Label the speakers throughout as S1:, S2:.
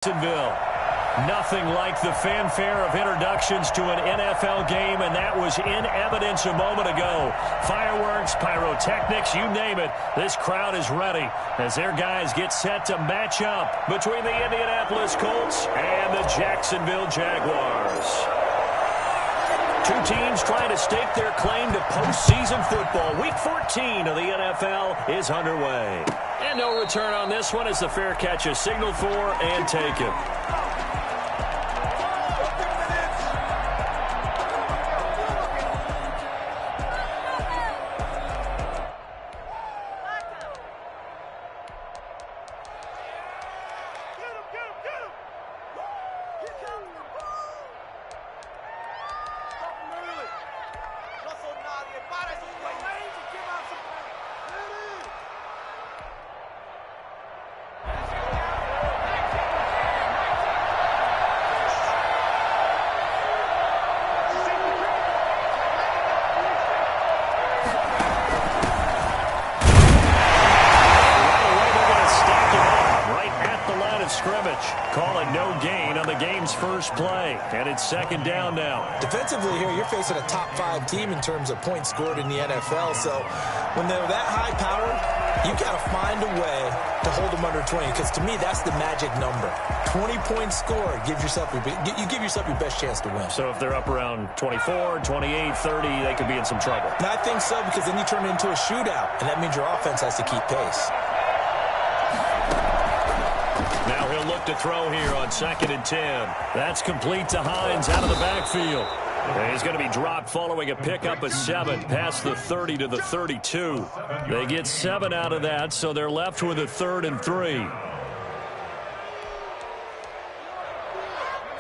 S1: Jacksonville. Nothing like the fanfare of introductions to an NFL game, and that was in evidence a moment ago. Fireworks, pyrotechnics, you name it. This crowd is ready as their guys get set to match up between the Indianapolis Colts and the Jacksonville Jaguars. Two teams trying to stake their claim to postseason football. Week 14 of the NFL is underway. And no return on this one as the fair catch is signaled for and taken. First play, and it's second down now.
S2: Defensively here, you're facing a top 5 team in terms of points scored in the NFL, so when they're that high-powered, you got to find a way to hold them under 20, because to me, that's the magic number. 20 points scored, you give yourself your best chance to win.
S1: So if they're up around 24, 28, 30, they could be in some trouble.
S2: And I think so, because then you turn it into a shootout, and that means your offense has to keep pace.
S1: Now he'll look to throw here on 2nd and 10. That's complete to Hines out of the backfield. And he's going to be dropped following a pickup of 7 past the 30 to the 32. They get 7 out of that, so they're left with a 3rd and 3.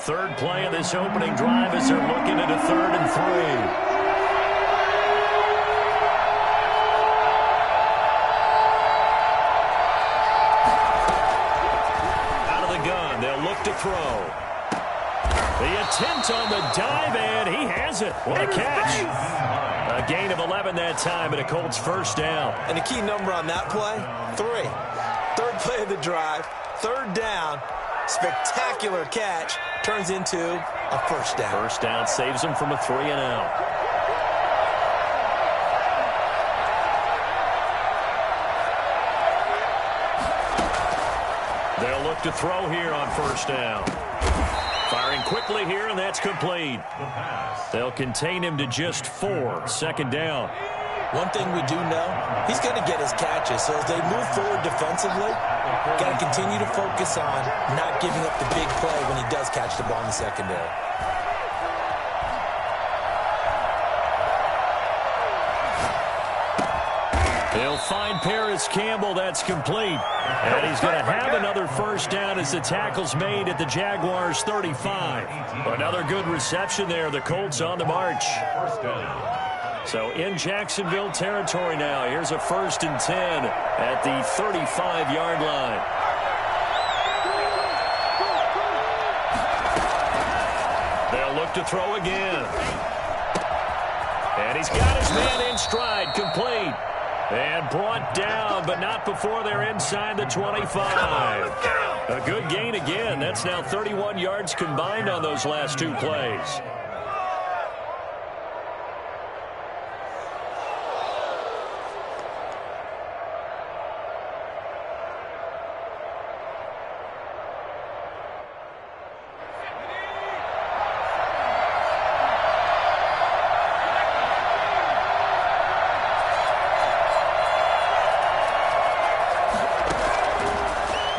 S1: Third play of this opening drive as they're looking at a 3rd and 3. To throw. The attempt on the dive, and he has it. What a catch. A gain of 11 that time, and a Colts first down.
S2: And the key number on that play, 3. Third play of the drive, 3rd down, spectacular catch, turns into a first down.
S1: First down saves him from a 3 and out. They'll look to throw here on first down. Firing quickly here, and that's complete. They'll contain him to just 4. Second down.
S2: One thing we do know, he's going to get his catches. So as they move forward defensively, got to continue to focus on not giving up the big play when he does catch the ball in the secondary.
S1: They'll find Paris Campbell. That's complete. And he's going to have another first down as the tackle's made at the Jaguars' 35. Another good reception there. The Colts on the march. So in Jacksonville territory now. Here's a 1st and 10 at the 35-yard line. They'll look to throw again. And he's got his man in stride. Complete. And brought down, but not before they're inside the 25. A good gain again. That's now 31 yards combined on those last 2 plays.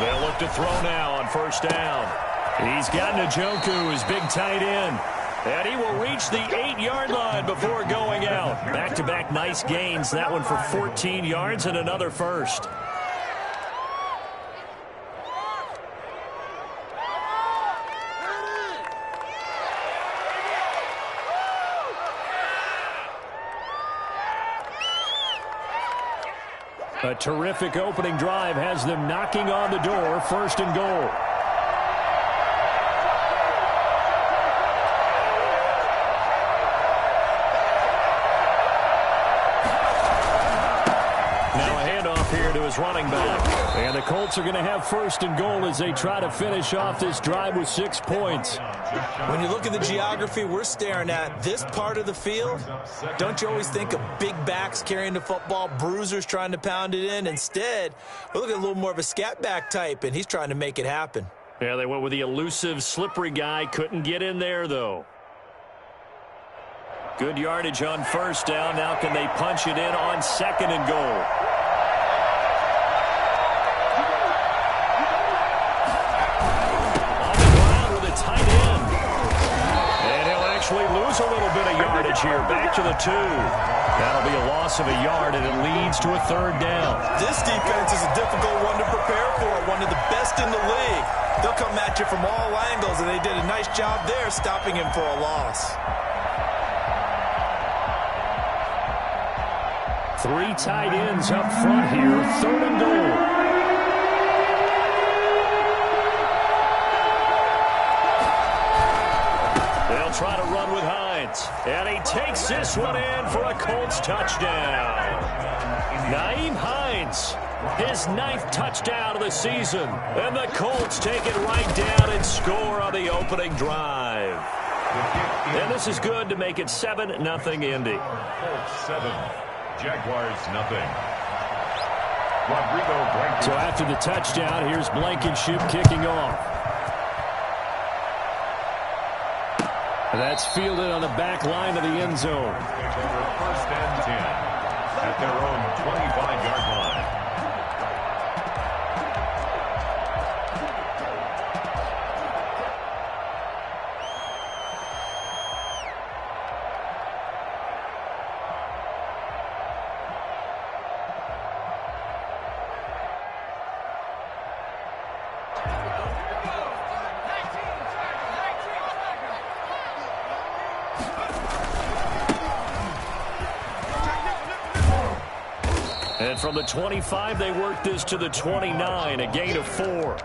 S1: They'll look to throw now on first down. He's got Njoku, his big tight end. And he will reach the 8-yard line before going out. Back-to-back nice gains. That one for 14 yards and another first. A terrific opening drive has them knocking on the door, 1st and goal. his running back. And the Colts are going to have first and goal as they try to finish off this drive with 6 points.
S2: When you look at the geography we're staring at, this part of the field, don't you always think of big backs carrying the football, bruisers trying to pound it in? Instead, we look at a little more of a scat back type, and he's trying to make it happen.
S1: Yeah, they went with the elusive, slippery guy. Couldn't get in there, though. Good yardage on first down. Now can they punch it in on second and goal? On the ground with a tight end. And he'll actually lose a little bit of yardage here. Back to the 2. That'll be a loss of a yard, and it leads to a third down.
S2: This defense is a difficult one to prepare for, one of the best in the league. They'll come at you from all angles, and they did a nice job there stopping him for a loss.
S1: 3 tight ends up front here. Third and goal. They'll try to run with Hines. And he takes this one in for a Colts touchdown. Nyheim Hines, his 9th touchdown of the season. And the Colts take it right down and score on the opening drive. And this is good to make it 7-0 Indy.
S3: Colts 7. Jaguars nothing. Rodrigo Blankenship.
S1: So after the touchdown, here's Blankenship kicking off. And that's fielded on the back line of the end zone.
S3: First and 10 at their own 25-yard line.
S1: And from the 25, they work this to the 29, a gain of 4.
S2: Well,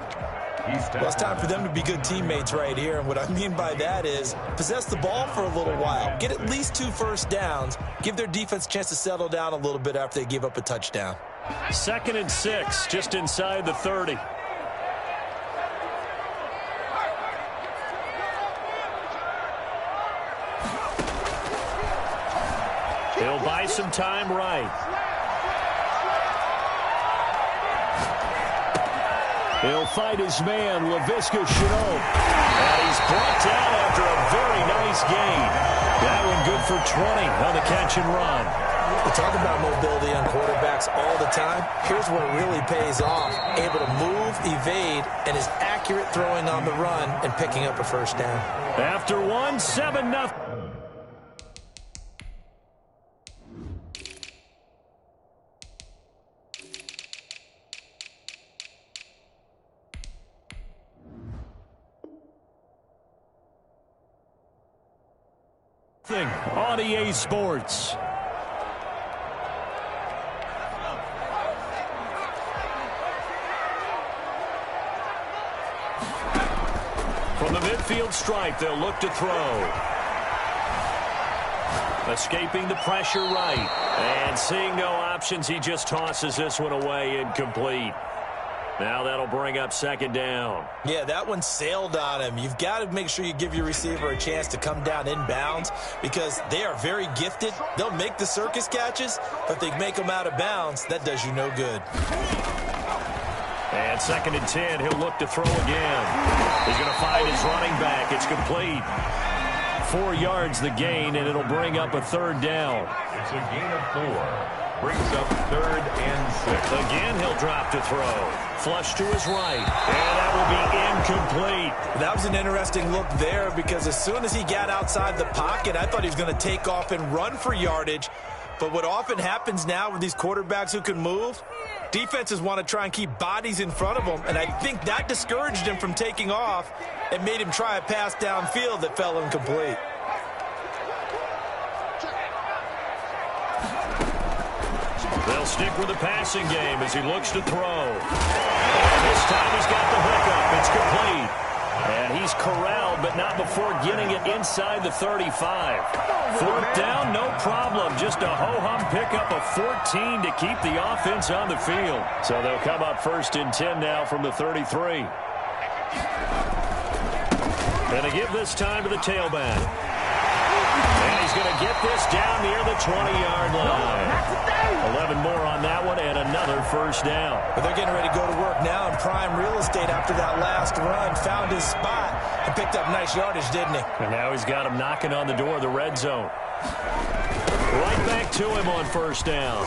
S2: it's time for them to be good teammates right here. And what I mean by that is possess the ball for a little while. Get at least 2 first downs. Give their defense a chance to settle down a little bit after they give up a touchdown.
S1: 2nd and 6, just inside the 30. He'll buy some time right. He'll fight his man, Laviska Shenault. And he's brought down after a very nice gain. That one good for 20 on the catch and run.
S2: We talk about mobility on quarterbacks all the time. Here's where it really pays off. Able to move, evade, and is accurate throwing on the run and picking up a first down.
S1: After 1, 7-0. On EA Sports. From the midfield stripe, they'll look to throw. Escaping the pressure right. And seeing no options, he just tosses this one away, incomplete. Now that'll bring up 2nd down.
S2: Yeah, that one sailed on him. You've got to make sure you give your receiver a chance to come down inbounds because they are very gifted. They'll make the circus catches, but if they make them out of bounds, that does you no good.
S1: And 2nd and 10, he'll look to throw again. He's going to find his running back. It's complete. 4 yards the gain, and it'll bring up a 3rd down.
S3: It's a gain of 4. Brings up 3rd and 6.
S1: Again, he'll drop to throw. Flush to his right. And that will be incomplete.
S2: That was an interesting look there because as soon as he got outside the pocket, I thought he was going to take off and run for yardage. But what often happens now with these quarterbacks who can move, defenses want to try and keep bodies in front of them. And I think that discouraged him from taking off and made him try a pass downfield that fell incomplete.
S1: They'll stick with the passing game as he looks to throw. And this time he's got the hookup. It's complete. And he's corralled but not before getting it inside the 35. Fourth down, no problem. Just a ho-hum pickup of 14 to keep the offense on the field. So they'll come up 1st and 10 now from the 33. And to give this time to the tailback. And he's going to get this down near the 20-yard line. 11 more on that one and another first down.
S2: But they're getting ready to go to work now in prime real estate after that last run. Found his spot and picked up nice yardage, didn't he?
S1: And now he's got him knocking on the door of the red zone. Right back to him on first down.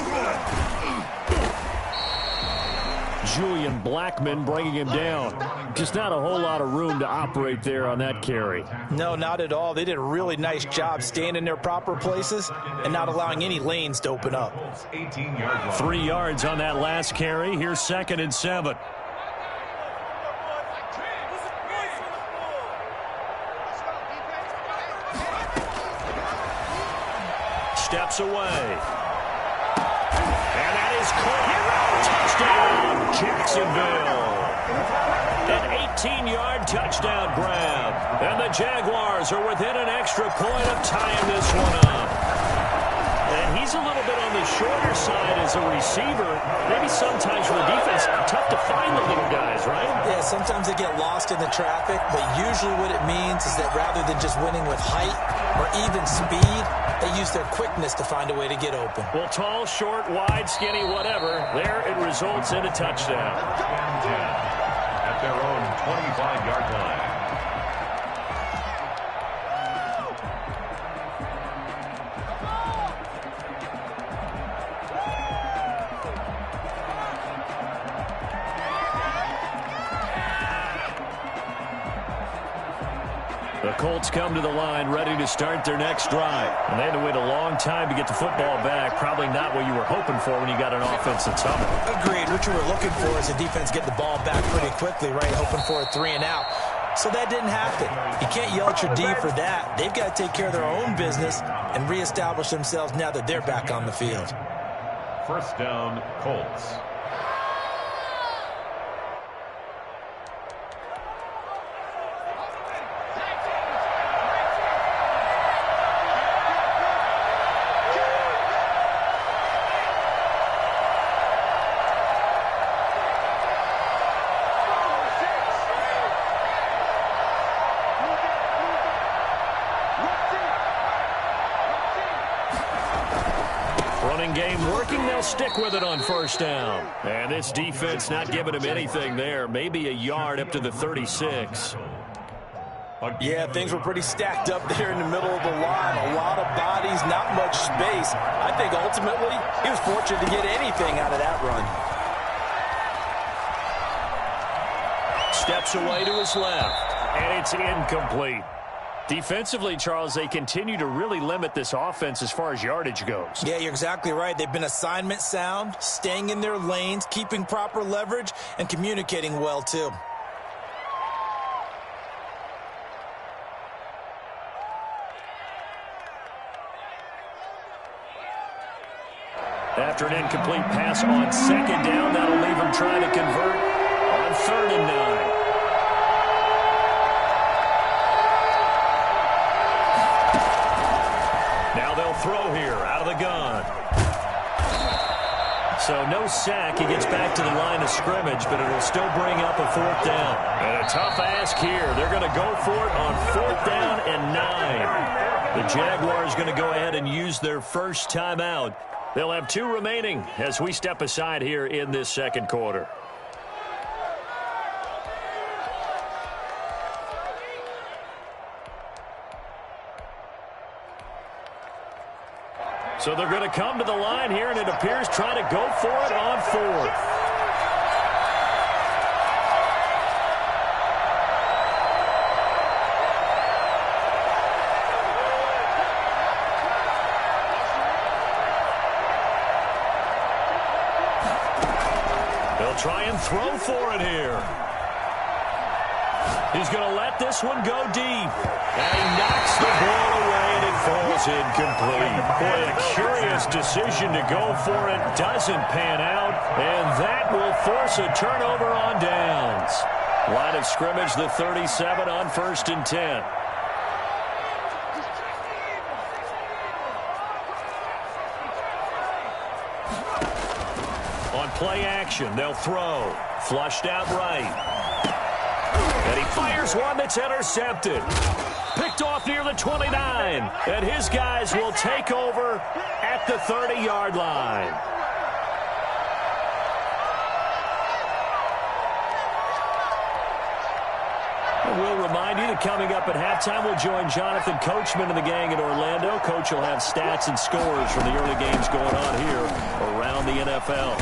S1: Julian Blackmon bringing him down. Just not a whole lot of room to operate there on that carry.
S2: No, not at all. They did a really nice job staying in their proper places and not allowing any lanes to open up.
S1: 3 yards on that last carry. Here's 2nd and 7. Steps away. And that is caught. Touchdown, Jacksonville. An 18-yard touchdown grab. And the Jaguars are within an extra point of tying this one up. And he's a little bit on the shorter side as a receiver. Maybe sometimes for the defense, tough to find the little guys, right?
S2: Yeah, sometimes they get lost in the traffic, but usually what it means is that rather than just winning with height or even speed, they use their quickness to find a way to get open.
S1: Well, tall, short, wide, skinny, whatever, there it results in a touchdown.
S3: At their own 25-yard line.
S1: The Colts come to the line ready to start their next drive. And they had to wait a long time to get the football back. Probably not what you were hoping for when you got an offense that's humming.
S2: Agreed. What you were looking for is the defense get the ball back pretty quickly, right? Hoping for a 3 and out. So that didn't happen. You can't yell at your D for that. They've got to take care of their own business and reestablish themselves now that they're back on the field.
S3: First down, Colts.
S1: Game working, they'll stick with it on first down. And this defense not giving him anything there. Maybe a yard up to the 36.
S2: Yeah, things were pretty stacked up there in the middle of the line. A lot of bodies, not much space. I think ultimately he was fortunate to get anything out of that run.
S1: Steps away to his left, and it's incomplete. Defensively, Charles, they continue to really limit this offense as far as yardage goes.
S2: Yeah, you're exactly right. They've been assignment sound, staying in their lanes, keeping proper leverage, and communicating well, too.
S1: After an incomplete pass on second down, that'll leave him trying to convert on 3rd and 9. Now they'll throw here out of the gun. So no sack. He gets back to the line of scrimmage, but it'll still bring up a 4th down. And a tough ask here. They're going to go for it on 4th down and 9. The Jaguars going to go ahead and use their first timeout. They'll have 2 remaining as we step aside here in this second quarter. So they're going to come to the line here, and it appears trying to go for it on 4th. They'll try and throw for it here. He's going to let this one go deep. And he knocks the ball away, and it falls incomplete. Boy, a curious decision to go for it. Doesn't pan out, and that will force a turnover on downs. Line of scrimmage, the 37 on 1st and 10. On play action, they'll throw. Flushed out right. And he fires one that's intercepted. Picked off near the 29. And his guys will take over at the 30-yard line. We'll remind you that coming up at halftime, we'll join Jonathan Coachman and the gang in Orlando. Coach will have stats and scores from the early games going on here around the NFL.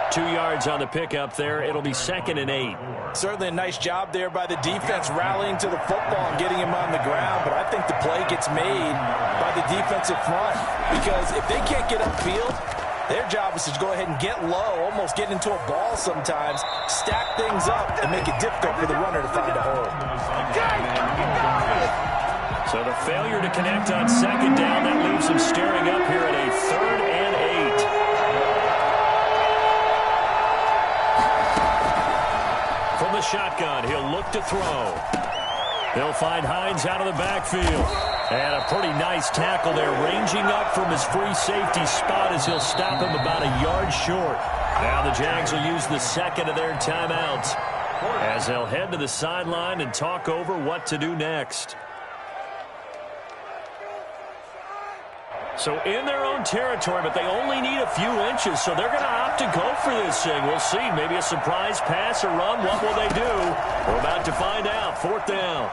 S1: 2 yards on the pickup there. It'll be 2nd and 8.
S2: Certainly a nice job there by the defense rallying to the football and getting him on the ground. But I think the play gets made by the defensive front because if they can't get upfield, their job is to go ahead and get low, almost get into a ball sometimes, stack things up, and make it difficult for the runner to find a hole.
S1: So the failure to connect on 2nd down, that leaves him staring up here at a 3rd and 8. From the shotgun, he'll look to throw. They'll find Hines out of the backfield. And a pretty nice tackle there, ranging up from his free safety spot as he'll stop him about a yard short. Now the Jags will use the 2nd of their timeouts as they'll head to the sideline and talk over what to do next. So in their own territory, but they only need a few inches, so they're going to opt to go for this thing. We'll see. Maybe a surprise pass or run. What will they do? We're about to find out. 4th down.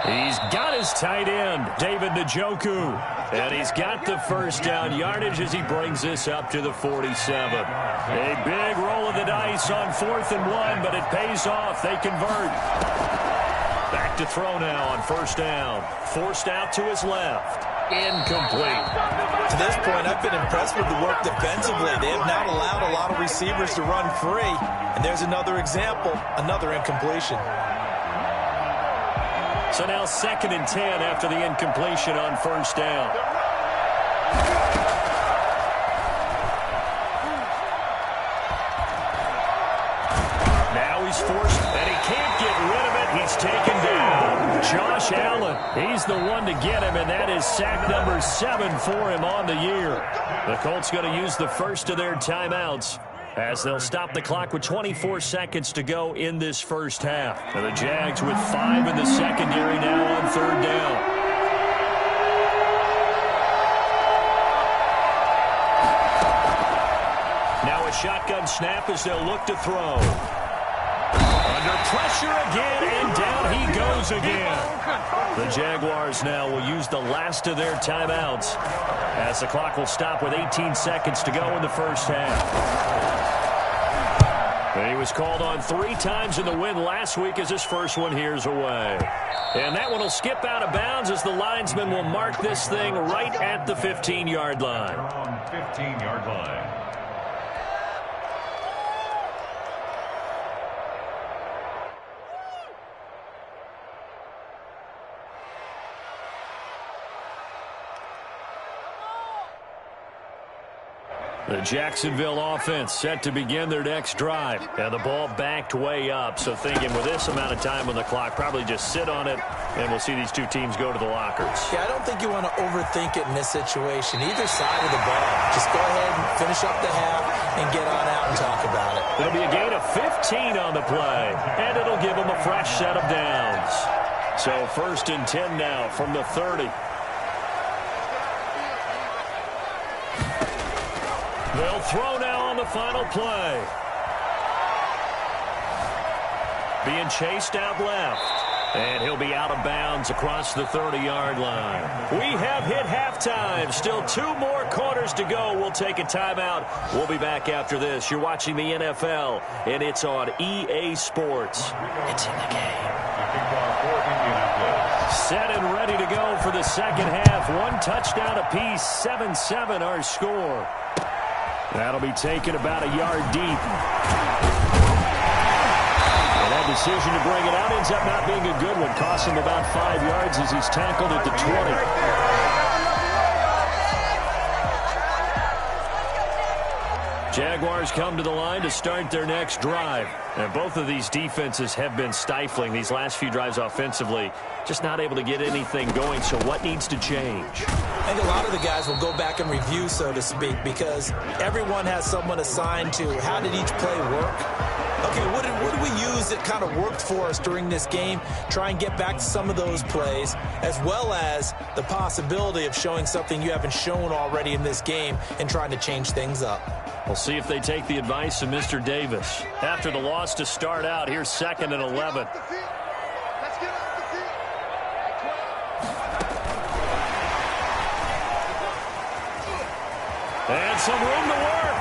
S1: He's got his tight end, David Njoku. And he's got the 1st down yardage as he brings this up to the 47. A big roll of the dice on 4th and 1, but it pays off. They convert. Back to throw now on 1st down. Forced out to his left. Incomplete.
S2: To this point, I've been impressed with the work defensively. They have not allowed a lot of receivers to run free. And there's another example, another incompletion.
S1: So now 2nd and 10 after the incompletion on 1st down. Now he's forced, and he can't get rid of it. He's taken down. Josh Allen, he's the one to get him, and that is sack number 7 for him on the year. The Colts going to use the 1st of their timeouts as they'll stop the clock with 24 seconds to go in this 1st half. And the Jags with 5 in the secondary now on 3rd down. Now a shotgun snap as they'll look to throw. Under pressure again, and down he goes again. The Jaguars now will use the last of their timeouts as the clock will stop with 18 seconds to go in the 1st half. He was called on 3 times in the win last week as his first one here's away. And that one will skip out of bounds as the linesman will mark this thing right at the 15-yard line.
S3: 15-yard line.
S1: The Jacksonville offense set to begin their next drive. And the ball backed way up. So thinking with this amount of time on the clock, probably just sit on it, and we'll see these two teams go to the lockers.
S2: Yeah, I don't think you want to overthink it in this situation. Either side of the ball. Just go ahead and finish up the half and get on out and talk about it.
S1: There'll be a gain of 15 on the play, and it'll give them a fresh set of downs. So 1st and 10 now from the 30. They'll throw now on the final play. Being chased out left. And he'll be out of bounds across the 30-yard line. We have hit halftime. Still 2 more quarters to go. We'll take a timeout. We'll be back after this. You're watching the NFL, and it's on EA Sports. It's in the game. Set and ready to go for the second half. 1 touchdown apiece. 7-7 our score. That'll be taken about a yard deep. And that decision to bring it out ends up not being a good one. Costs him about 5 yards as he's tackled at the 20. Jaguars come to the line to start their next drive. And both of these defenses have been stifling these last few drives offensively. Just not able to get anything going, so what needs to change?
S2: I think a lot of the guys will go back and review, so to speak, because everyone has someone assigned to how did each play work. Okay, what did we use that kind of worked for us during this game? Try and get back to some of those plays, as well as the possibility of showing something you haven't shown already in this game and trying to change things up.
S1: We'll see if they take the advice of Mr. Davis. After the loss to start out, here's 2nd and 11. And some room to work.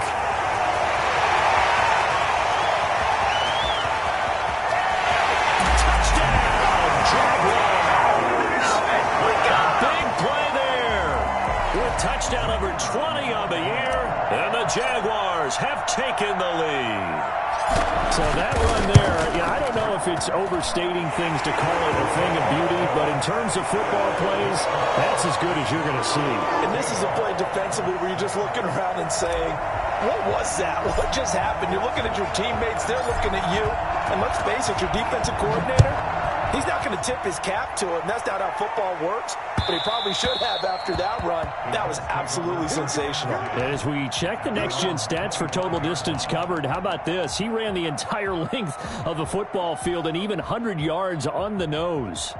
S1: Touchdown, Jaguars. We got a big play there. With touchdown number 20 on the year, and the Jaguars have taken the lead. So that run there, I don't know if it's overstating things to call it a thing of beauty, but in terms of football plays, that's as good as you're going to see.
S2: And this is a play defensively where you're just looking around and saying, what was that? What just happened? You're looking at your teammates. They're looking at you. And let's face it, your defensive coordinator, he's not going to tip his cap to him. That's not how football works. But he probably should have after that run. That was absolutely sensational.
S1: And as we check the next-gen stats for total distance covered, how about this? He ran the entire length of the football field and even 100 yards on the nose.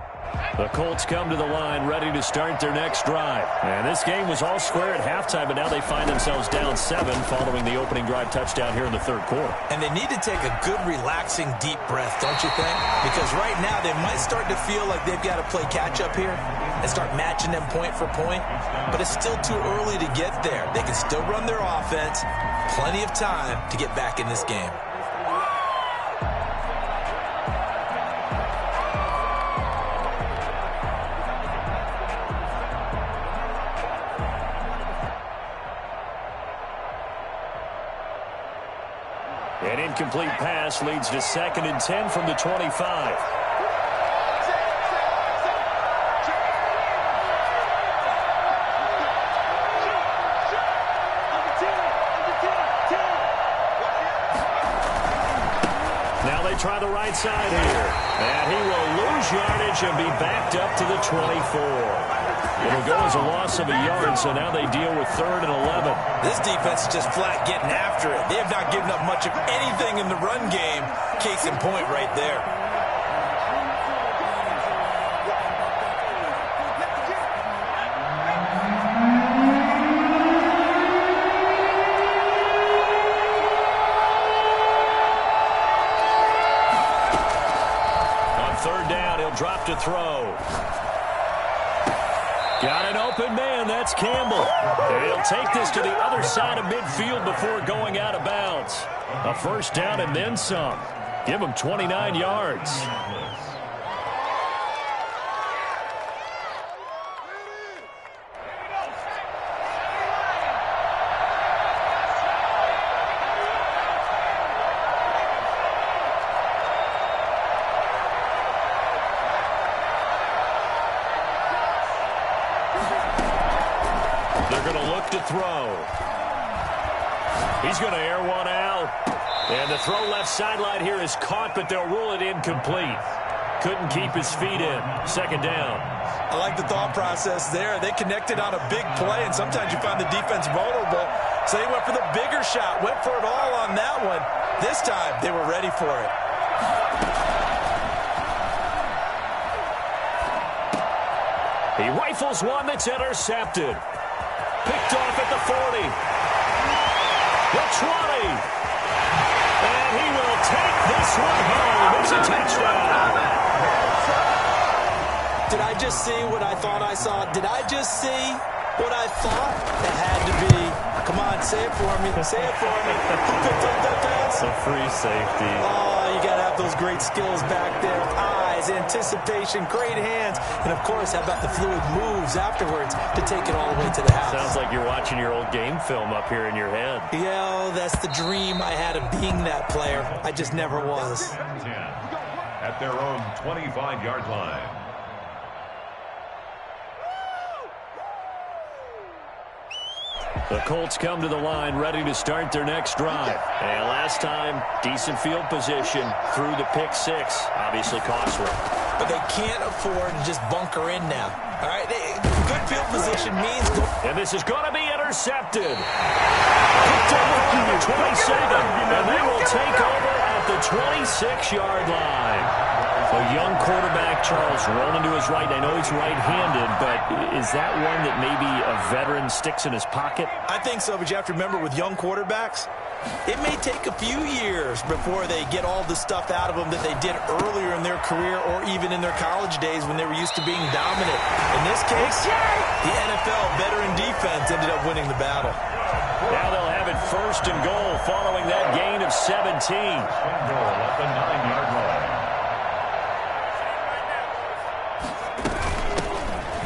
S1: The Colts come to the line ready to start their next drive. And this game was all square at halftime, but now they find themselves down 7 following the opening drive touchdown here in the 3rd quarter.
S2: And they need to take a good, relaxing, deep breath, don't you think? Because right now they might start to feel like they've got to play catch-up here and start matching them point for point. But it's still too early to get there. They can still run their offense. Plenty of time to get back in this game.
S1: An incomplete pass leads to 2nd and 10 from the 25. Now they try the right side here. And he will lose yardage and be backed up to the 24. It'll go as a loss of a yard, so now they deal with 3rd and 11.
S2: This defense is just flat getting after it. They have not given up much of anything in the run game. Case in point right there.
S1: On 3rd down, he'll drop to throw. Got an open man. That's Campbell. And he'll take this to the other side of midfield before going out of bounds. A 1st down and then some. Give him 29 yards. Throw. He's going to air one out. And the throw left sideline here is caught, but they'll rule it incomplete. Couldn't keep his feet in. 2nd down.
S2: I like the thought process there. They connected on a big play, and sometimes you find the defense vulnerable. So they went for the bigger shot, went for it all on that one. This time, they were ready for it.
S1: He rifles one that's intercepted. Picked off at the 40. The 20. And he will take this one home. It's a touchdown.
S2: Did I just see what I thought I saw? Did I just see what I thought? It had to be. Come on, say it for me. Say it for me. Who picked up that pass?
S1: A free safety.
S2: Oh, you got to have those great skills back there. Eyes, anticipation, great hands. And, of course, how about the fluid moves afterwards to take it all the way to the house?
S1: Sounds like you're watching your old game film up here in your head.
S2: Yeah, that's the dream I had of being that player. I just never was.
S3: At their own 25-yard line.
S1: The Colts come to the line ready to start their next drive. And last time, decent field position through the pick six. Obviously costly.
S2: But they can't afford to just bunker in now. All right, good field position means...
S1: And this is going to be intercepted. Picked over from the 27. And they will take over at the 26-yard line. A young quarterback, Charles, rolling to his right. I know he's right-handed, but is that one that maybe a veteran sticks in his pocket?
S2: I think so, but you have to remember with young quarterbacks, it may take a few years before they get all the stuff out of them that they did earlier in their career or even in their college days when they were used to being dominant. In this case, the NFL veteran defense ended up winning the battle.
S1: Now they'll have it first and goal following that gain of 17.
S3: Goal at the 9-yard line.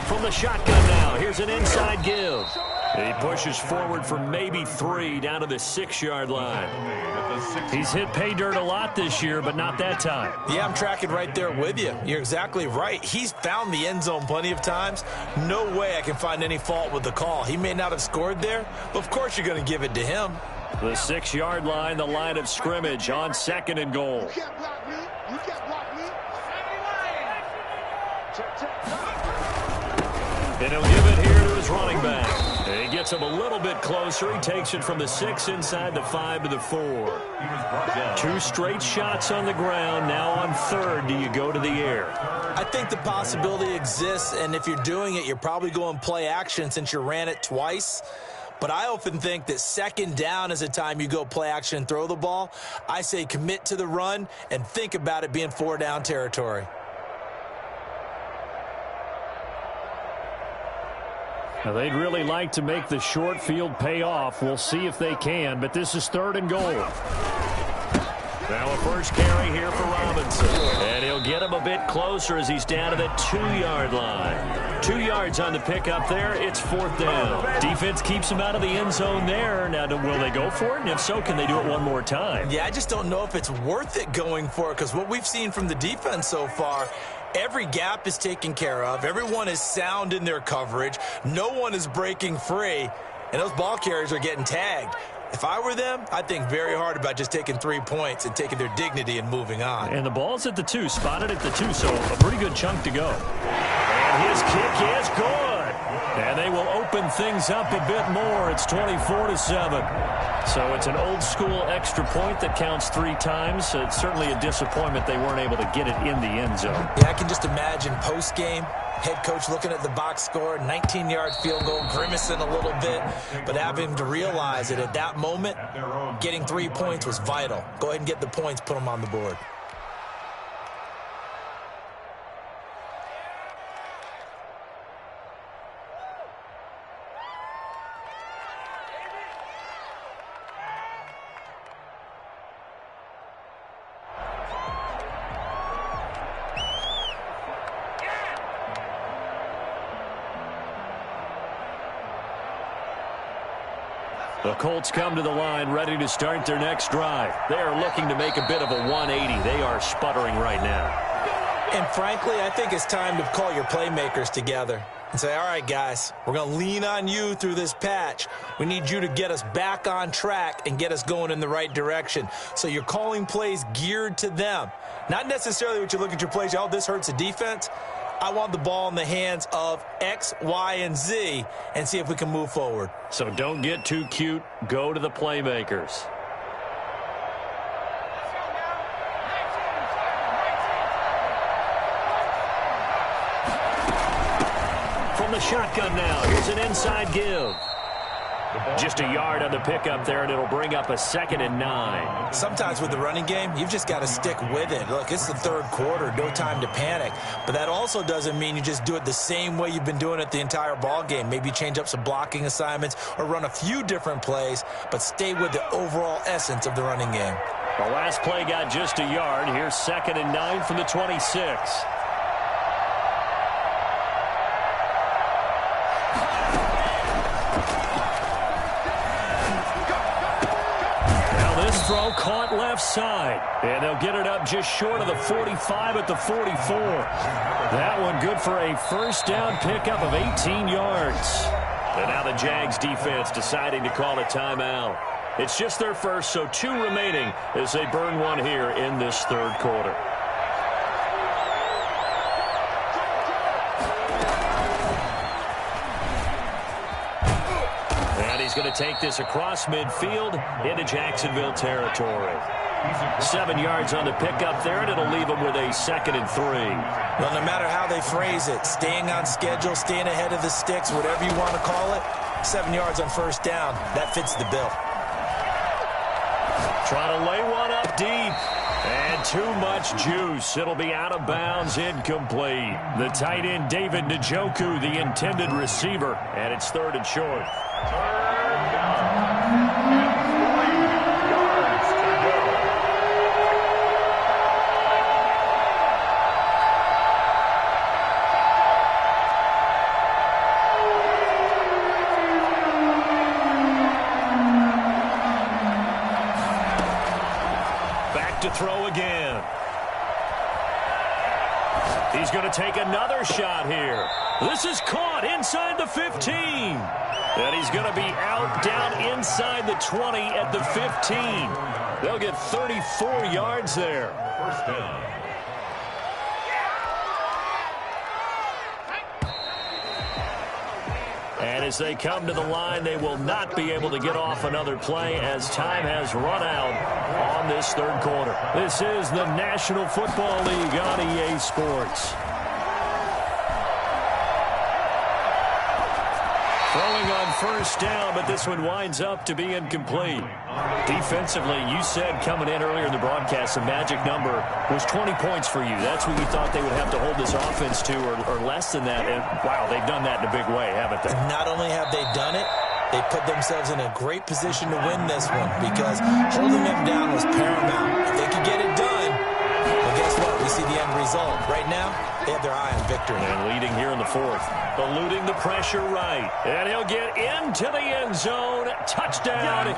S1: From the shotgun now, here's an inside give. He pushes forward for maybe 3 down to the 6-yard line. He's hit pay dirt a lot this year, but not that time.
S2: Yeah, I'm tracking right there with you. You're exactly right. He's found the end zone plenty of times. No way I can find any fault with the call. He may not have scored there, but of course you're going to give it to him.
S1: The 6-yard line, the line of scrimmage on 2nd and goal.
S4: You can't block me. You can't block me.
S1: And he'll give it here to his running back. He gets him a little bit closer. He takes it from the 6 inside the 5 to the 4. 2 straight shots on the ground. Now on 3rd, do you go to the air?
S2: I think the possibility exists, and if you're doing it, you're probably going play action since you ran it twice. But I often think that 2nd down is a time you go play action and throw the ball. I say commit to the run and think about it being 4-down territory.
S1: Now, they'd really like to make the short field pay off. We'll see if they can, but this is 3rd and goal. Now a first carry here for Robinson. And he'll get him a bit closer as he's down to the 2-yard line. 2 yards on the pickup there. It's 4th down. Defense keeps him out of the end zone there. Now, will they go for it? And if so, can they do it one more time?
S2: Yeah, I just don't know if it's worth it going for it because what we've seen from the defense so far, every gap is taken care of. Everyone is sound in their coverage. No one is breaking free. And those ball carriers are getting tagged. If I were them, I'd think very hard about just taking 3 points and taking their dignity and moving on.
S1: And the ball's at the 2, spotted at the 2, so a pretty good chunk to go. And his kick is good. And they will open things up a bit more. It's 24-7. So it's an old-school extra point that counts 3 times. It's certainly a disappointment they weren't able to get it in the end zone.
S2: Yeah, I can just imagine post-game, head coach looking at the box score, 19-yard field goal, grimacing a little bit, but having to realize that at that moment, getting 3 points was vital. Go ahead and get the points, put them on the board.
S1: The Colts come to the line ready to start their next drive. They are looking to make a bit of a 180. They are sputtering right now.
S2: And frankly, I think it's time to call your playmakers together and say, all right, guys, we're going to lean on you through this patch. We need you to get us back on track and get us going in the right direction. So you're calling plays geared to them. Not necessarily what you look at your plays, oh, this hurts the defense. I want the ball in the hands of X, Y, and Z and see if we can move forward.
S1: So don't get too cute. Go to the playmakers. From the shotgun now, here's an inside give. Just a yard on the pickup there, and it'll bring up a 2nd and 9.
S2: Sometimes with the running game, you've just got to stick with it. Look, it's the 3rd quarter, no time to panic. But that also doesn't mean you just do it the same way you've been doing it the entire ball game. Maybe change up some blocking assignments or run a few different plays, but stay with the overall essence of the running game.
S1: The last play got just a yard. Here's 2nd and 9 from the 26. Throw caught left side, and they'll get it up just short of the 45 at the 44. That one good for a first down pickup of 18 yards. And now the Jags defense deciding to call a timeout. It's just their first, so 2 remaining as they burn one here in this third quarter. And he's going to take this across midfield into Jacksonville territory. 7 yards on the pickup there, and it'll leave them with a 2nd and 3.
S2: Well, no matter how they phrase it, staying on schedule, staying ahead of the sticks, whatever you want to call it, 7 yards on first down, that fits the bill.
S1: Trying to lay one up deep. And too much juice. It'll be out of bounds, incomplete. The tight end, David Njoku, the intended receiver. And it's 3rd and short.
S3: Third down.
S1: To throw again. He's going to take another shot here. This is caught inside the 15. And he's going to be out down inside the 20 at the 15. They'll get 34 yards there.
S3: First down.
S1: And as they come to the line, they will not be able to get off another play as time has run out on this third quarter. This is the National Football League on EA Sports. Throwing on first down, but this one winds up to be incomplete. Defensively, you said coming in earlier in the broadcast, the magic number was 20 points for you. That's what you thought they would have to hold this offense to, or less than that. And, wow, they've done that in a big way, haven't they?
S2: Not only have they done it, they put themselves in a great position to win this one because holding them down was paramount. If they could get it done, well, guess what? We see the end result. Right now, they have their eye on victory.
S1: And leading here in the 4th. Eluding the pressure right. And he'll get into the end zone. Touchdown,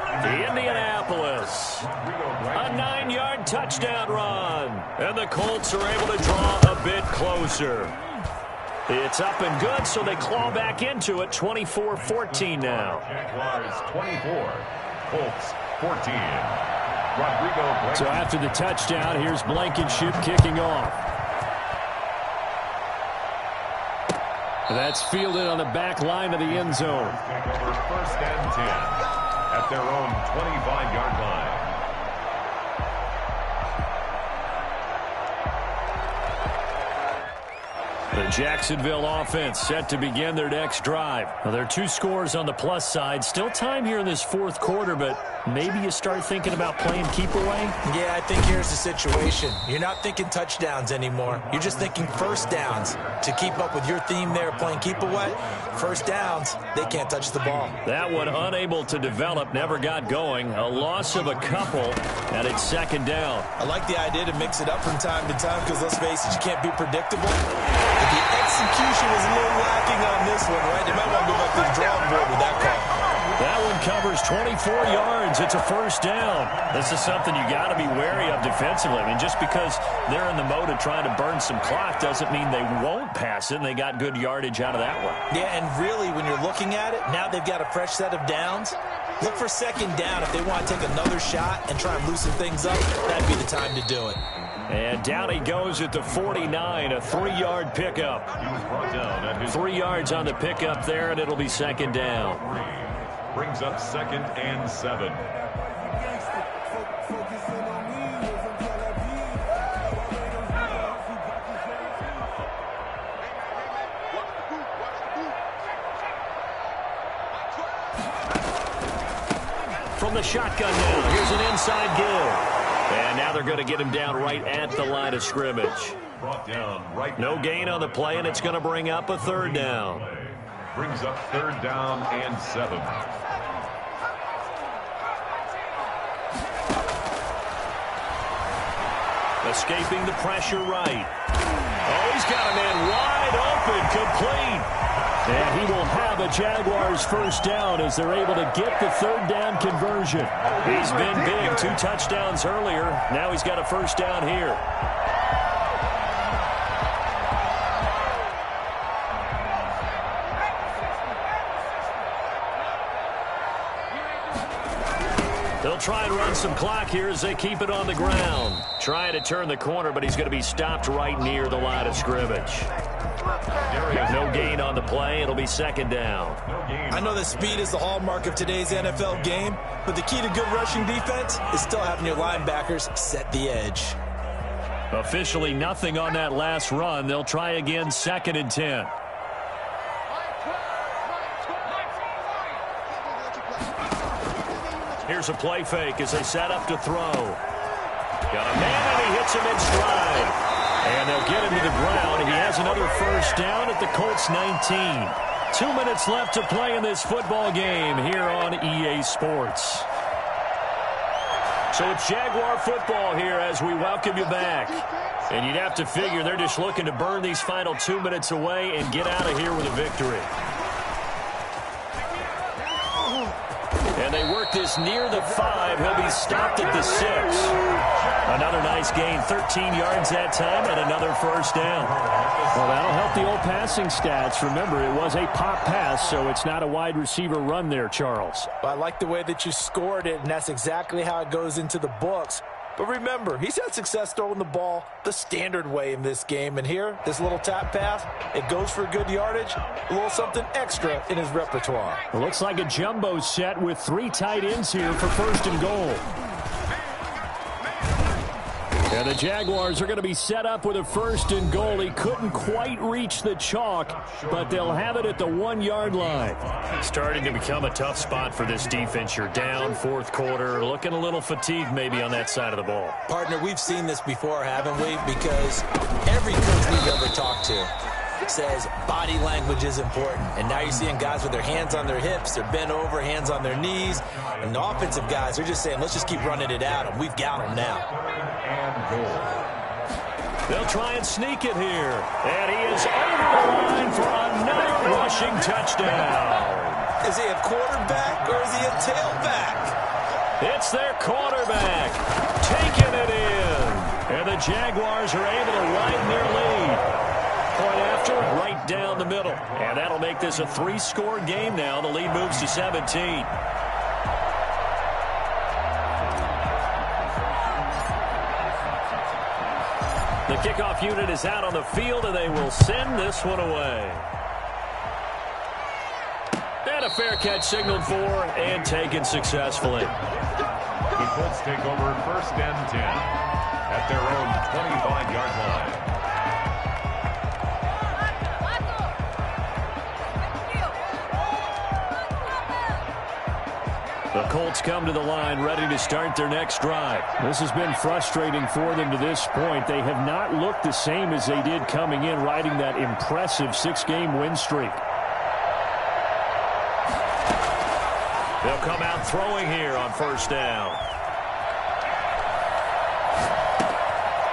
S1: Indianapolis. A 9-yard touchdown run. And the Colts are able to draw a bit closer. It's up and good, so they claw back into it. 24-14 now.
S3: Jaguars 24, Colts 14. Rodrigo.
S1: So after the touchdown, here's Blankenship kicking off. That's fielded on the back line of the end zone.
S3: Take over 1st and 10 at their own 25-yard line.
S1: The Jacksonville offense set to begin their next drive. Now, there are 2 scores on the plus side. Still time here in this 4th quarter, but maybe you start thinking about playing keep away?
S2: Yeah, I think here's the situation. You're not thinking touchdowns anymore. You're just thinking first downs. To keep up with your theme there, playing keep away, first downs, they can't touch the ball.
S1: That one unable to develop, never got going. A loss of a couple, and it's 2nd down.
S2: I like the idea to mix it up from time to time because, let's face it, you can't be predictable. But the execution was a little lacking on this one, right? They might want to go back to the drawing board with that call.
S1: That one covers 24 yards. It's a first down. This is something you got to be wary of defensively. I mean, just because they're in the mode of trying to burn some clock doesn't mean they won't pass it, and they got good yardage out of that one.
S2: Yeah, and really, when you're looking at it, now they've got a fresh set of downs. Look for 2nd down. If they want to take another shot and try and loosen things up, that'd be the time to do it.
S1: And down he goes at the 49, a 3-yard pickup. 3 yards on the pickup there, and it'll be 2nd down.
S3: Brings up 2nd and 7.
S1: From the shotgun now, here's an inside give. And now they're going to get him down right at the line of scrimmage.
S3: Brought down right.
S1: No gain on the play, and it's going to bring up a 3rd down.
S3: Brings up 3rd down and 7.
S1: Escaping the pressure right. Oh, he's got a man wide open, complete. And he will have a Jaguars first down as they're able to get the 3rd down conversion. He's been big, 2 touchdowns earlier. Now he's got a first down here. try and run some clock here as they keep it on the ground. Trying to turn the corner, but he's going to be stopped right near the line of scrimmage. No gain on the play. It'll be second down.
S2: I know that speed is the hallmark of today's NFL game, but the key to good rushing defense is still having your linebackers set the edge.
S1: Officially nothing on that last run. They'll try again, 2nd and 10. Here's a play fake as they set up to throw. Got a man, and he hits him in stride. And they'll get him to the ground. He has another first down at the Colts 19. 2 minutes left to play in this football game here on EA Sports. So it's Jaguar football here as we welcome you back. And you'd have to figure they're just looking to burn these final 2 minutes away and get out of here with a victory. And they work this near the 5. He'll be stopped at the 6. Another nice gain, 13 yards that time, and another first down.
S5: Well, that'll help the old passing stats. Remember, it was a pop pass, so it's not a wide receiver run there, Charles.
S2: Well, I like the way that you scored it, and that's exactly how it goes into the books. But remember, he's had success throwing the ball the standard way in this game. And here, this little tap pass, it goes for good yardage, a little something extra in his repertoire.
S5: It looks like a jumbo set with 3 tight ends here for 1st and goal. And the Jaguars are going to be set up with a 1st and goal. He couldn't quite reach the chalk, but they'll have it at the 1-yard line.
S1: Starting to become a tough spot for this defense. You're down 4th quarter, looking a little fatigued maybe on that side of the ball.
S2: Partner, we've seen this before, haven't we? Because every coach we've ever talked to says body language is important. And now you're seeing guys with their hands on their hips, they're bent over, hands on their knees. And the offensive guys are just saying, let's just keep running it out, and we've got them now.
S1: They'll try and sneak it here. And he is over the line for another rushing touchdown.
S2: Is he a quarterback or is he a tailback?
S1: It's their quarterback taking it in. And the Jaguars are able to widen their lead. Point after, right down the middle. And that'll make this a 3-score game now. The lead moves to 17. The kickoff unit is out on the field, and they will send this one away. And a fair catch signaled for and taken successfully.
S3: The Colts take over 1st and 10 at their own 25-yard line.
S1: The Colts come to the line ready to start their next drive.
S5: This has been frustrating for them to this point. They have not looked the same as they did coming in, riding that impressive 6-game win streak.
S1: They'll come out throwing here on 1st down.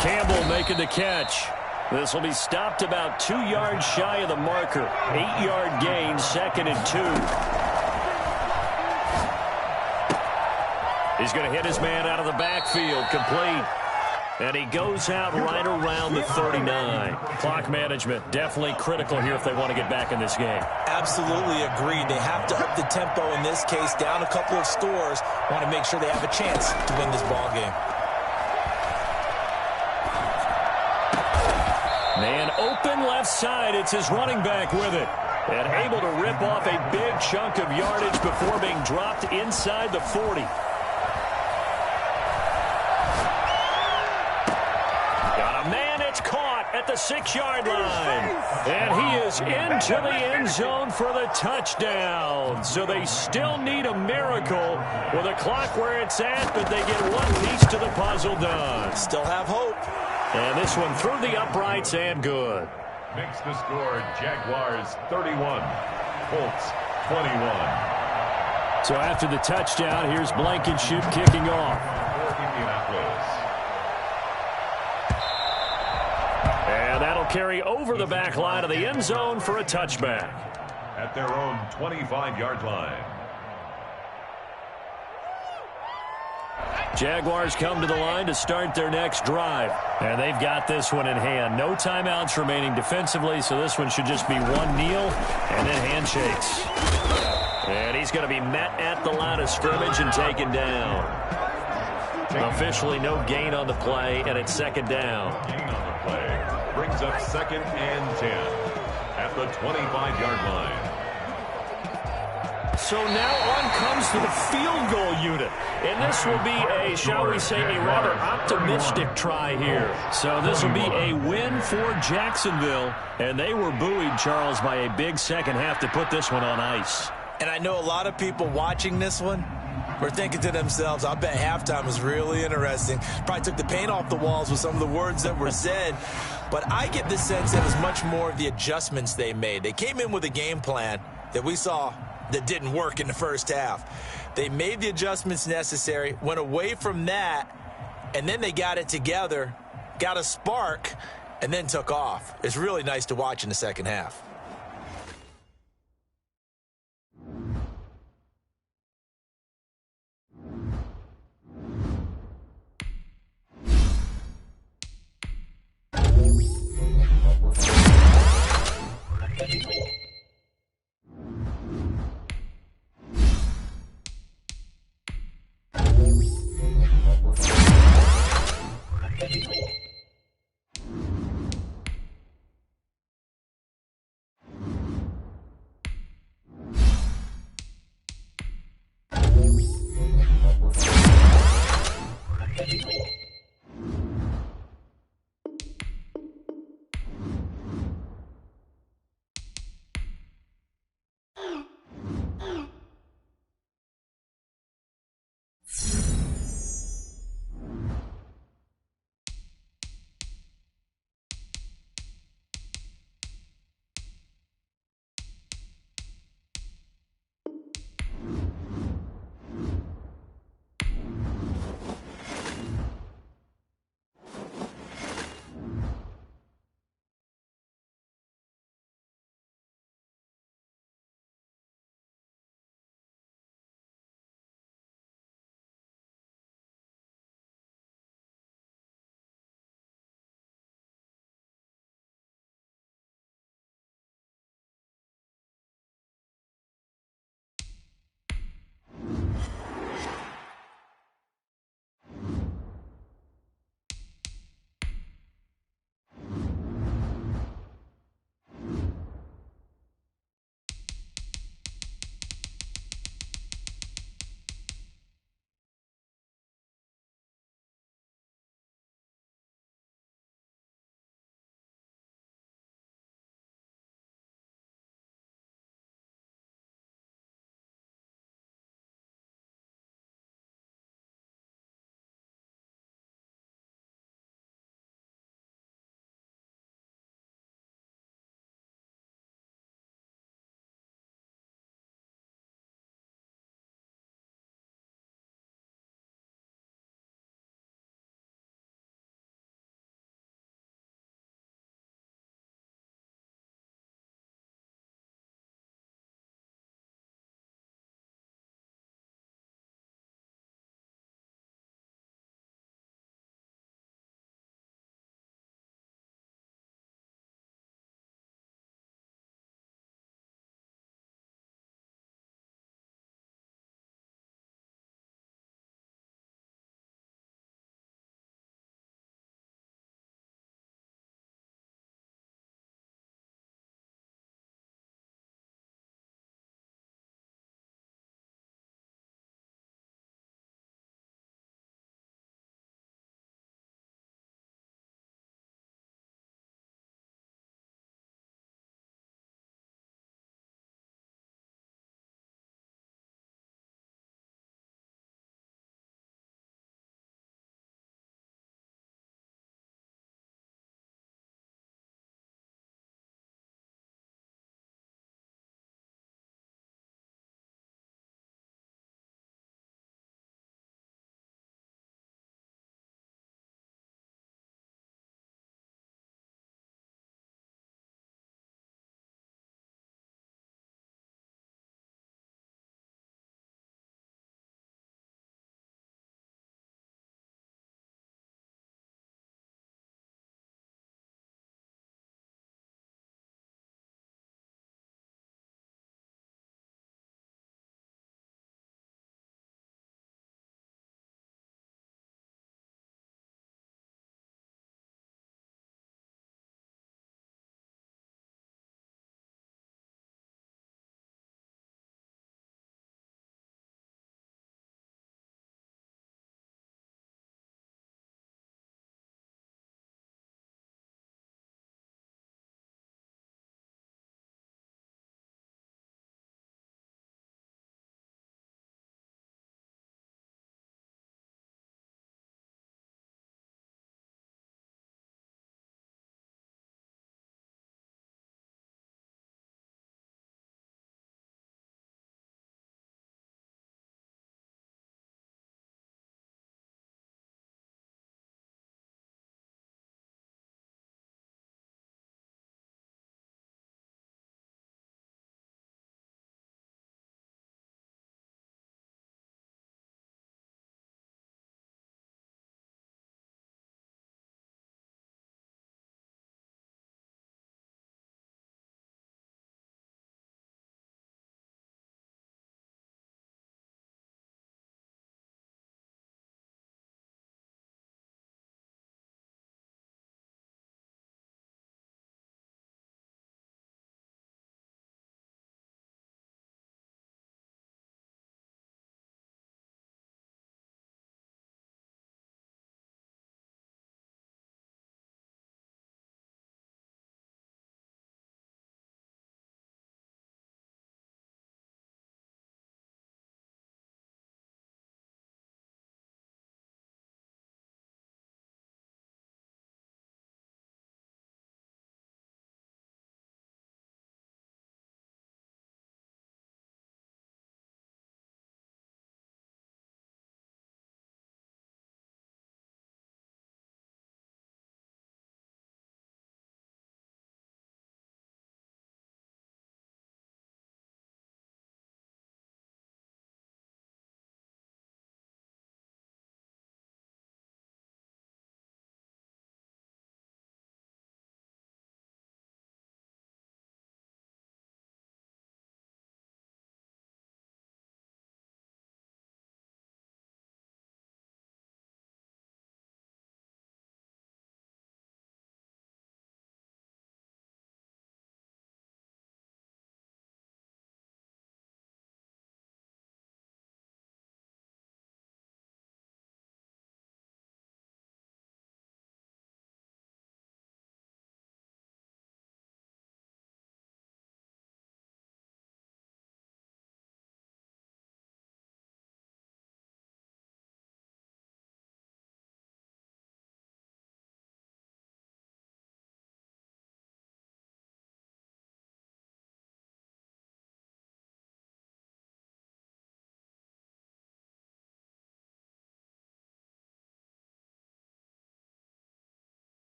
S1: Campbell making the catch. This will be stopped about 2 yards shy of the marker. 8-yard gain, 2nd and 2. He's going to hit his man out of the backfield, complete. And he goes out right around the 39. Clock management definitely critical here if they want to get back in this game.
S2: Absolutely agreed. They have to up the tempo in this case, down a couple of scores. Want to make sure they have a chance to win this ball game.
S1: Man open left side. It's his running back with it. And able to rip off a big chunk of yardage before being dropped inside the 40. At the 6-yard line. And he is into the end zone for the touchdown. So they still need a miracle with a clock where it's at, but they get one piece to the puzzle done.
S2: Still have hope.
S1: And this one through the uprights and good.
S3: Makes the score Jaguars 31, Colts 21.
S5: So after the touchdown, here's Blankenship kicking off.
S3: For Indianapolis.
S1: And that'll carry over the back line of the end zone for a touchback.
S3: At their own 25-yard line.
S1: Jaguars come to the line to start their next drive. And they've got this one in hand. No timeouts remaining defensively, so this one should just be one kneel and then handshakes. And He's going to be met at the line of scrimmage and taken down. Officially no gain on the play, and it's second down.
S3: Gain on the play brings up 2nd and 10 at the 25-yard line.
S1: So now on comes to the field goal unit. And this will be a, shall we say, a rather optimistic try here. So this will be a win for Jacksonville. And they were buoyed, Charles, by a big second half to put this one on ice.
S2: And I know a lot of people watching this one were thinking to themselves, I bet halftime was really interesting. Probably took the paint off the walls with some of the words that were said. But I get the sense it was much more of the adjustments they made. They came in with a game plan that we saw that didn't work in the first half. They made the adjustments necessary, went away from that, and then they got it together, got a spark, and then took off. It's really nice to watch in the second half.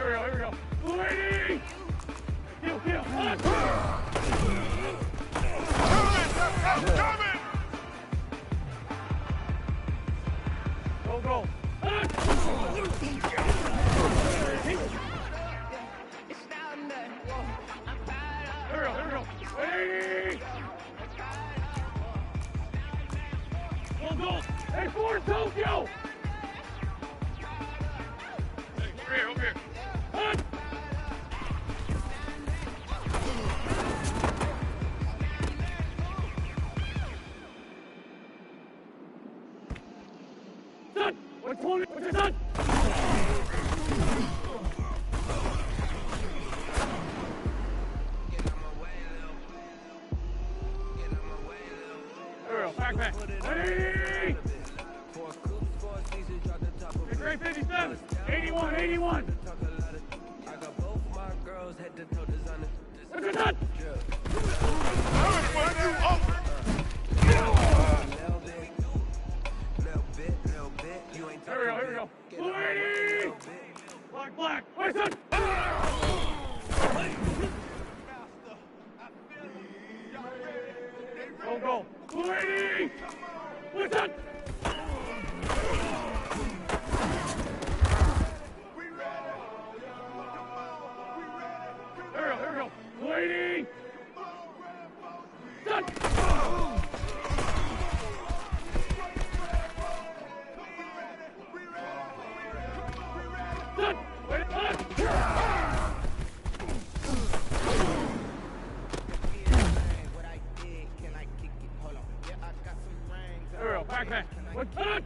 S6: Here we go. Waiting! Kill! Coming! Go! Here we go. Waiting! Go! Hey, Ford, Tokyo! Hey, over here. Hunt! Son! What's your son? Back. Ready! Great 57. 81. What's your son? Here we go. Ready! Black. Where's son? Go. Ready! Where's son? Here we go. Waiting! Son! Son! Wait! Back. What's that?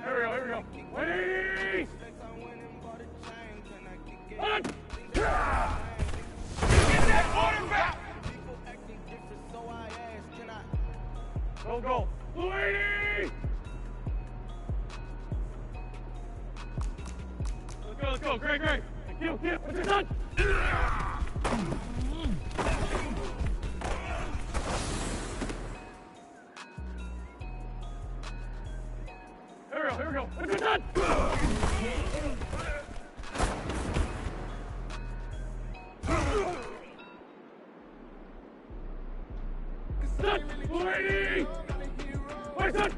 S6: Here we go. Ready! Get that quarterback! Go. Ready! Let's go. Great. Kill. What's your son? Here we go. What's your son? Son! Ready! Where's son?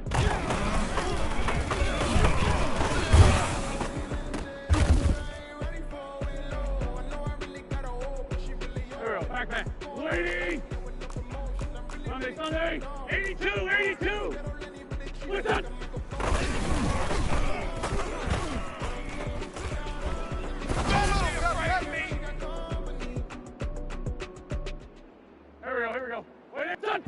S6: Back. Waiting! Sunday! 82! What's that? Here we go. Wait, son!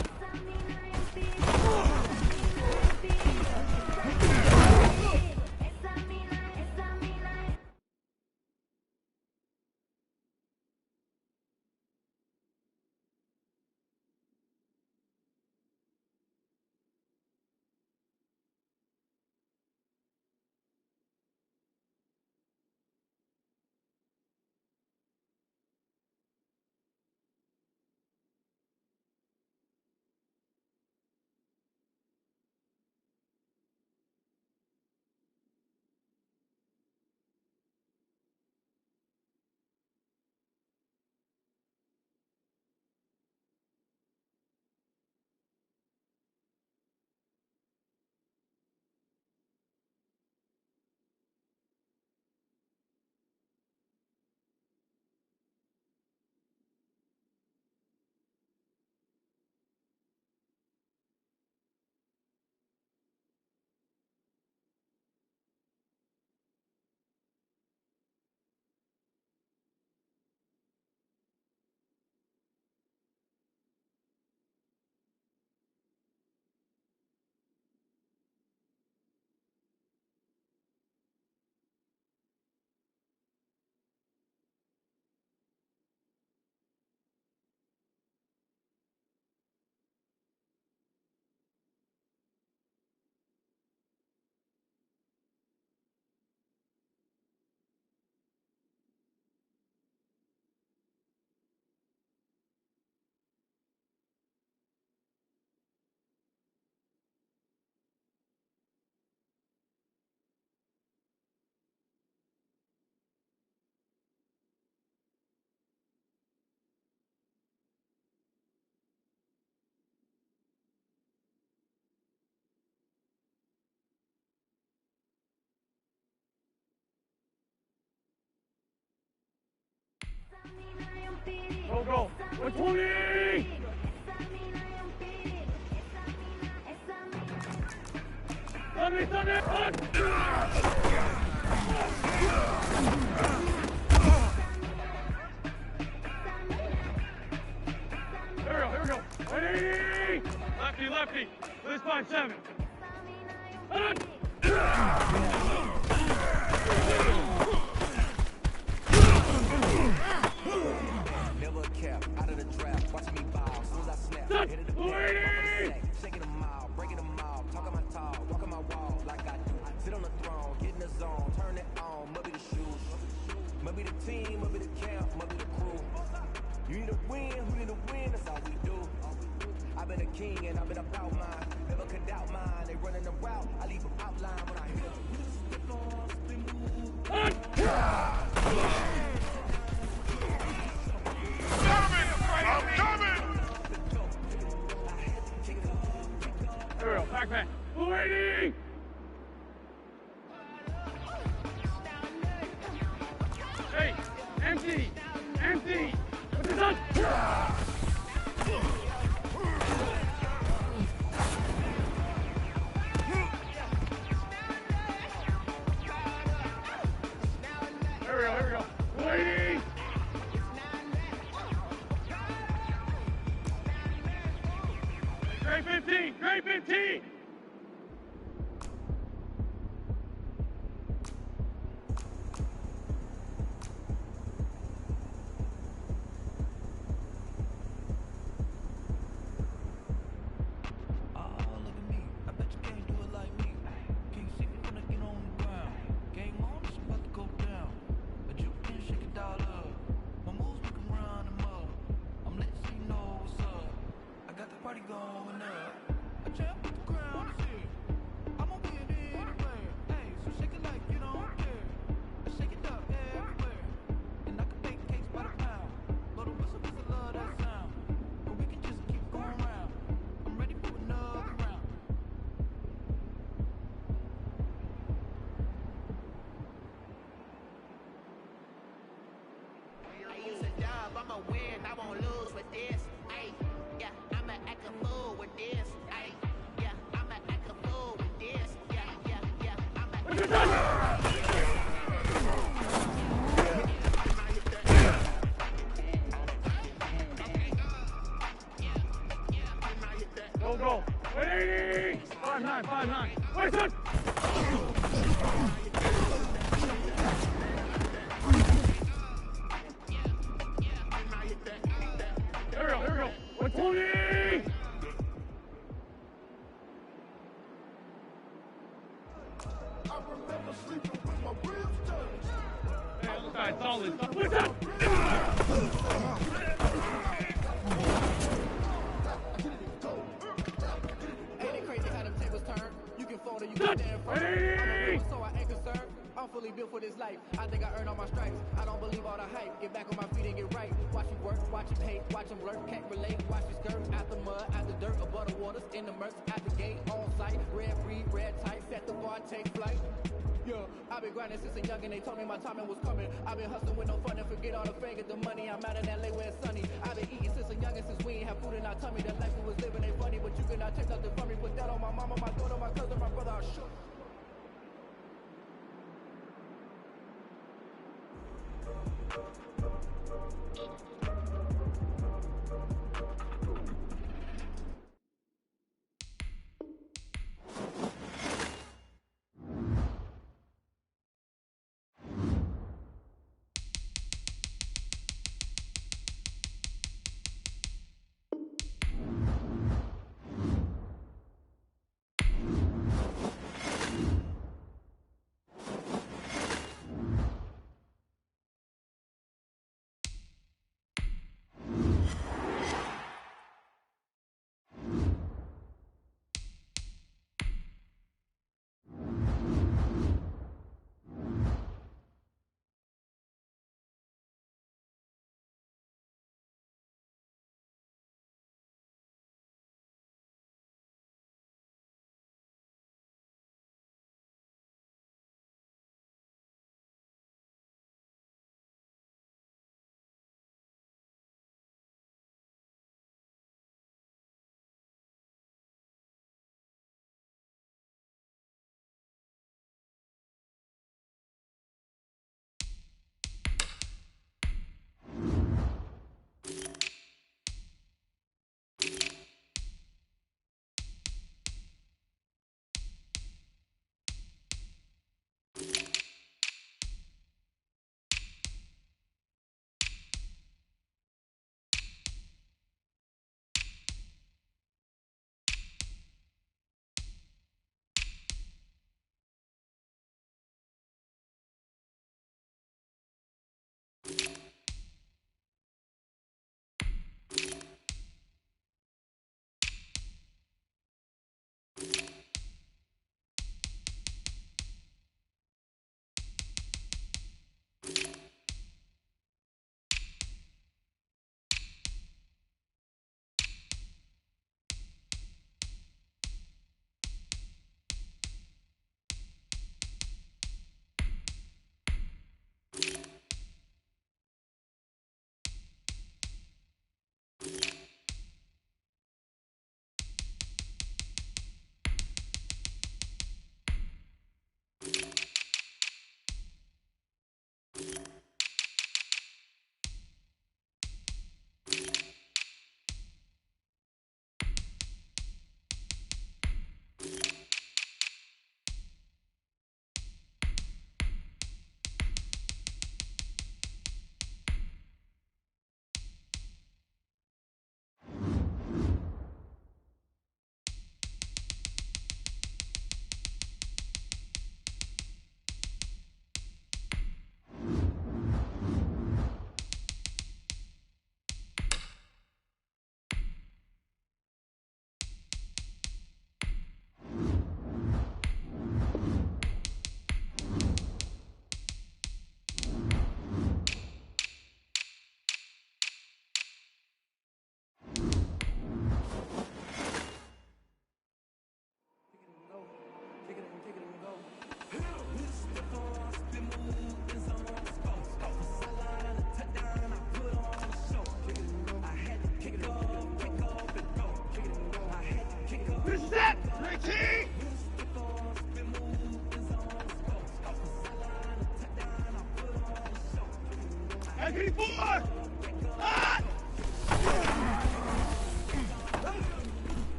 S6: 20! Sunday! Here we go. 180! Lefty. This 5-7.
S7: Never kept out of the draft, watching me bow. As soon as I snap, hit it the back, shaking them out, breaking them out, talking my talk, walking my wall like I do. Sit on the throne, get in the zone, turn it on, maybe the shoes, maybe the team, maybe the camp, maybe the crew. You need to win, who need to win? That's all we do. I've been a king and I've been about mine. Never could doubt mine. They running the route, I leave them outline when I hit them.
S6: I'm coming! Here we go, back. 280! Hey, empty! What's it done? Here we go. 280! Grade 15!
S8: I'ma win, I won't lose with this. Ay, yeah, I'ma act a fool with this. Ay, yeah, I'ma act a fool with this. Yeah,
S6: Go. 180! 5-9. Wait, son! Here we go. 120! Hey, solid. What's up?
S7: Ain't it crazy how them tables turn? You can fold or you can stand firm. So I ain't concerned. I'm fully built for this life. I think I earned all my stripes. I don't believe all the hype. Get back on my feet and get right. Watch you work, watch you hate, watch them lurk. Can't relate, watch you skirt. Out the mud, out the dirt, above the waters, in the murks, out the gate, on sight. Red breed, red tight, set the bar, take flight. Yeah, I've been grinding since a young and they told me my timing was coming. I've been hustling with no fun and forget all the fame, get the money. I'm out in LA where it's sunny. I've been eating since a young and since we ain't have food in our tummy. The life we was living ain't funny, but you cannot take nothing from me. Put that on my mama, my daughter, my cousin, my brother, I shook.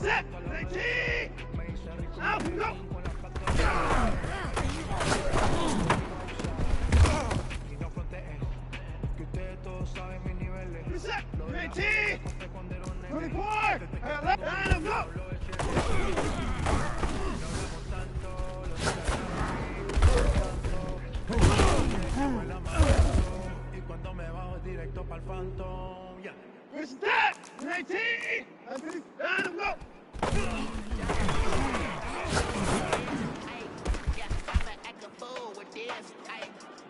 S6: Set. 19. Out. Go. Reset. 19. 24. Line up. Go. Reset. 19. Line up. Go.
S8: Yeah, I'ma act a fool with this.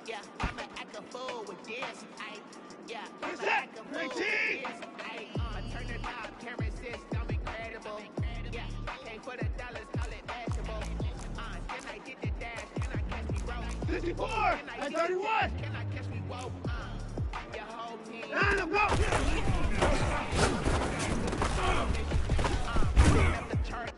S8: Yeah, I'ma act a fool with this. Yeah, I'ma act a fool with this. I turn the knob, camera assist, I'm incredible. Yeah, can't put a dollars, all it vegetable. Can I get the dash? Can I catch me roll?
S6: 54 and 31.
S8: Can I catch me woke? Your whole team.
S6: Line up. Go.
S8: The church.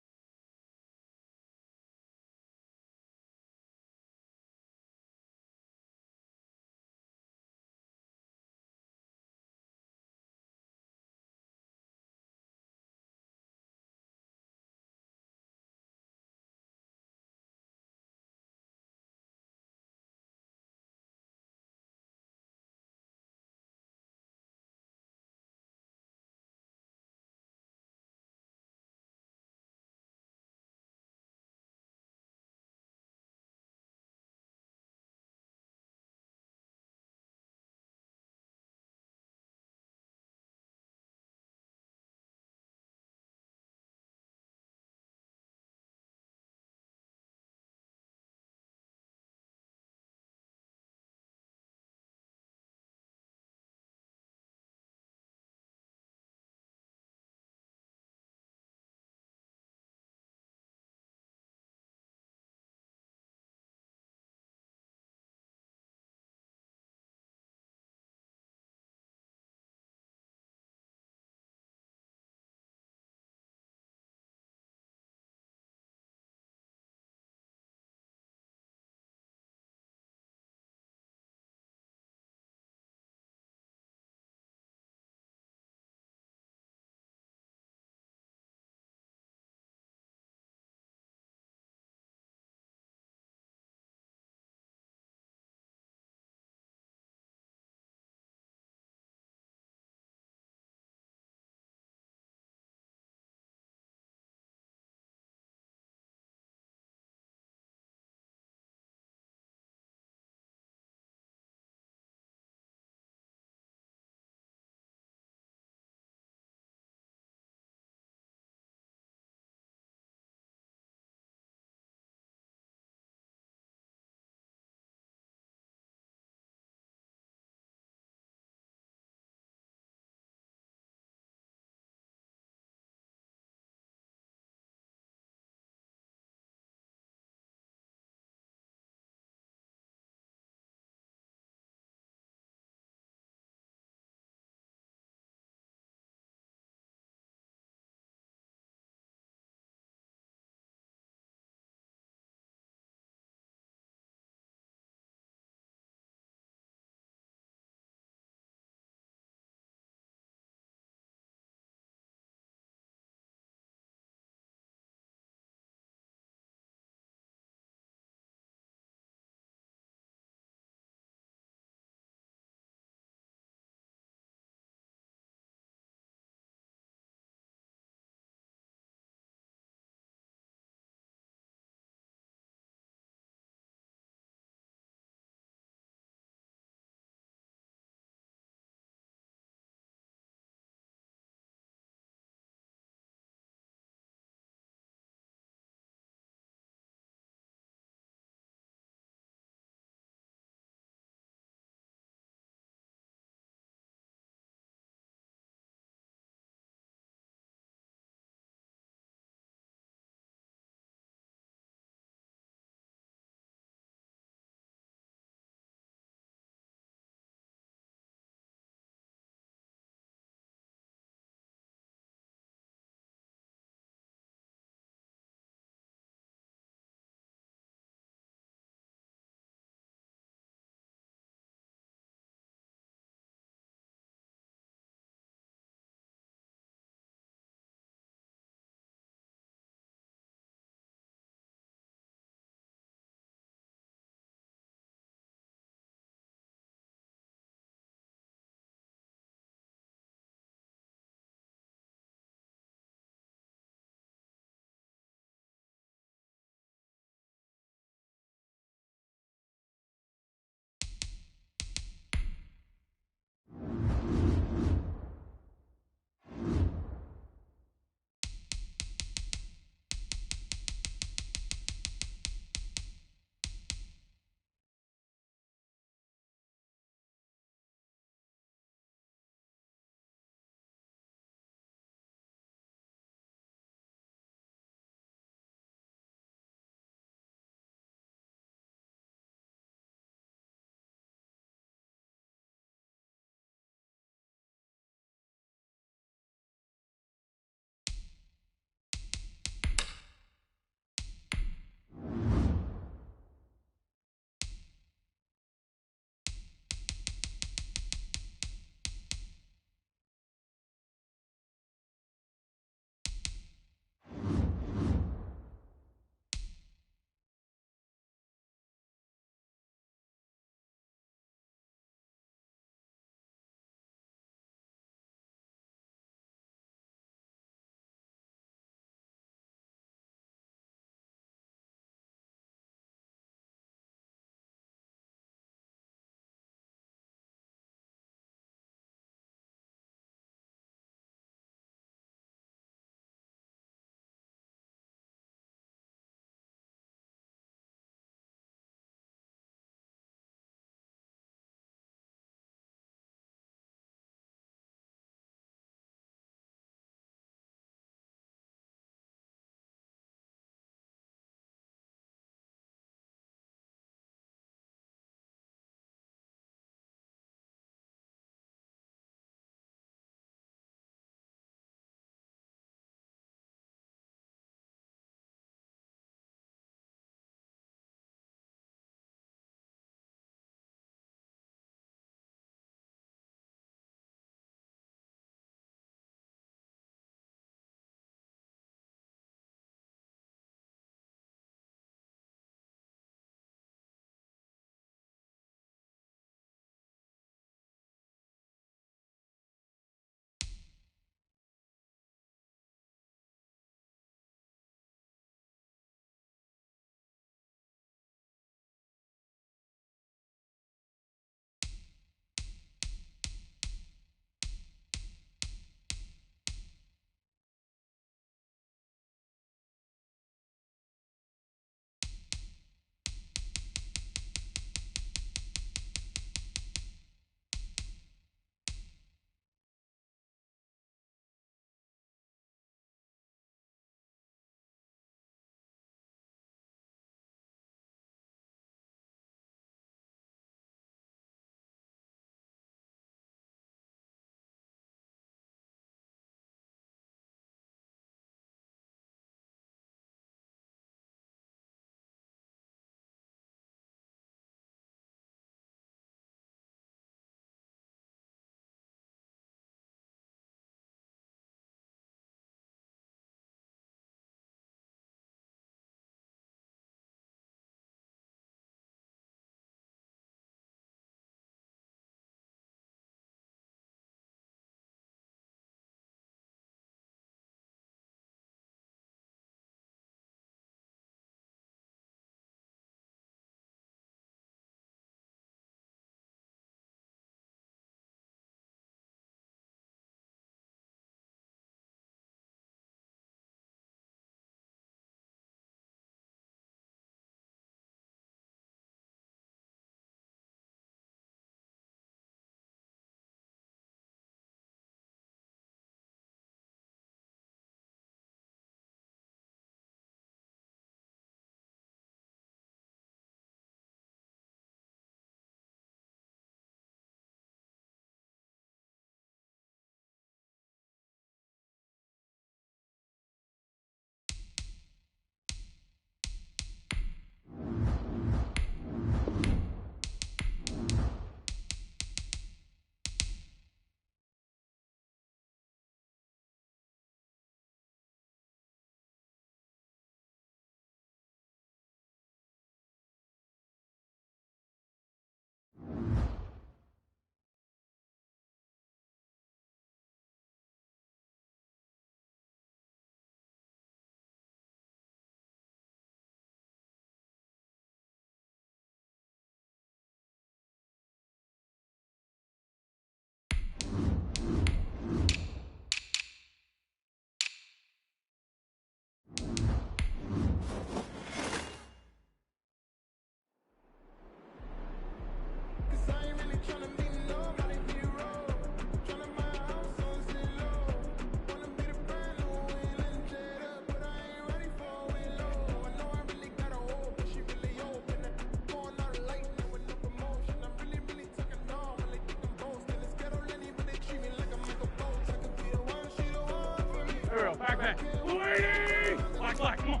S6: Black, come on.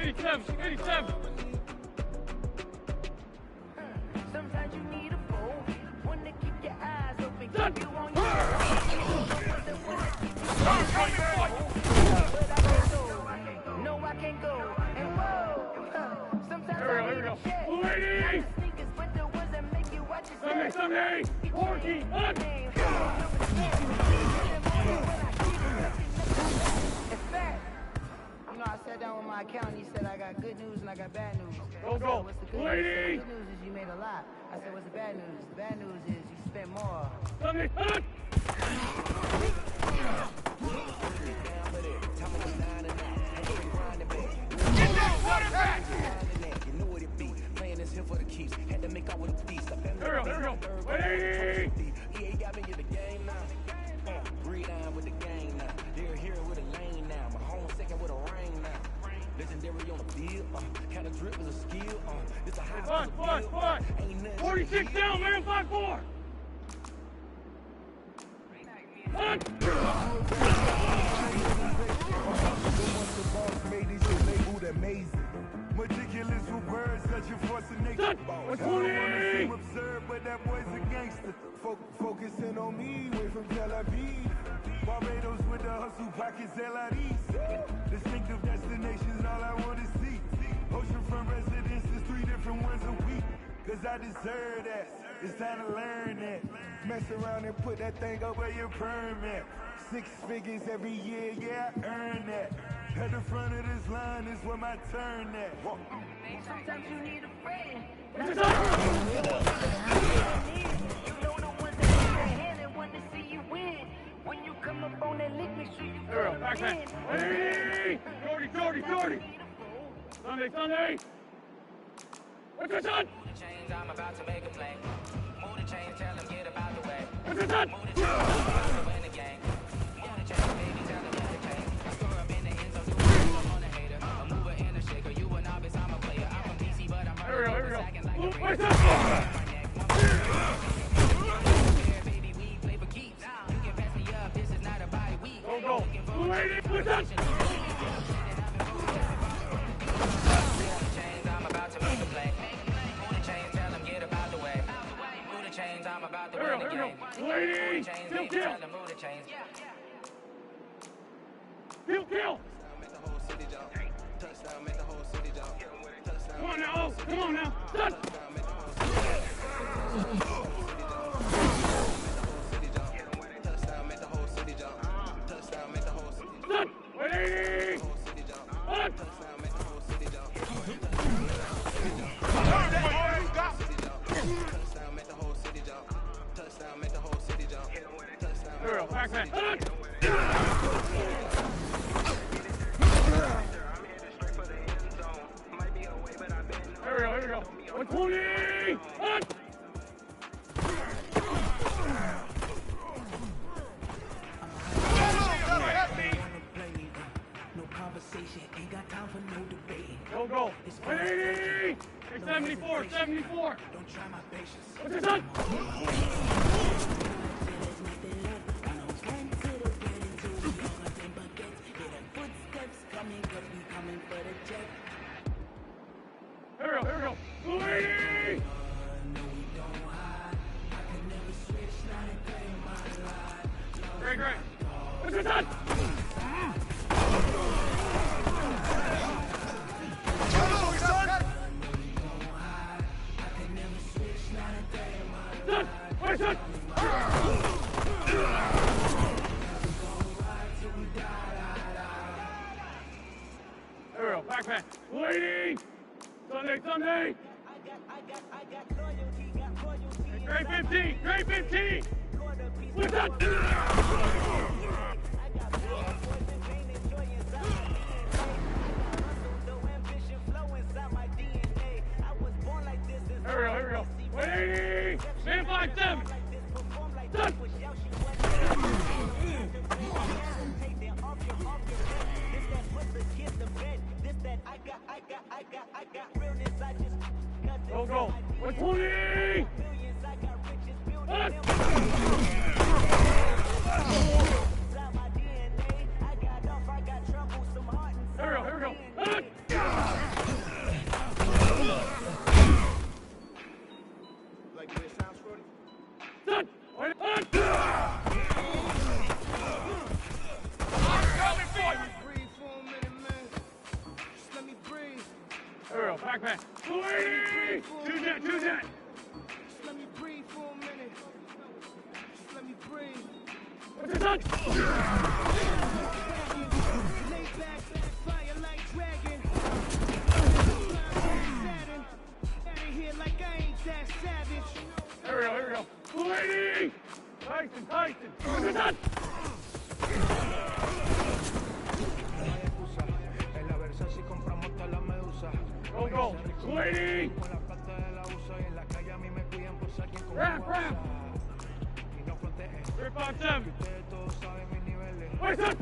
S6: 87, 87.
S8: Sometimes you need a fool, one to keep your eyes open, keep you on your no, I can't go. And whoa, sometimes I need a check. Sneakers, but the ones that make you watch yourself.
S6: Sunday, Porky, up.
S8: You know, I sat down with my accountant. He said I got good news and I got bad news.
S6: Go, go.
S8: What's the good news? The good news is you made a lot. I said, what's the bad news? The bad news is you spent more.
S6: Sunday, up.
S8: Get that quarterback! You know what it be. Playing this here for the keeps. Had to make out with a piece.
S6: Here we go. Ready?
S8: EA got me in the game now. Breathe on with the game now. They're here with a lane now. My home second with a ring now. Legendary on the field. Kind of drip is a skill. It's a high
S6: Five. 46 down, man. 5-4.
S9: Amazing. Meticulous with words, such a force of nature. I don't wanna seem absurd, but that boy's a gangster. Focusing on me, way from Tel Aviv. Barbados with the hustle pockets, LIDs. Distinctive destinations, all I wanna see. Oceanfront residences, 3 different ones a week. Cause I deserve that. It's time to learn that. Mess around and put that thing up where your permit. 6 figures every year, yeah, I earn that. At the front of this line is where my turn at.
S8: Sometimes you need a friend.
S6: What's
S8: You
S6: this up?
S8: know the ones that hold your hand and want to see you win. When you come up on that lick, make sure you
S6: Here we go. Back. Ready? Jordy. Sunday. What's this on?
S8: Chains, I'm about to make a play. Move the chains, tell them get about the way.
S6: What's this on?
S8: Move the chains, I'm about to win the game. Move the chains, baby, tell them get the chains. I score up in the end zone, doing it on a hater. A mover and a shaker, you a novice, I'm a player. I'm from DC, but I'm
S6: Here we go.
S8: acting like a
S6: What's
S8: raider.
S6: this?
S8: Baby, we play for keeps. You can pass me up, this is not a bye week.
S6: Go. Ready? What's this?
S8: Chains, I'm about to make a play. Move the chains, tell them get about the way. Move the chains, I'm about to win the game.
S6: Ready?
S8: Move the chains, baby, tell them move the chains.
S6: Kill. Come on now. Done. Done. Ready? On. Here we go. Back. On. Here we go. 120. On.
S8: No conversation, ain't got time for no debating.
S6: Go. Ready? 74.
S8: Don't try my patience.
S6: What's this on? Here we go. Ready? Great. What's this on? Done. What's this? Here we go. Back. Lady. Sunday.
S8: I got loyalty,
S6: Grade 15. What's that? Here we go. Ready? Man 5-7. Done. Go. 120. On. Here we go. 280! Choose that!
S9: Let me breathe for a minute. Let me breathe.
S6: What's this on?
S9: Lay back, fire like dragon. Saturn. Out of here like I ain't that savage.
S6: Here we go. 280! Tyson! What's this on? Go! 280! Wrap! 357! Wait, son!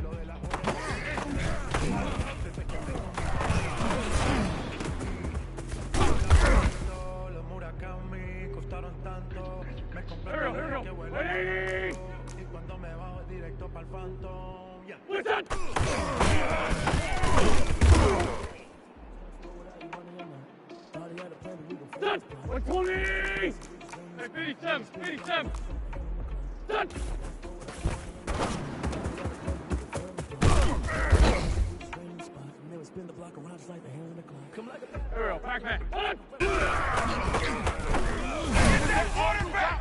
S6: Here we go! 180! What's that? 120! 87! Done!
S7: Spin the block around just like the hand in the clock. Come like a
S6: Here we go, Pac-Man.
S3: Get that quarterback!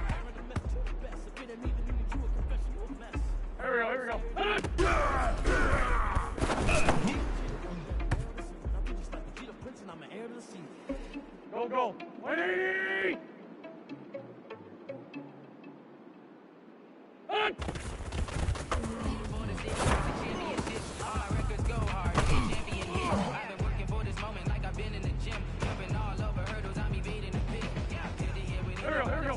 S6: Here we go. Go. 180! Here we go.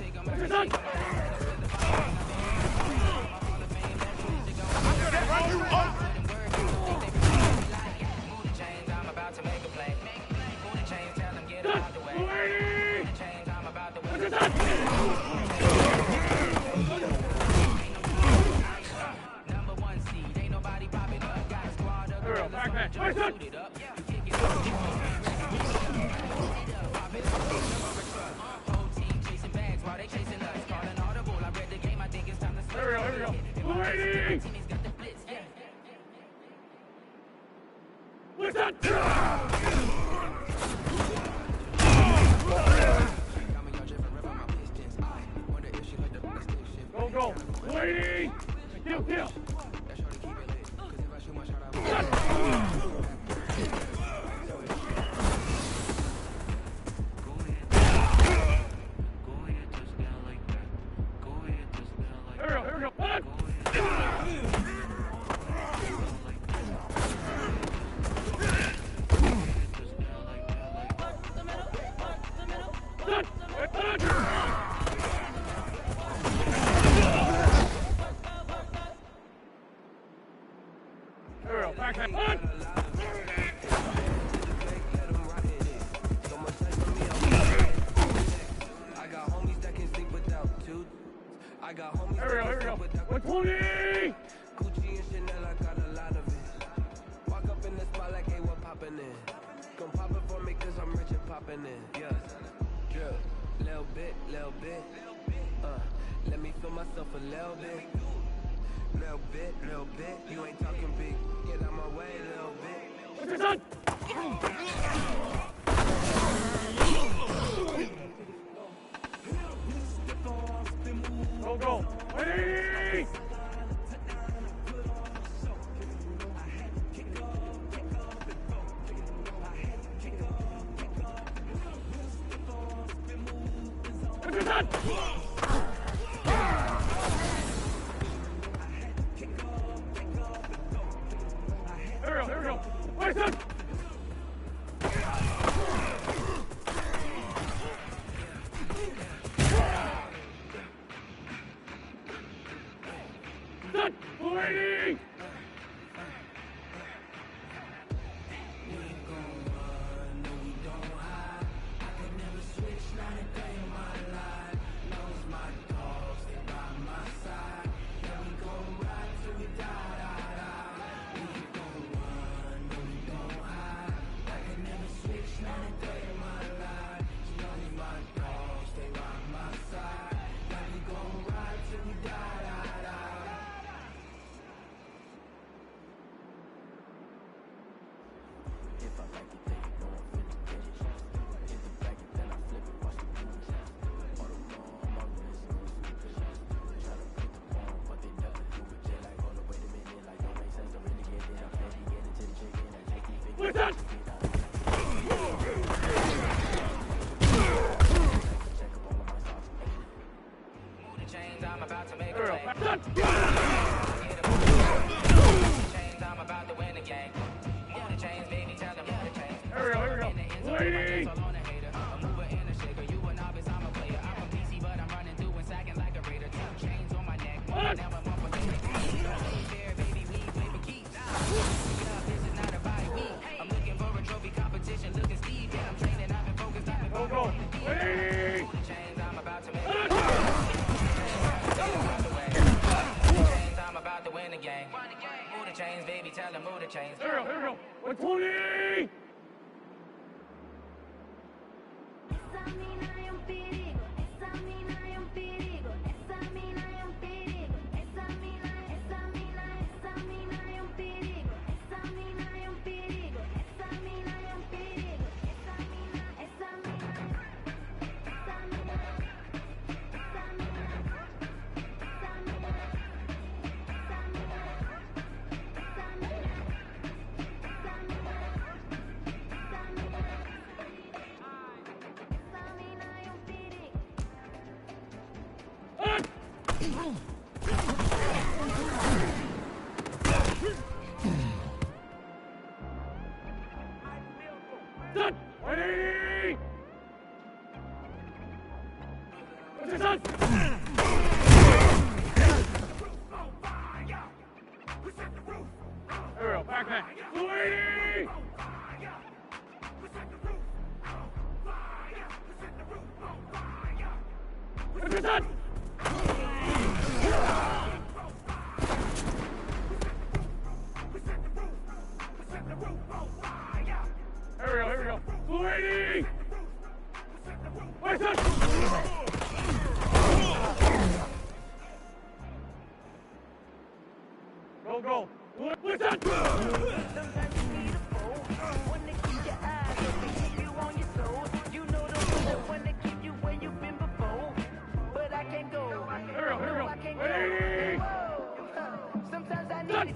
S6: What's this on? Here we go. 280! What's that? Go. 280! Kill! Here we go.
S9: I got homies
S6: Here we go. 120!
S9: Gucci and Chanel, I got a lot of it. Walk up in the spot like, hey, what poppin' in? Come pop it for me, cause I'm rich and poppin' in. Yeah, drip, little bit. Let me feel myself a little bit. Little bit. You ain't talking big. Get out my way, little bit.
S6: What's this on? Go. 180! What's this on? Here we go. Wait, son! Done! 280! Listen!
S7: I'm about to make a play. I'm about to win the game. The chains, baby, tell them the chains.
S6: Here we go. Lady!
S7: A mover and a shaker. You a novice, I'm a player. I'm from DC, but I'm running through and sagging like a raider. Two chains on my neck. Now I'm up for there, baby, we play for keeps. This is not a bye week. I'm looking for a trophy competition. Looking Steve, yeah, I'm training. I've been focused. I've been focused.
S6: Lady!
S7: The chains, I'm about to make a I'm about to win the game. Move the chains, baby, tell them move the chains.
S6: Here we go. 120! Done! 180! What's this on? There we go, back. 280! What's this on? Here we go. 280! What's up? Go. What's up?
S8: Sometimes you need a foe, one to keep your eyes open, keep you on your toes. You know the one to keep you where you've been before. But I can't go.
S6: Here we go.
S8: I can't
S6: 180!
S8: go. Whoa. Sometimes I need a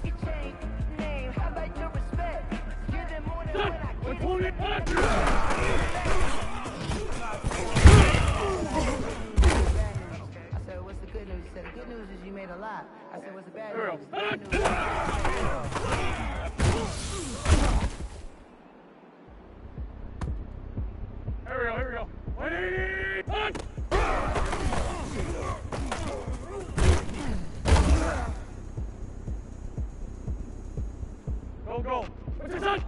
S8: you change name, how about your respect? Give them more than when I get it. I said, what's the good news? He said, the good news is you made a lot. I said, what's the bad news? The bad news
S6: Here we go. 180! Go. What's this on?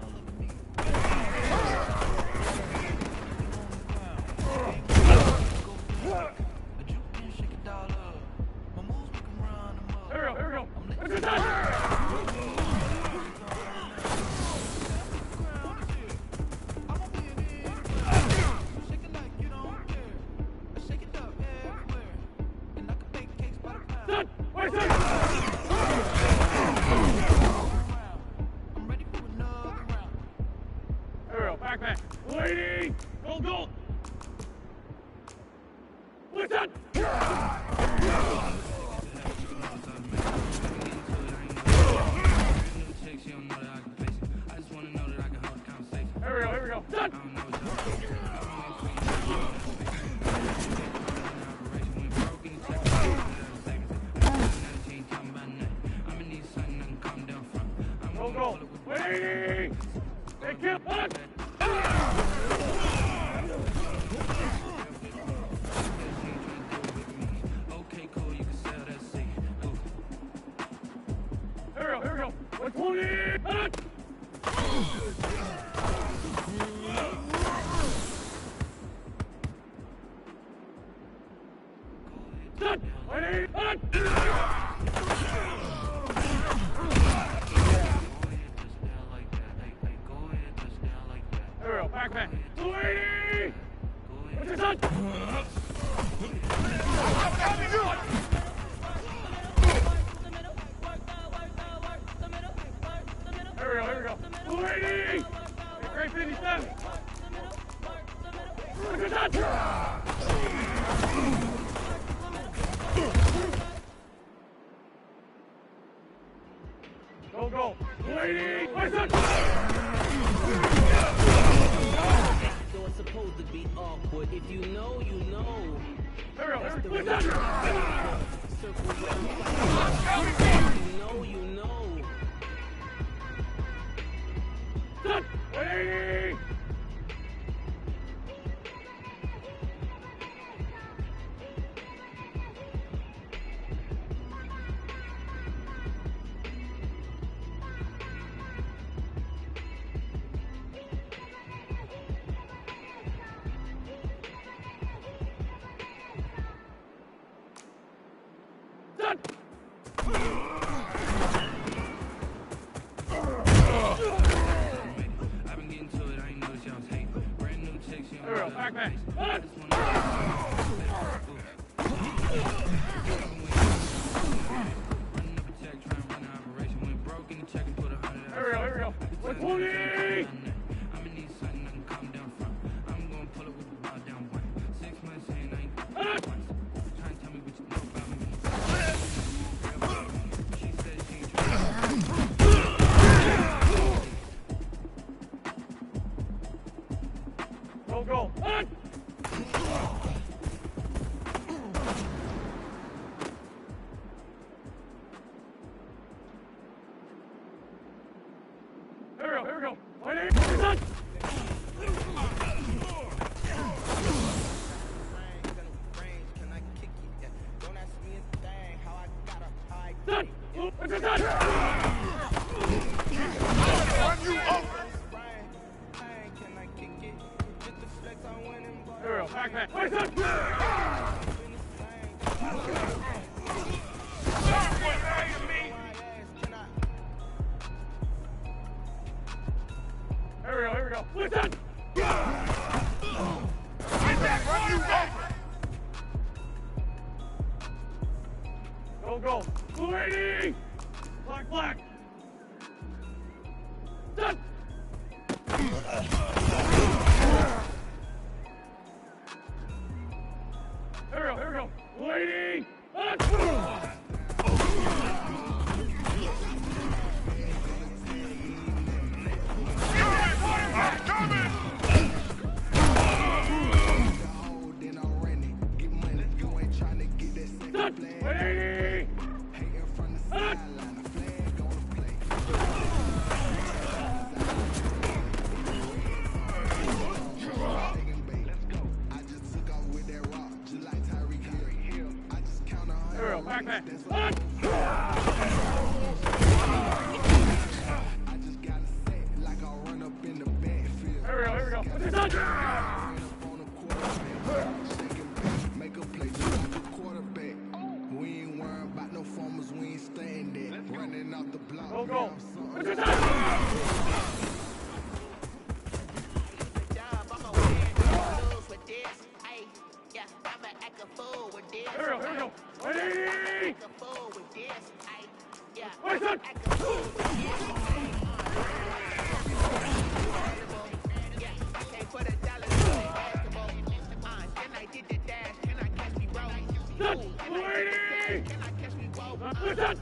S6: Here we go. What's this on? Done! What's this? Back. Lady! Go! Listen! Here we go. Done! Go. Lady! Take him!
S7: Okay, cool, you can sell that seat.
S6: Here we go. 120! Done! 180! Back. 280! What's this on? Go, go. Lady, listen.
S7: So it's supposed to be awkward. If you know, you know.
S6: Here we go.
S7: That's the circle around. You know, you know.
S6: Set. Lady. Go, go. Here we go. Lady. Set. Set. What's it done?
S4: Run you over.
S6: Here we go. Back man. Wait, set. Here we go. Wait, set.
S4: Run you over.
S6: Go, go. Lady. Black, black. Set. Here we go. Lady.
S4: I'm coming.
S6: Set. Lady. Here we go. Back man. Here we go. What's it done? Go, go. What's it done? Here we go. Lady. Wait, set. Set. Lady. Wait, set.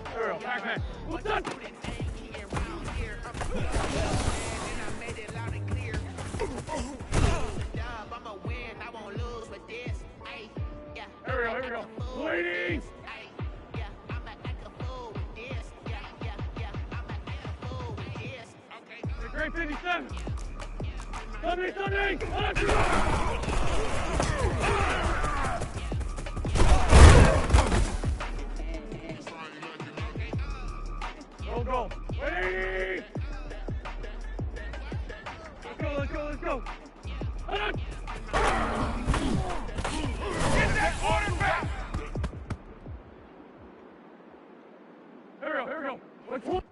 S6: Here we go. Back man. What's that? Here we go. Ladies. The great 57. Sunday. Go. Ladies. Let's go.
S4: Get that quarterback.
S6: Here we go. Let's one.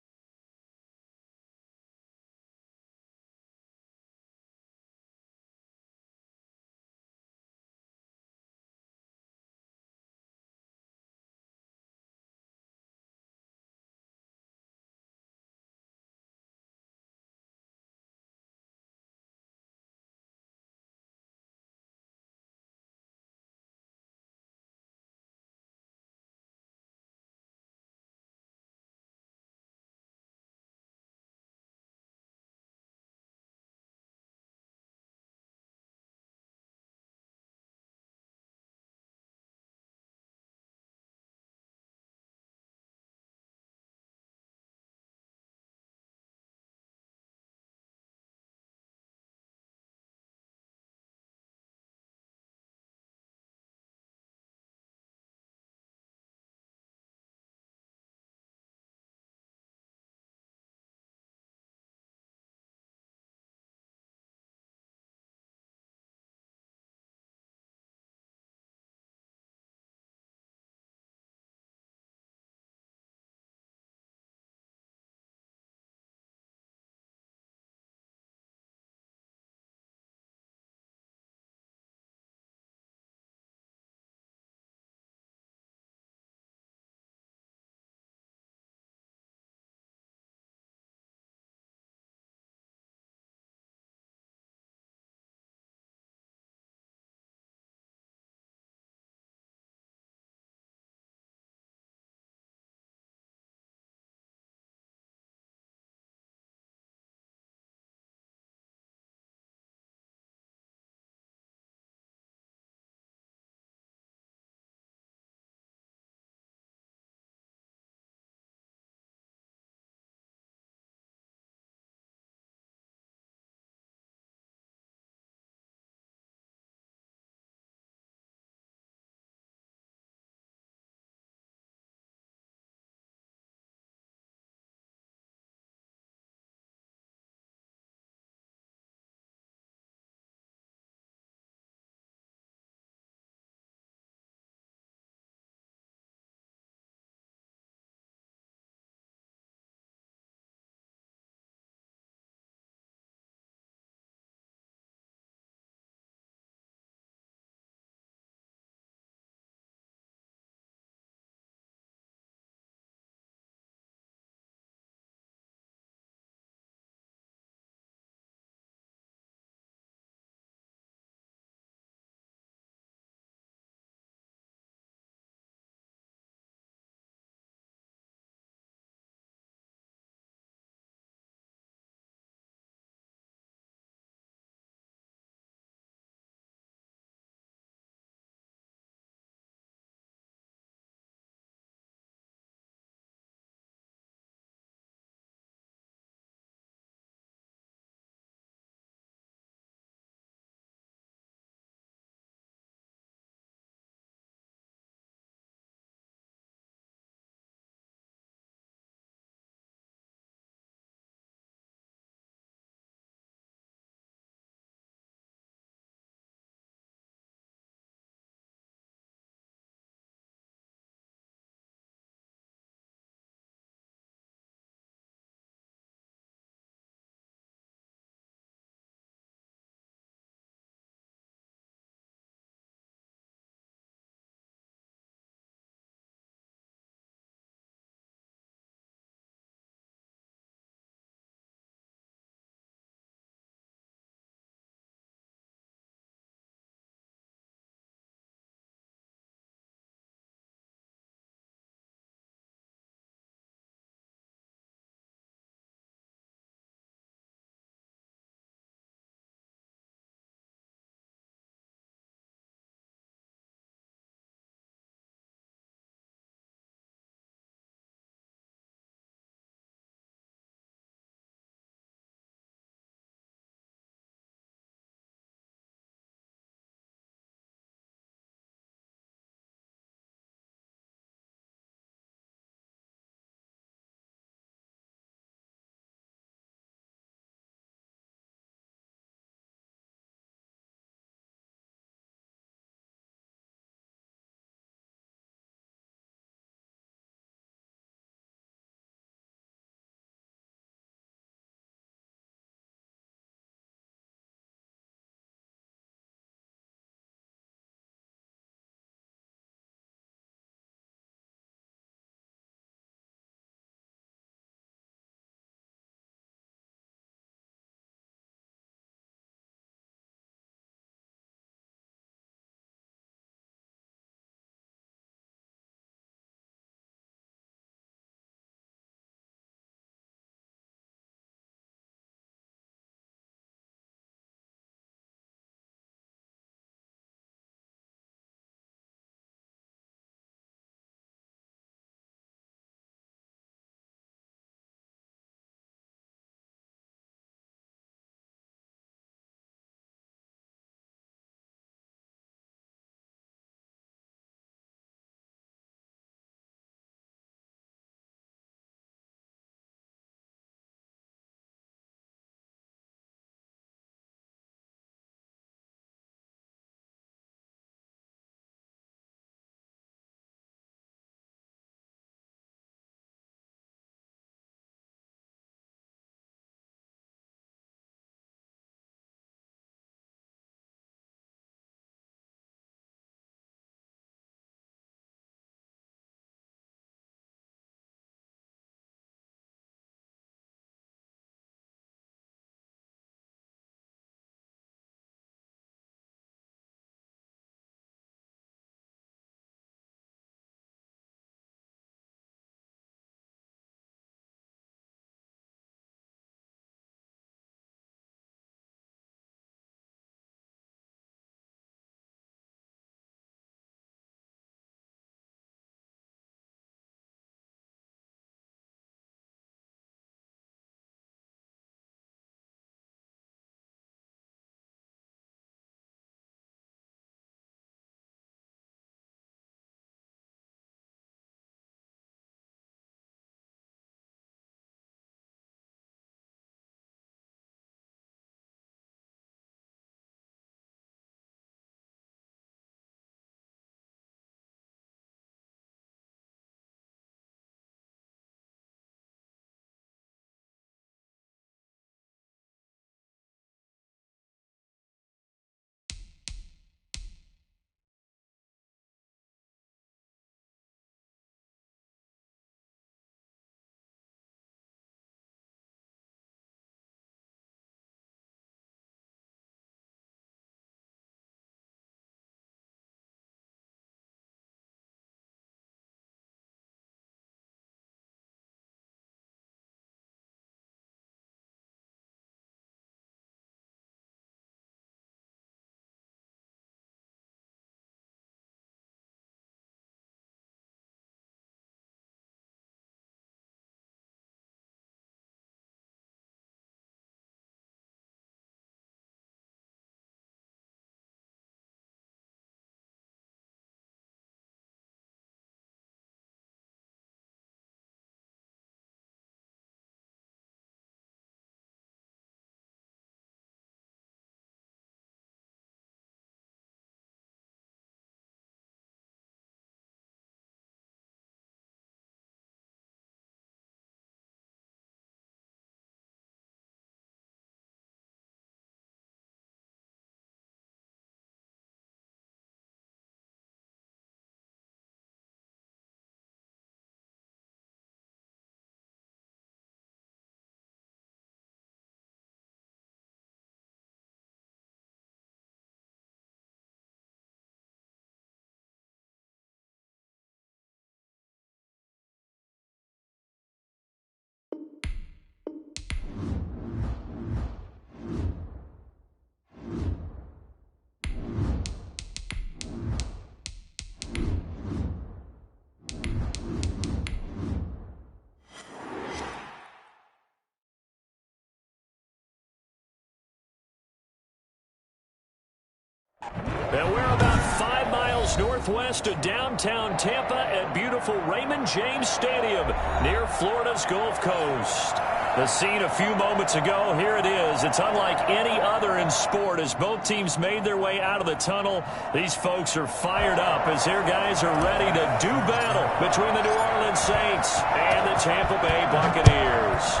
S1: And we're about 5 miles northwest of downtown Tampa at beautiful Raymond James Stadium near Florida's Gulf Coast. The scene a few moments ago, here it is. It's unlike any other in sport as both teams made their way out of the tunnel. These folks are fired up as their guys are ready to do battle between the New Orleans Saints and the Tampa Bay Buccaneers.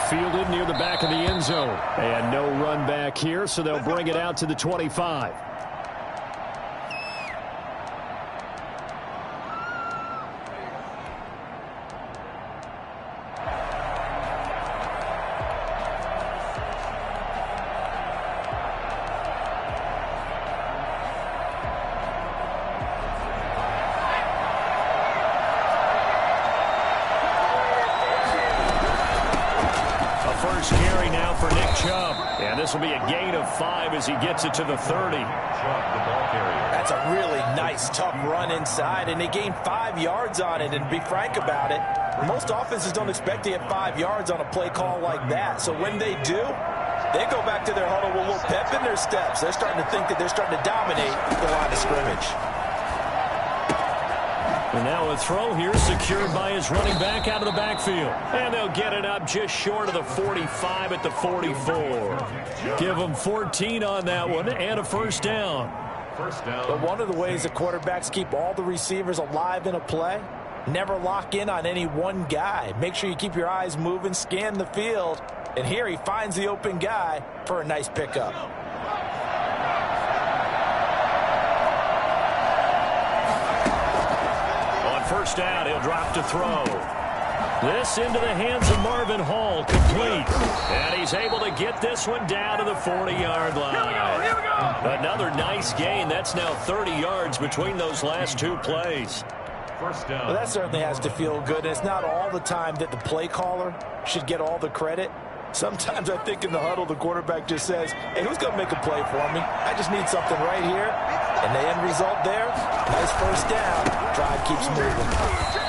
S5: Fielded near the back of the end zone. And no run back here, so they'll bring it out to the 25.
S1: First carry now for Nick Chubb. And this will be a gain of 5 as he gets it to the 30.
S2: That's a really nice, tough run inside, and they gained 5 yards on it. And to be frank about it, most offenses don't expect to get 5 yards on a play call like that. So when they do, they go back to their huddle with a little pep in their steps. They're starting to think that they're starting to dominate the line of scrimmage.
S1: And now a throw here secured by his running back out of the backfield. And they'll get it up just short of the 45 at the 44. Give them 14 on that one and a first down.
S2: But one of the ways the quarterbacks keep all the receivers alive in a play, never lock in on any one guy. Make sure you keep your eyes moving, scan the field. And here he finds the open guy for a nice pickup.
S1: First down, he'll drop to throw. This into the hands of Marvin Hall, complete. And he's able to get this one down to the 40-yard line.
S6: Here we go.
S1: Another nice gain. That's now 30 yards between those last 2 plays.
S3: First down.
S2: Well, that certainly has to feel good. And it's not all the time that the play caller should get all the credit. Sometimes I think in the huddle, the quarterback just says, hey, who's going to make a play for me? I just need something right here. And the end result there, nice first down. Drive keeps moving.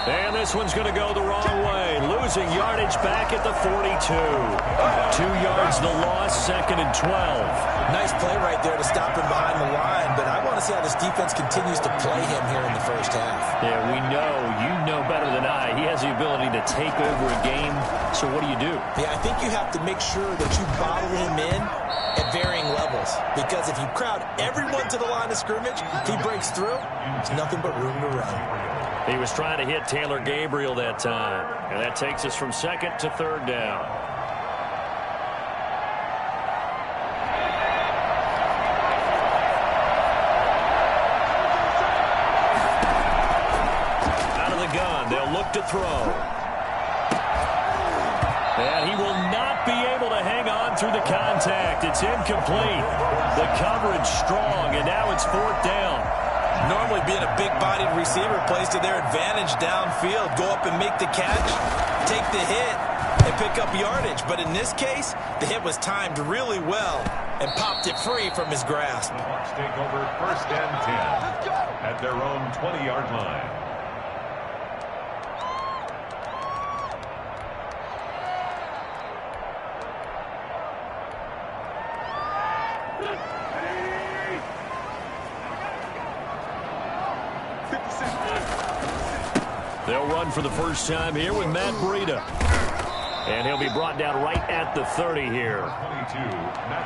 S1: And this one's going to go the wrong way. Losing yardage back at the 42. 2 yards the loss, 2nd and 12.
S2: Nice play right there to stop him behind the line. But I want to see how this defense continues to play him here in the first half.
S1: Yeah, we know. You know better than I. He has the ability to take over a game. So what do you do?
S2: Yeah, I think you have to make sure that you bottle him in at varying levels. Because if you crowd everyone to the line of scrimmage, if he breaks through, there's nothing but room to run.
S1: He was trying to hit Taylor Gabriel that time. And that takes us from 2nd to 3rd down. Out of the gun, they'll look to throw. And he will not be able to hang on through the contact. It's incomplete. The coverage strong, and now it's 4th down.
S2: Normally being a big-bodied receiver plays to their advantage downfield. Go up and make the catch, take the hit, and pick up yardage. But in this case, the hit was timed really well and popped it free from his grasp.
S3: The Hawks take over 1st and 10 at their own 20-yard line.
S1: They'll run for the first time here with Matt Breida. And he'll be brought down right at the 30 here.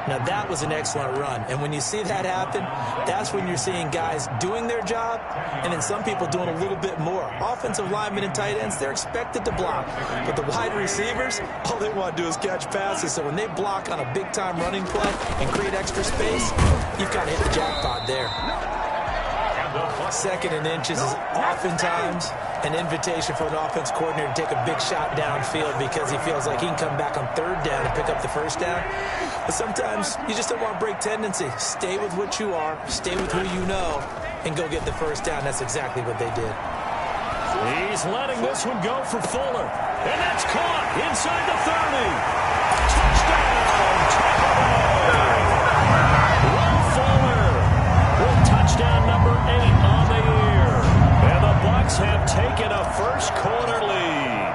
S2: Now, that was an excellent run. And when you see that happen, that's when you're seeing guys doing their job and then some people doing a little bit more. Offensive linemen and tight ends, they're expected to block. But the wide receivers, all they want to do is catch passes. So when they block on a big-time running play and create extra space, you've got to hit the jackpot there. 2nd and inches is oftentimes an invitation for an offense coordinator to take a big shot downfield because he feels like he can come back on 3rd down and pick up the first down. But sometimes you just don't want to break tendency. Stay with what you are, stay with who you know, and go get the first down. That's exactly what they did.
S1: He's letting this one go for Fuller. And that's caught inside the 30. Touchdown, Tampa Bay. Will Fuller with touchdown number 8 on the year. And the Bucs have taken a first-quarter lead.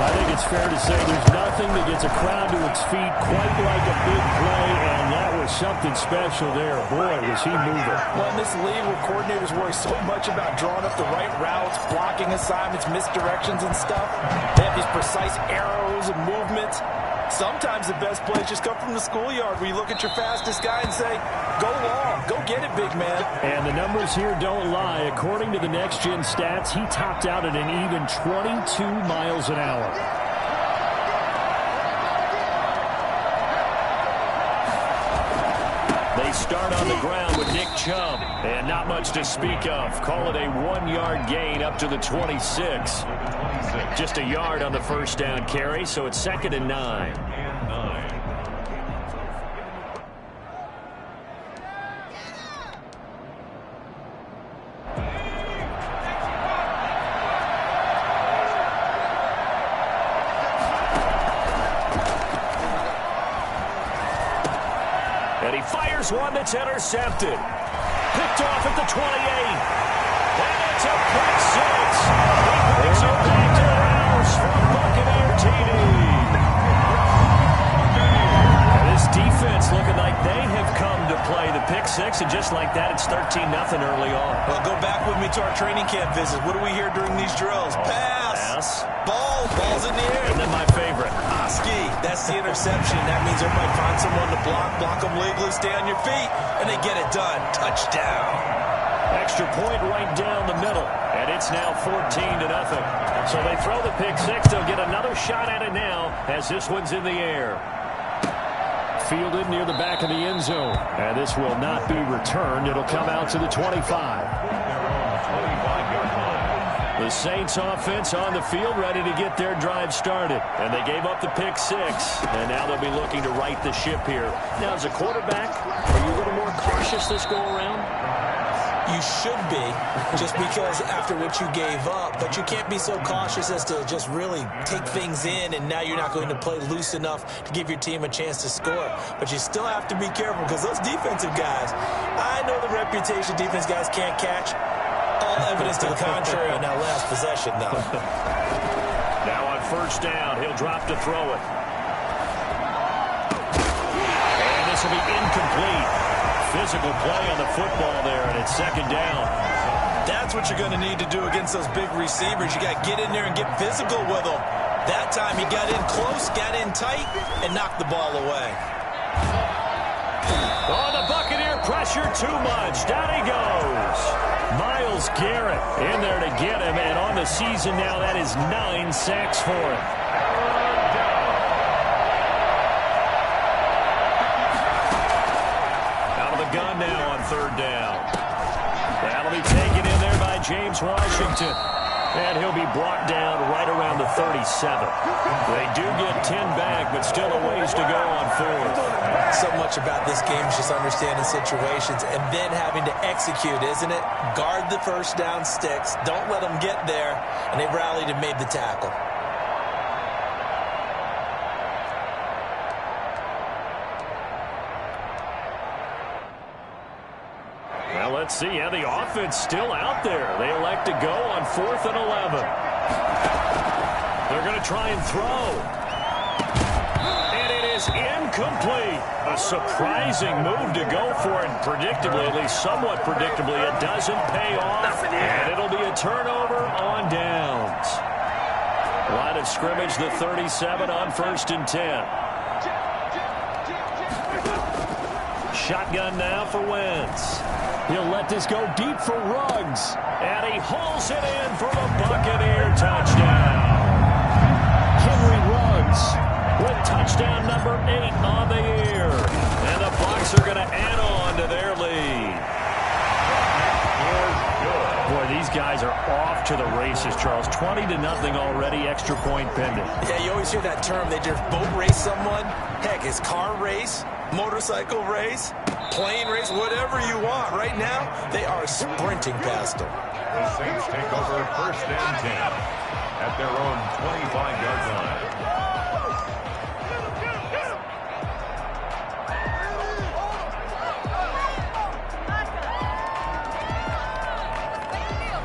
S5: I think it's fair to say there's nothing that gets a crowd to its feet quite like a big play, and was something special there. Boy, was he moving.
S2: Well, in this league where coordinators worry so much about drawing up the right routes, blocking assignments, misdirections and stuff, they have these precise arrows and movements. Sometimes the best plays just come from the schoolyard where you look at your fastest guy and say, go long, go get it, big man.
S5: And the numbers here don't lie. According to the Next Gen stats, he topped out at an even 22 miles an hour. They start on the ground with Nick Chubb. And not much to speak of. Call it a 1-yard gain up to the 26. Just a yard on the first down carry, so it's 2nd and 9. And he fires one that's intercepted. Picked off at the 28. And it's a pick six. He brings it back to the house from Buccaneer TD. And this defense looking like they have come to play the pick six, and just like that, it's 13-0 early on.
S2: Well, go back with me to our training camp visit. What do we hear during these drills? Pass. Ball's in the air.
S5: And then my favorite.
S2: Ski. That's the interception. That means everybody find someone to block them legally, stay on your feet, and they get it done. Touchdown.
S5: Extra point right down the middle, and it's now 14-0. So they throw the pick six. They'll get another shot at it now as this one's in the air. Fielded near the back of the end zone, and this will not be returned. It'll come out to the 25. The Saints offense on the field ready to get their drive started. And they gave up the pick six. And now they'll be looking to right the ship here. Now, as a quarterback, are you a little more cautious this go around?
S2: You should be, just because after what you gave up. But you can't be so cautious as to just really take things in, and now you're not going to play loose enough to give your team a chance to score. But you still have to be careful, because those defensive guys, I know the reputation defense guys can't catch. All evidence to the contrary on that last possession, though.
S5: Now on first down, he'll drop to throw it. And this will be incomplete. Physical play on the football there, and it's 2nd down.
S2: That's what you're going to need to do against those big receivers. You got to get in there and get physical with them. That time he got in close, got in tight, and knocked the ball away.
S5: Oh, the Buccaneer pressure too much. Down he goes. Myles Garrett in there to get him, and on the season now, that is 9 sacks for him. Out of the gun now on 3rd down. That'll be taken in there by James Washington. And he'll be brought down right around the 37. They do get 10 back, but still a ways to go on 4th.
S2: So much about this game is just understanding situations and then having to execute, isn't it? Guard the first down sticks. Don't let them get there. And they rallied and made the tackle.
S5: Well, let's see how the offense still out there. They elect to go on 4th and 11. They're going to try and throw. And it is incomplete. A surprising move to go for it. Predictably, at least somewhat predictably, it doesn't pay off. And it'll be a turnover on downs. Line of scrimmage, the 37 on 1st and 10. Shotgun now for Wentz. He'll let this go deep for Ruggs. And he hauls it in for the Buccaneer touchdown. Henry Ruggs with touchdown number 8 on the year. And the Bucs are going to add on to their lead. Boy, these guys are off to the races, Charles. 20-0 already, extra point pending.
S2: Yeah, you always hear that term. They just boat race someone. Heck, it's car race, motorcycle race, plane race, whatever you want. Right now, they are sprinting past them.
S3: The Saints take over 1st and 10 at their own 25-yard line.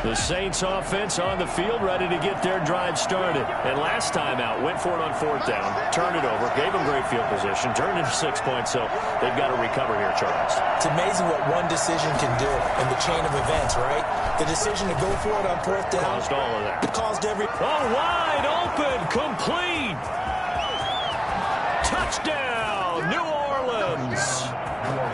S1: The Saints offense on the field, ready to get their drive started. And last time out, went for it on 4th down, turned it over, gave them great field position, turned into 6 points, so they've got to recover here, Charles.
S2: It's amazing what one decision can do in the chain of events, right? The decision to go for it on 4th down.
S1: Caused all of that.
S2: It caused every...
S1: Oh, wide open, complete. Touchdown, New Orleans.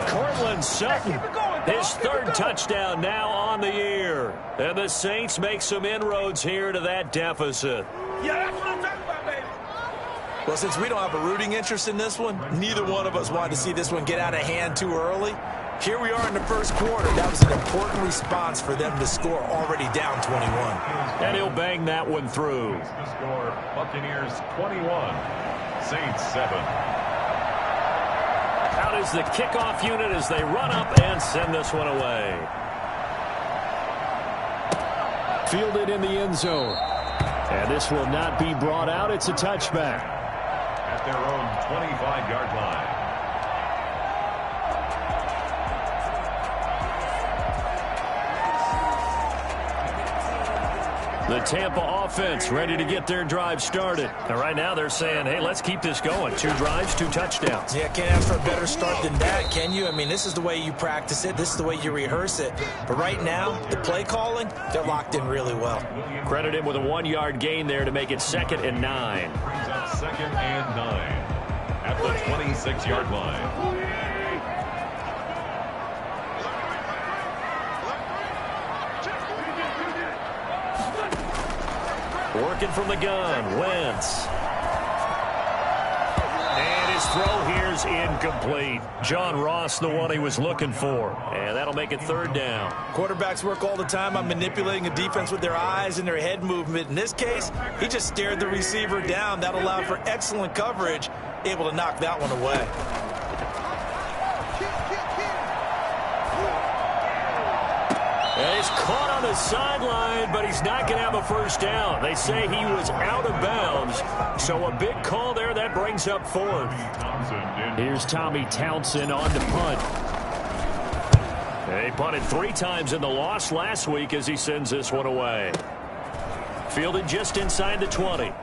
S1: Cortland Sutton, his 3rd touchdown now on the year. And the Saints make some inroads here to that deficit.
S4: Yeah, that's what I'm talking about, baby.
S2: Well, since we don't have a rooting interest in this one, neither one of us wanted to see this one get out of hand too early. Here we are in the first quarter. That was an important response for them to score already down 21.
S1: And he'll bang that one through.
S3: The score, Buccaneers 21, Saints 7.
S1: Out is the kickoff unit as they run up and send this one away. Fielded in the end zone. And this will not be brought out. It's a touchback.
S3: At their own 25-yard line.
S1: The Tampa offense ready to get their drive started. And right now they're saying, hey, let's keep this going. 2 drives, 2 touchdowns.
S2: Yeah, can't ask for a better start than that, can you? I mean, this is the way you practice it. This is the way you rehearse it. But right now, the play calling, they're locked in really well.
S1: Credit him with a 1-yard gain there to make it 2nd and 9.
S3: Brings up 2nd and 9 at the 26-yard line.
S1: Working from the gun, Wentz. And his throw here's incomplete. John Ross, the one he was looking for. And that'll make it 3rd down.
S2: Quarterbacks work all the time on manipulating a defense with their eyes and their head movement. In this case, he just stared the receiver down. That allowed for excellent coverage, able to knock that one away.
S1: And he's caught on the sideline, but he's not going to have a 1st down. They say he was out of bounds, so a big call there. That brings up 4th. Here's Tommy Townsend on to punt. He punted 3 times in the loss last week as he sends this one away. Fielded just inside the 20.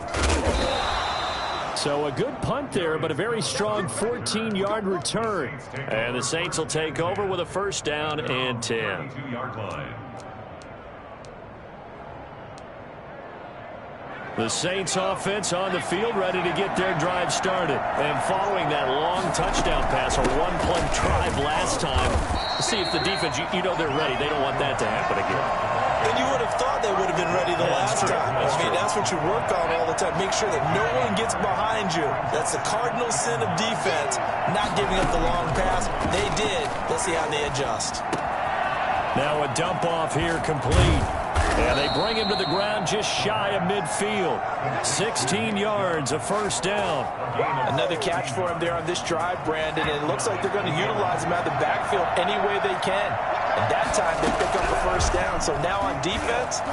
S1: So a good punt there, but a very strong 14-yard return. And the Saints will take over with a 1st down and 10. The Saints offense on the field ready to get their drive started. And following that long touchdown pass, a 1-play drive last time, see if the defense, you know they're ready. They don't want that to happen again.
S2: And you would have thought they would have been ready the last time. I mean, that's what you work on all the time. Make sure that no one gets behind you. That's the cardinal sin of defense, not giving up the long pass. They did. Let's see how they adjust.
S1: Now a dump off here complete. And they bring him to the ground just shy of midfield. 16 yards, a 1st down.
S2: Another catch for him there on this drive, Brandon. And it looks like they're going to utilize him out of the backfield any way they can. And that time they pick up a 1st down. So now on defense,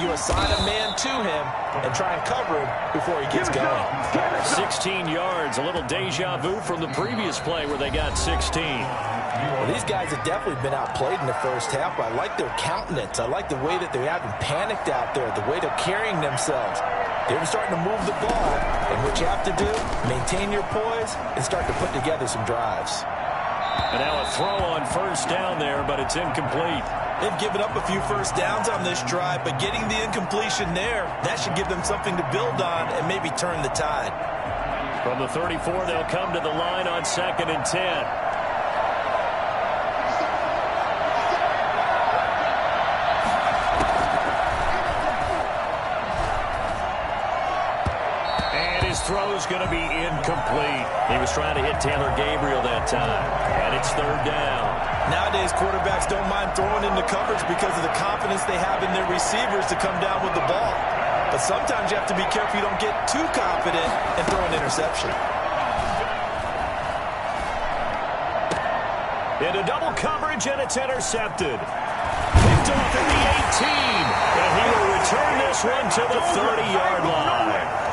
S2: you assign a man to him and try and cover him before he gets going.
S1: 16 yards, a little deja vu from the previous play where they got 16.
S2: Well, these guys have definitely been outplayed in the 1st half, but I like their countenance. I like the way that they haven't panicked out there, the way they're carrying themselves. They're starting to move the ball, and what you have to do, maintain your poise and start to put together some drives.
S1: And now a throw on 1st down there, but it's incomplete.
S2: They've given up a few 1st downs on this drive, but getting the incompletion there, that should give them something to build on and maybe turn the tide.
S1: From the 34, they'll come to the line on 2nd and 10. Throw's going to be incomplete. He was trying to hit Taylor Gabriel that time. And it's 3rd down.
S2: Nowadays, quarterbacks don't mind throwing into coverage because of the confidence they have in their receivers to come down with the ball. But sometimes you have to be careful you don't get too confident and throw an interception.
S1: Into double coverage, and it's intercepted. Picked off at the 18. And he will return this one to the 30-yard line.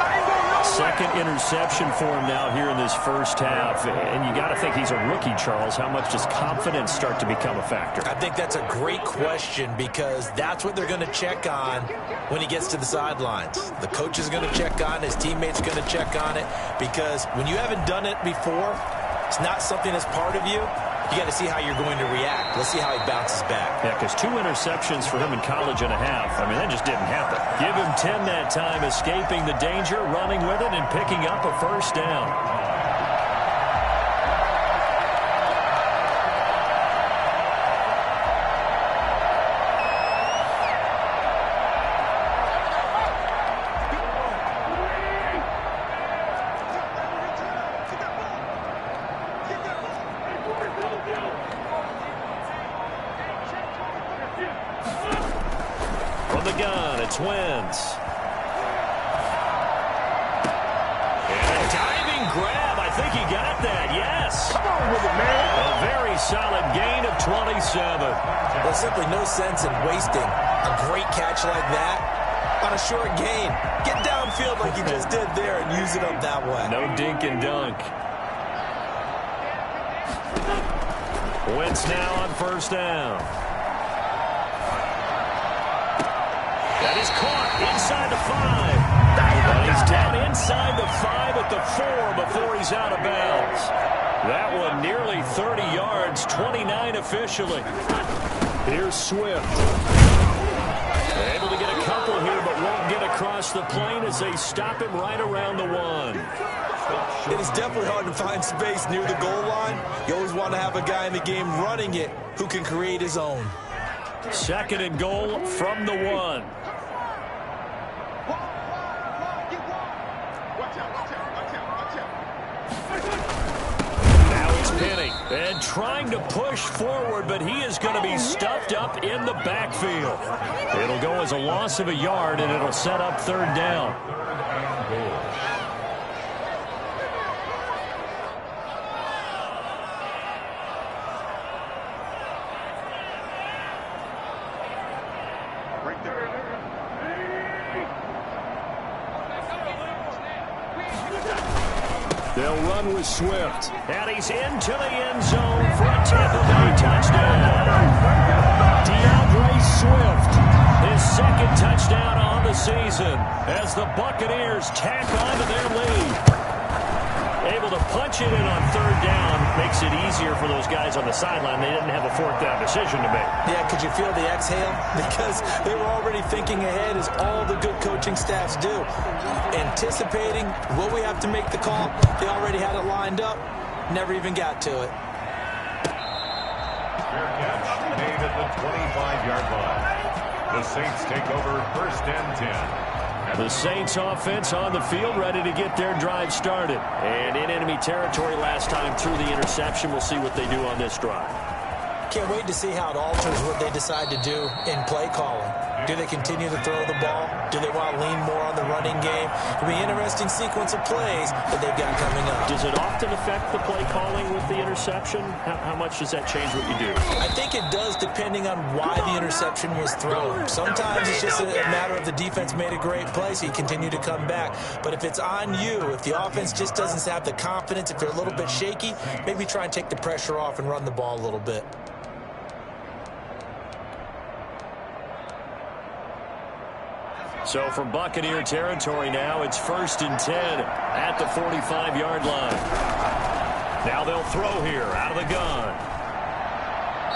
S1: second interception for him now here in this first half. And you got to think he's a rookie, Charles. How much does confidence start to become a factor?
S2: I think that's a great question because that's what they're going to check on when he gets to the sidelines. The coach is going to check on, his teammates are going to check on it, because when you haven't done it before, it's not something that's part of you. You got to see how you're going to react. Let's see how he bounces back.
S1: Yeah, because 2 interceptions for him in college and a half. I mean, that just didn't happen. Give him 10 that time, escaping the danger, running with it, and picking up a first down. From the gun, it's Wentz. And a diving grab. I think he got that, yes.
S6: Come on with it, man.
S1: A very solid gain of 27.
S2: There's simply no sense in wasting a great catch like that on a short gain. Get downfield like you just did there and use it up that way.
S1: No dink and dunk. Wentz now on first down. That is caught inside the 5. But he's down inside the 5 at the 4 before he's out of bounds. That one nearly 30 yards, 29 officially. Here's Swift. They're able to get a couple here, but won't get across the plane as they stop him right around the 1.
S2: It is definitely hard to find space near the goal line. You always want to have a guy in the game running it who can create his own.
S1: Second and goal from the 1. Now it's Penny. And trying to push forward, but he is going to be stuffed up in the backfield. It'll go as a loss of a yard, and it'll set up third down. They'll run with Swift. And he's into the end zone for a Tampa Bay touchdown. DeAndre Swift, his second touchdown on the season as the Buccaneers tack on to their lead. Able to punch it in on third down makes it easier for those guys on the sideline. They didn't have a fourth down decision to make.
S2: Yeah, could you feel the exhale? Because they were already thinking ahead, as all the good coaching staffs do. Anticipating, will we have to make the call? They already had it lined up. Never even got to it.
S3: Fair catch made at the 25-yard line. The Saints take over first and 10.
S1: The Saints offense on the field, ready to get their drive started. And in enemy territory last time through the interception. We'll see what they do on this drive.
S2: Can't wait to see how it alters what they decide to do in play calling. Do they continue to throw the ball? Do they want to lean more on the running game? It'll be an interesting sequence of plays that they've got coming up.
S1: Does it often affect the play calling with the interception? How much does that change what you do?
S2: I think it does, depending on why the interception was thrown. Sometimes it's just a matter of the defense made a great play, so you continue to come back. But if it's on you, if the offense just doesn't have the confidence, if they're a little bit shaky, maybe try and take the pressure off and run the ball a little bit.
S1: So from Buccaneer territory now, it's first and 10 at the 45-yard line. Now they'll throw here out of the gun.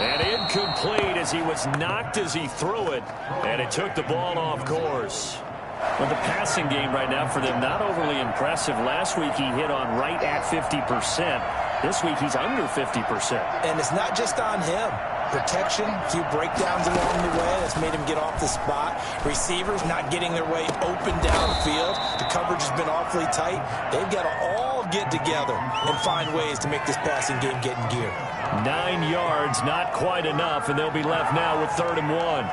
S1: And incomplete as he was knocked as he threw it. And it took the ball off course. Well, the passing game right now for them, not overly impressive. Last week he hit on right at 50%. This week he's under 50%.
S2: And it's not just on him. Protection, a few breakdowns along the way. That's made him get off the spot. Receivers not getting their way open downfield. The coverage has been awfully tight. They've got to all get together and find ways to make this passing game get in gear.
S1: 9 yards, not quite enough, and they'll be left now with 3rd and 1.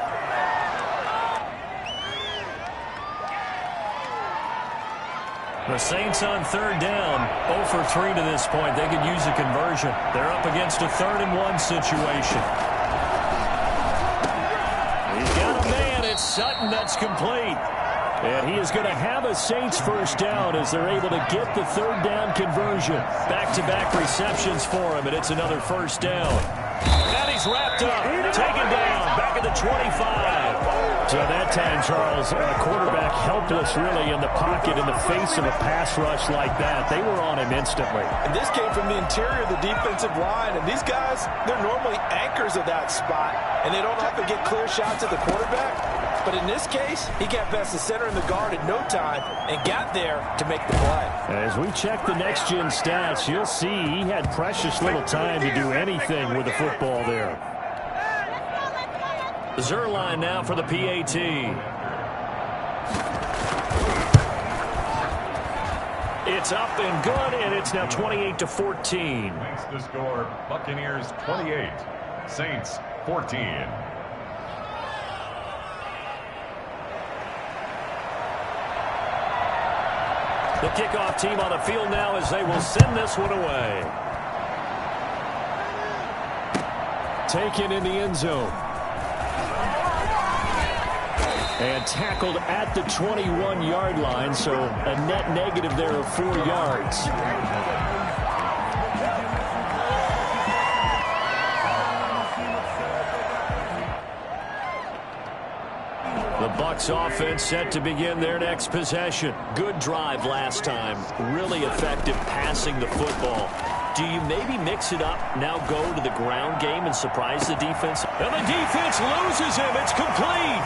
S1: The Saints on 3rd down, 0 for 3 to this point. They could use a conversion. They're up against a 3rd and 1 situation. He's got a man. It's Sutton that's complete. And he is going to have a Saints first down as they're able to get the third down conversion. Back-to-back receptions for him, and it's another first down. And he's wrapped up, taken down, back at the 25. So that time, Charles, a quarterback helpless really in the pocket in the face of a pass rush like that. They were on him instantly.
S2: And this came from the interior of the defensive line. And these guys, they're normally anchors of that spot. And they don't often get clear shots at the quarterback. But in this case, he got past the center and the guard in no time and got there to make the play.
S1: As we check the next-gen stats, you'll see he had precious little time to do anything with the football there. Zerline now for the PAT. It's up and good, and it's now 28-14.
S3: Makes the score Buccaneers 28, Saints 14.
S1: The kickoff team on the field now as they will send this one away. Taken in the end zone. And tackled at the 21-yard line, so a net negative there of 4 yards. The Bucs offense set to begin their next possession. Good drive last time. Really effective passing the football. Do you maybe mix it up, now go to the ground game and surprise the defense? And the defense loses him. It's complete.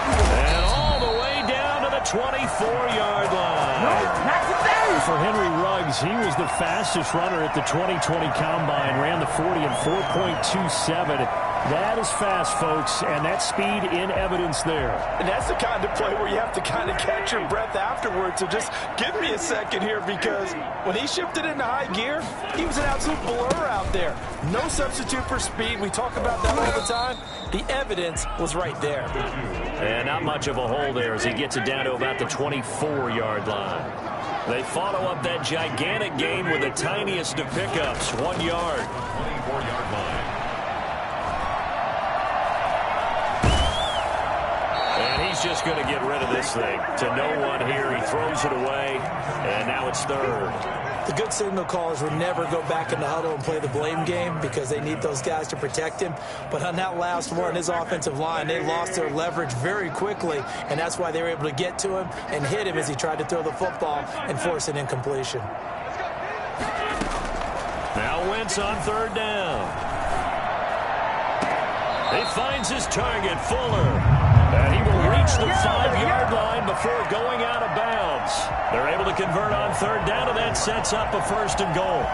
S1: And all the way down to the 24-yard line.
S4: No, not today.
S1: For Henry Ruggs, he was the fastest runner at the 2020 Combine. Ran the 40 in 4.27. That is fast, folks, and that speed in evidence there.
S2: And that's the kind of play where you have to kind of catch your breath afterwards. So just give me a second here, because when he shifted into high gear, he was an absolute blur out there. No substitute for speed. We talk about that all the time. The evidence was right there.
S1: And not much of a hole there as he gets it down to about the 24-yard line. They follow up that gigantic gain with the tiniest of pickups, 1 yard.
S3: 24-yard line.
S1: He's just going to get rid of this thing to no one here. He throws it away, and now it's third.
S2: The good signal callers would never go back in the huddle and play the blame game because they need those guys to protect him. But on that last one, his offensive line, they lost their leverage very quickly, and that's why they were able to get to him and hit him as he tried to throw the football and force an incompletion.
S1: Now Wentz on third down. He finds his target, Fuller. And he will reach the 5-yard line before going out of bounds. They're able to convert on third down, and that sets up a first and goal.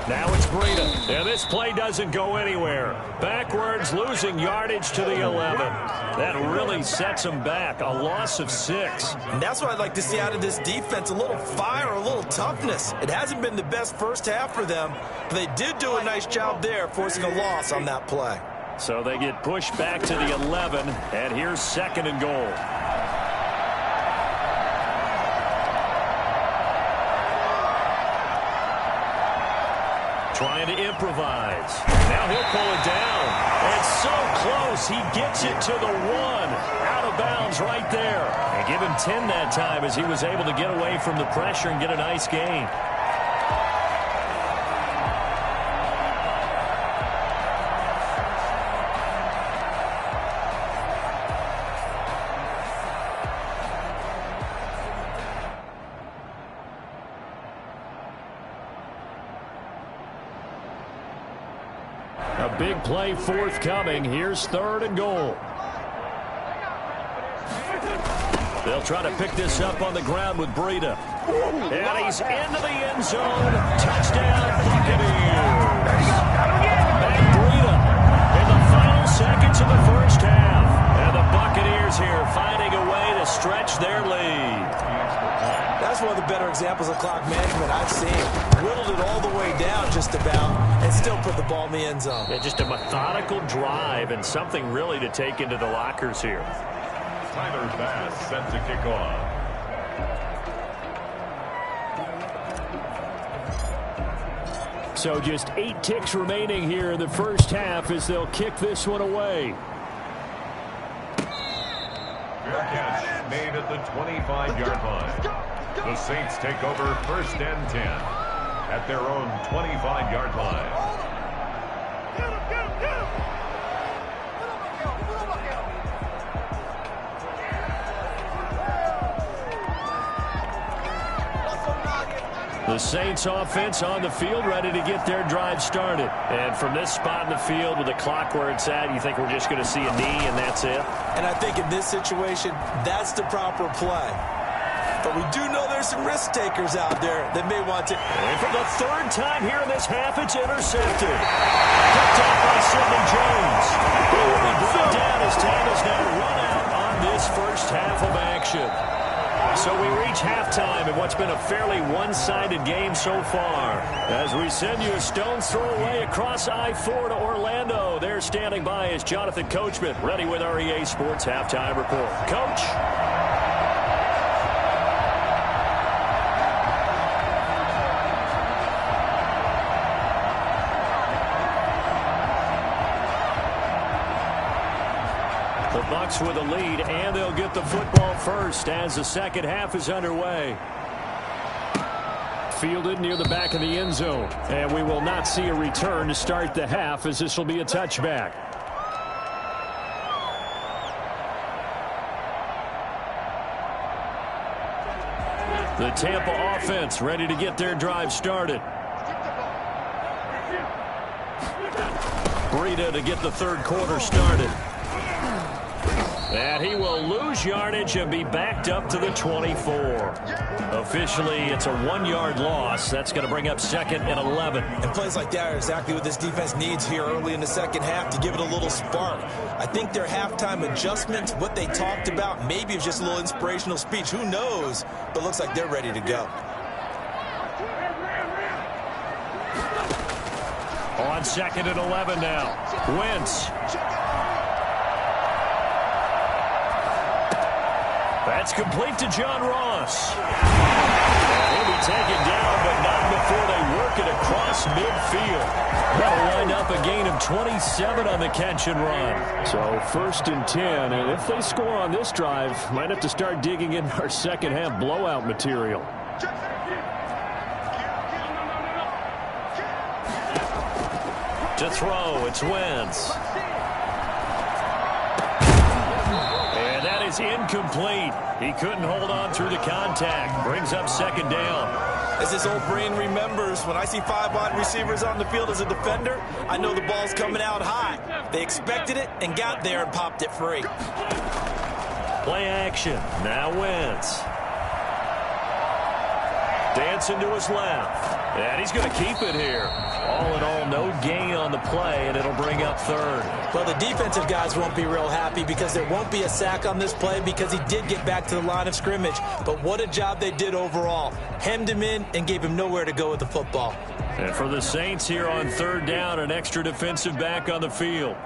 S1: Now it's Breida. And this play doesn't go anywhere. Backwards, losing yardage to the 11. That really sets them back. A loss of 6.
S2: And that's what I'd like to see out of this defense. A little fire, a little toughness. It hasn't been the best first half for them, but they did do a nice job there, forcing a loss on that play.
S1: So they get pushed back to the 11, and here's second and goal. Trying to improvise. Now he'll pull it down. And so close. He gets it to the 1. Out of bounds right there. And give him 10 that time as he was able to get away from the pressure and get a nice gain. A big play forthcoming. Here's third and goal. They'll try to pick this up on the ground with Breida. And he's into the end zone. Touchdown, Buccaneers. Back Breida in the final seconds of the first half. And the Buccaneers here finding a way to stretch their lead.
S2: That's one of the better examples of clock management I've seen. Whittled it all the way down just about and still put the ball in the end zone.
S1: Yeah, just a methodical drive and something really to take into the lockers here.
S3: Tyler Bass set to kick off.
S5: So just 8 ticks remaining here in the first half as they'll kick this one away.
S3: Fair catch made at the 25-yard line. The Saints take over first and 10 at their own 25-yard line.
S5: The Saints offense on the field, ready to get their drive started. And from this spot in the field with the clock where it's at, you think we're just going to see a knee and that's it?
S2: And I think in this situation, that's the proper play. But we do know there's some risk takers out there that may want to.
S5: And for the third time here in this half, it's intercepted. Picked off by Sidney Jones. He will be brought down as time is now run out on this first half of action. So we reach halftime in what's been a fairly one-sided game so far. As we send you a stone's throw away across I-4 to Orlando. There standing by is Jonathan Coachman, ready with our EA Sports Halftime Report. Coach? The Bucs with a lead, and they'll get the football first as the second half is underway. Fielded near the back of the end zone, and we will not see a return to start the half as this will be a touchback. The Tampa offense ready to get their drive started. Breida to get the third quarter started. And he will lose yardage and be backed up to the 24. Officially, it's a 1-yard loss. That's going to bring up second and 11.
S2: And plays like that are exactly what this defense needs here early in the second half to give it a little spark. I think their halftime adjustment, what they talked about, maybe it was just a little inspirational speech. Who knows? But looks like they're ready to go.
S5: On second and 11 now. Wentz. That's complete to John Ross. He'll be taken down, but not before they work it across midfield. That'll wind up a gain of 27 on the catch and run. So first and 10, and if they score on this drive, might have to start digging in our second half blowout material. To throw, it's Wentz. And that is incomplete. He couldn't hold on through the contact. Brings up second down.
S2: As this old brain remembers, when I see 5 wide receivers on the field as a defender, I know the ball's coming out high. They expected it and got there and popped it free.
S5: Play action. Now Wentz. Dancing to his left. And he's going to keep it here. All in all, no gain on the play, and it'll bring up third.
S2: Well, the defensive guys won't be real happy because there won't be a sack on this play because he did get back to the line of scrimmage. But what a job they did overall. Hemmed him in and gave him nowhere to go with the football.
S5: And for the Saints here on third down, an extra defensive back on the field.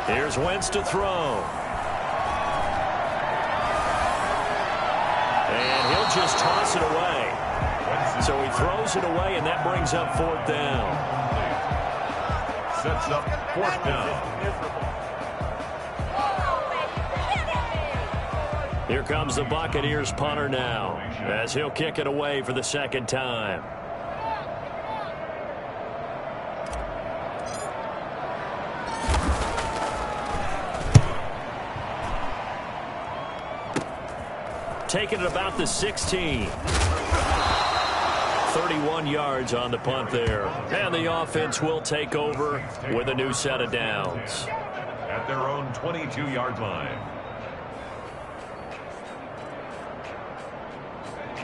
S5: Here's Wentz to throw. And he'll just toss it away. So he throws it away, and that brings up fourth down.
S3: Sets up fourth down.
S5: Here comes the Buccaneers punter now, as he'll kick it away for the second time. Taking it about the 16. 31 yards on the punt there. And the offense will take over with a new set of downs.
S3: At their own 22-yard line.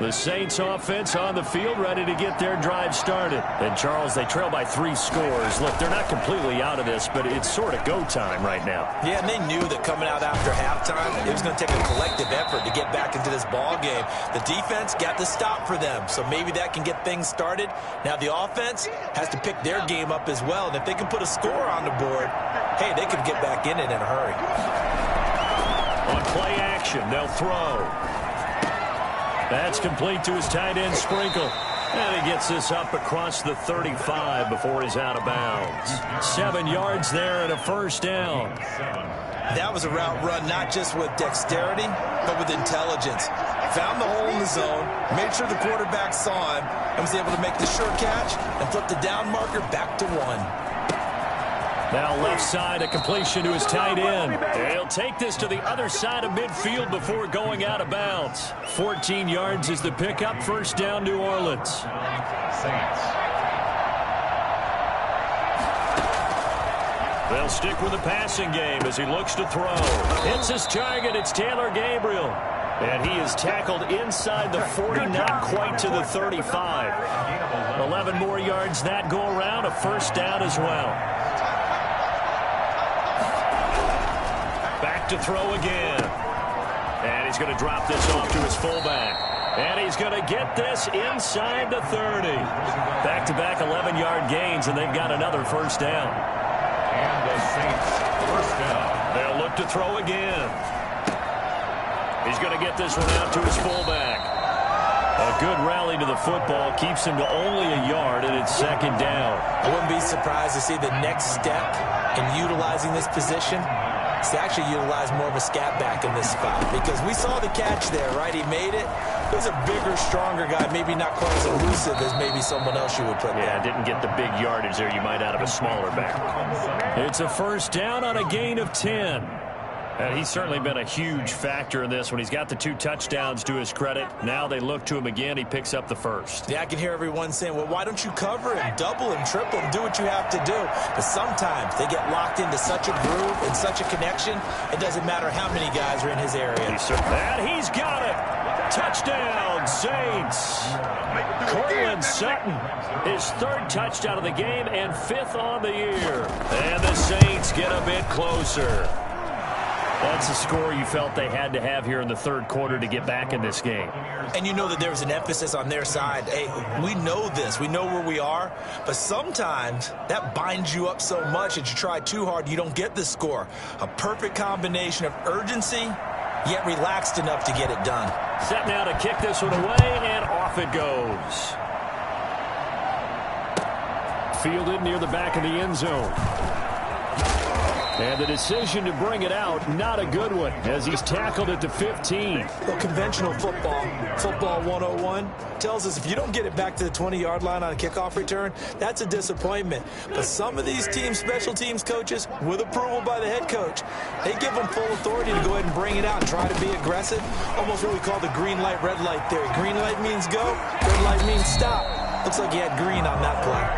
S5: The Saints offense on the field ready to get their drive started. And Charles, they trail by 3 scores. Look, they're not completely out of this, but it's sort of go time right now.
S2: Yeah, and they knew that coming out after halftime, it was going to take a collective effort to get back into this ball game. The defense got the stop for them, so maybe that can get things started. Now the offense has to pick their game up as well, and if they can put a score on the board, hey, they could get back in it in a hurry.
S5: On play action, they'll throw. That's complete to his tight end, Sprinkle.
S1: And he gets this up across the 35 before he's out of bounds. 7 yards there and a first down.
S2: That was a route run not just with dexterity, but with intelligence. Found the hole in the zone, made sure the quarterback saw him, and was able to make the sure catch and flip the down marker back to 1.
S1: Now left side, a completion to his tight end. He'll take this to the other side of midfield before going out of bounds. 14 yards is the pickup. First down, New Orleans.
S3: Saints.
S1: They'll stick with the passing game as he looks to throw. Hits his target. It's Taylor Gabriel. And he is tackled inside the 40, not quite to the 35. 11 more yards that go around, a first down as well. Back to throw again. And he's going to drop this off to his fullback. And he's going to get this inside the 30. Back-to-back 11-yard gains, and they've got another first down.
S3: And the Saints first down.
S1: They'll look to throw again. He's going to get this one out to his fullback. A good rally to the football keeps him to only a yard, and it's second down.
S2: I wouldn't be surprised to see the next step in utilizing this position is to actually utilize more of a scat back in this spot, because we saw the catch there, right? He made it. He was a bigger, stronger guy, maybe not quite as elusive as maybe someone else you would put there.
S1: Yeah, didn't get the big yardage there you might out of a smaller back. It's a first down on a gain of 10. And he's certainly been a huge factor in this when he's got the 2 touchdowns to his credit. Now they look to him again. He picks up the first.
S2: Yeah, I can hear everyone saying, well, why don't you cover him, double him, triple him, do what you have to do. But sometimes they get locked into such a groove and such a connection, it doesn't matter how many guys are in his area.
S1: And he's got it. Touchdown, Saints. Cortland Sutton, his 3rd touchdown of the game and 5th on the year. And the Saints get a bit closer. That's a score you felt they had to have here in the 3rd quarter to get back in this game.
S2: And you know that there was an emphasis on their side. Hey, we know this. We know where we are. But sometimes that binds you up so much that you try too hard, you don't get the score. A perfect combination of urgency, yet relaxed enough to get it done.
S1: Set now to kick this one away, and off it goes. Fielded near the back of the end zone. And the decision to bring it out, not a good one, as he's tackled at the 15.
S2: Well, conventional football 101, tells us if you don't get it back to the 20-yard line on a kickoff return, that's a disappointment. But some of these teams, special teams coaches, with approval by the head coach, they give them full authority to go ahead and bring it out and try to be aggressive. Almost what we call the green light, red light theory. Green light means go, red light means stop. Looks like he had green on that play.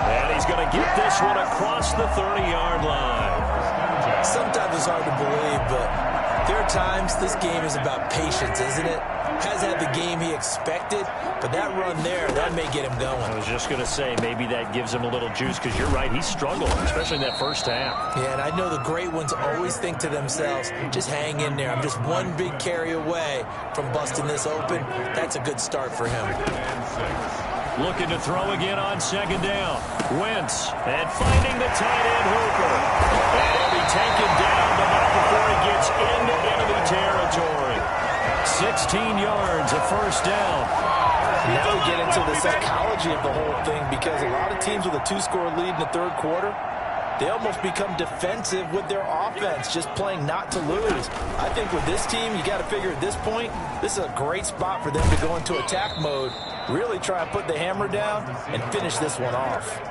S1: And he's going to get this one across the 30-yard line.
S2: Sometimes it's hard to believe, but there are times this game is about patience, isn't it? Has had the game he expected, but that run there, that may get him going.
S1: I was just going to say, maybe that gives him a little juice, because you're right, he struggled, especially in that first half.
S2: Yeah, and I know the great ones always think to themselves, just hang in there. I'm just one big carry away from busting this open. That's a good start for him.
S1: Looking to throw again on second down. Wentz, and finding the tight end Hooper. And he'll be taken down, but not before he gets into enemy territory. 16 yards, a first down.
S2: Now we get into the psychology of the whole thing, because a lot of teams with a 2-score lead in the 3rd quarter, they almost become defensive with their offense, just playing not to lose. I think with this team, you got to figure at this point, this is a great spot for them to go into attack mode, really try and put the hammer down and finish this one off.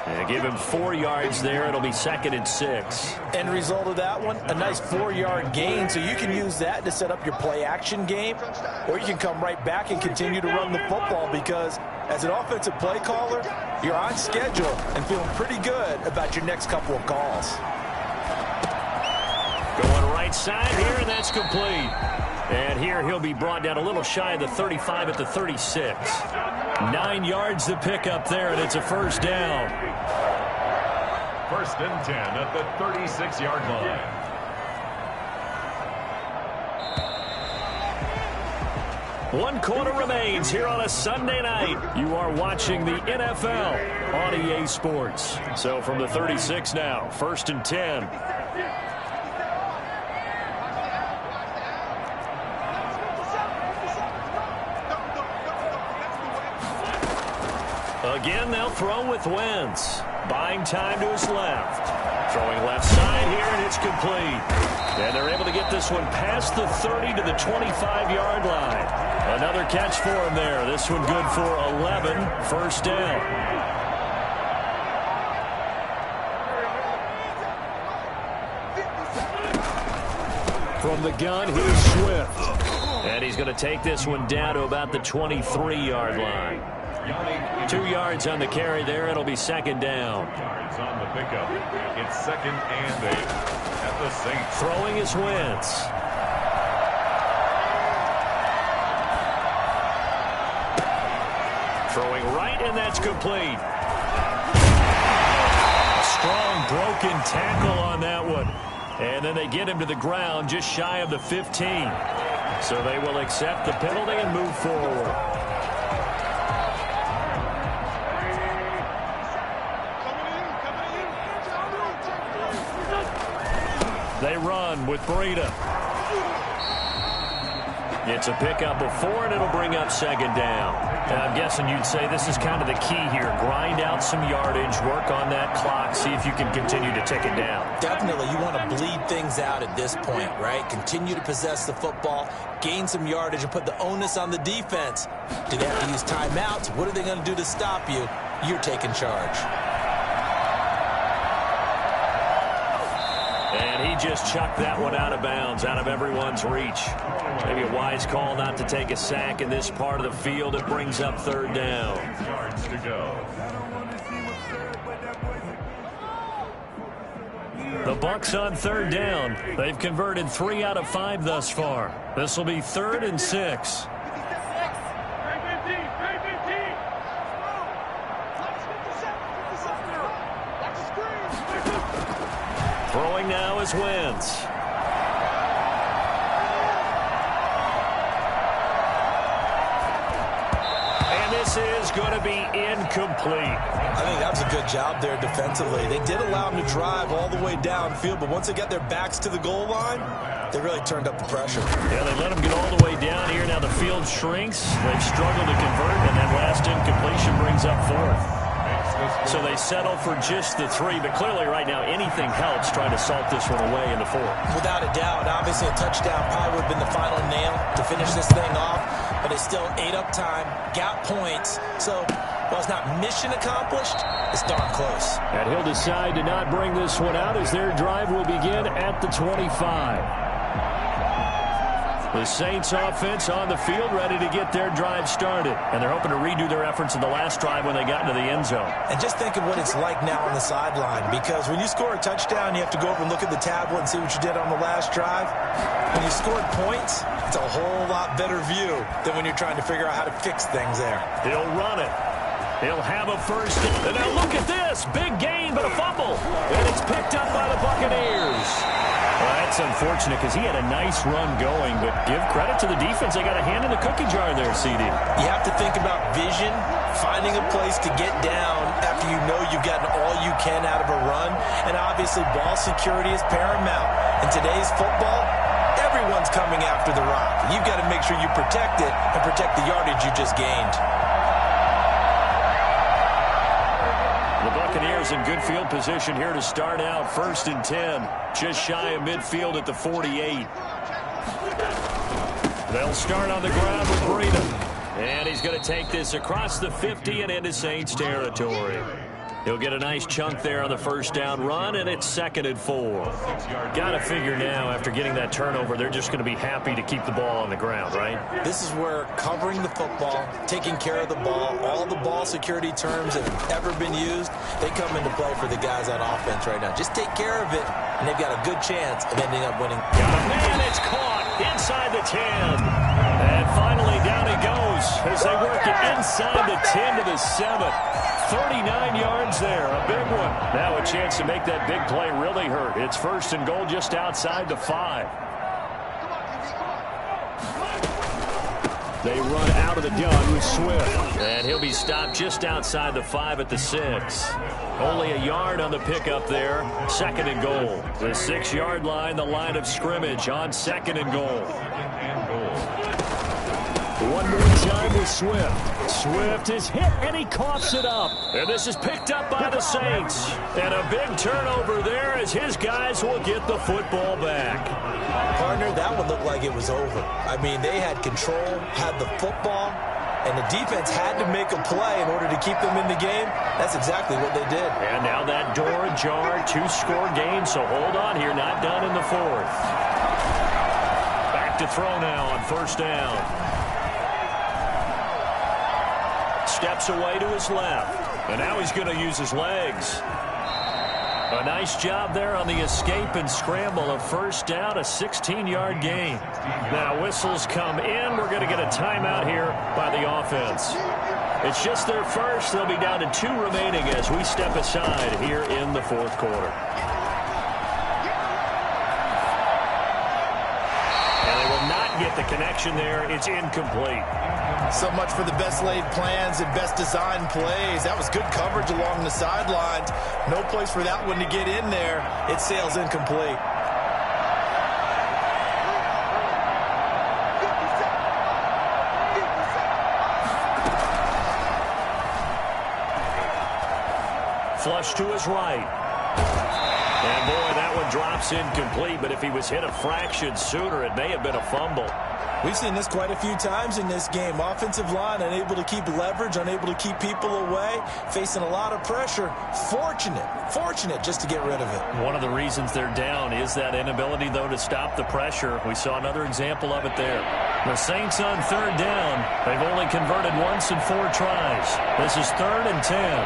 S1: And give him 4 yards there. It'll be 2nd and 6.
S2: End result of that one, a nice 4-yard gain, so you can use that to set up your play-action game, or you can come right back and continue to run the football, because as an offensive play caller, you're on schedule and feeling pretty good about your next couple of calls.
S1: Going right side here, and that's complete. And here he'll be brought down a little shy of the 35 at the 36. 9 yards to pick up there, and it's a first down.
S3: 1st and 10 at the 36-yard line.
S1: One quarter remains here on a Sunday night. You are watching the NFL on EA Sports. So from the 36 now, 1st and 10. Again, they'll throw with Wentz. Buying time to his left. Throwing left side here, and it's complete. And they're able to get this one past the 30 to the 25-yard line. Another catch for him there. This one good for 11, first down. From the gun, here's Swift. And he's going to take this one down to about the 23-yard line. 2 yards on the carry there. It'll be second down.
S3: Yards on the pickup. It's second and 8 at the Saints.
S1: Throwing is Wentz. Throwing right, and that's complete. A strong broken tackle on that one. And then they get him to the ground just shy of the 15. So they will accept the penalty and move forward. They run with Breida. It's a pickup of 4, and it'll bring up second down. And I'm guessing you'd say this is kind of the key here. Grind out some yardage, work on that clock, see if you can continue to tick it down.
S2: Definitely. You want to bleed things out at this point, right? Continue to possess the football, gain some yardage, and put the onus on the defense. Do they have to use timeouts? What are they going to do to stop you? You're taking charge.
S1: And he just chucked that one out of bounds, out of everyone's reach. Maybe a wise call not to take a sack in this part of the field. It brings up third down.
S3: Yards to go.
S1: The Bucs on third down. They've converted 3 out of 5 thus far. This will be 3rd and 6. Throwing now is Wentz. And this is going to be incomplete.
S2: I think that was a good job there defensively. They did allow him to drive all the way downfield, but once they got their backs to the goal line, they really turned up the pressure.
S1: Yeah, they let him get all the way down here. Now the field shrinks. They've struggled to convert, and that last incompletion brings up 4th. So they settle for just the 3, but clearly right now anything helps trying to salt this one away in the 4th.
S2: Without a doubt, obviously a touchdown probably would have been the final nail to finish this thing off, but it still ate up time, got points, so while it's not mission accomplished, it's darn close.
S1: And he'll decide to not bring this one out as their drive will begin at the 25. The Saints offense on the field ready to get their drive started. And they're hoping to redo their efforts in the last drive when they got into the end zone.
S2: And just think of what it's like now on the sideline, because when you score a touchdown, you have to go over and look at the tablet and see what you did on the last drive. When you scored points, it's a whole lot better view than when you're trying to figure out how to fix things there.
S1: He'll run it. He'll have a first. And now look at this. Big gain, but a fumble. And it's picked up by the Buccaneers. Well, that's unfortunate because he had a nice run going, but give credit to the defense. They got a hand in the cookie jar there, CD.
S2: You have to think about vision, finding a place to get down after you know you've gotten all you can out of a run, and obviously ball security is paramount. In today's football, everyone's coming after the rock. You've got to make sure you protect it and protect the yardage you just gained.
S1: The Buccaneers in good field position here to start out. 1st and 10, just shy of midfield at the 48. They'll start on the ground with Breida. And he's going to take this across the 50 and into Saints territory. He'll get a nice chunk there on the first down run, and it's 2nd and 4. Got to figure now, after getting that turnover, they're just going to be happy to keep the ball on the ground, right?
S2: This is where covering the football, taking care of the ball, all the ball security terms that have ever been used, they come into play for the guys on offense right now. Just take care of it, and they've got a good chance of ending up winning.
S1: Man, it's caught inside the 10. And finally, down he goes as they work it inside the 10 to the 7. 39 yards there, a big one. Now a chance to make that big play really hurt. It's 1st and goal just outside the 5. They run out of the gun with Swift. And he'll be stopped just outside the 5 at the 6. Only a yard on the pickup there. 2nd and goal. The 6-yard line, the line of scrimmage on 2nd and goal. One more time with Swift. Swift is hit, and he coughs it up. And this is picked up by the Saints. And a big turnover there as his guys will get the football back.
S2: Partner, that one looked like it was over. I mean, they had control, had the football, and the defense had to make a play in order to keep them in the game. That's exactly what they did.
S1: And now that door ajar, 2-score game, so hold on here, not done in the fourth. Back to throw now on first down. Steps away to his left, and now he's going to use his legs. A nice job there on the escape and scramble of first down, a 16-yard gain. Now whistles come in. We're going to get a timeout here by the offense. It's just their first. They'll be down to 2 remaining as we step aside here in the fourth quarter. And they will not get the connection there. It's incomplete.
S2: So much for the best laid plans and best designed plays. That was good coverage along the sidelines. No place for that one to get in there. It sails incomplete.
S1: Flush to his right. And boy, that one drops incomplete, but if he was hit a fraction sooner, it may have been a fumble.
S2: We've seen this quite a few times in this game. Offensive line unable to keep leverage, unable to keep people away, facing a lot of pressure. Fortunate just to get rid of it.
S1: One of the reasons they're down is that inability, though, to stop the pressure. We saw another example of it there. The Saints on third down. They've only converted once in 4 tries. This is 3rd and 10.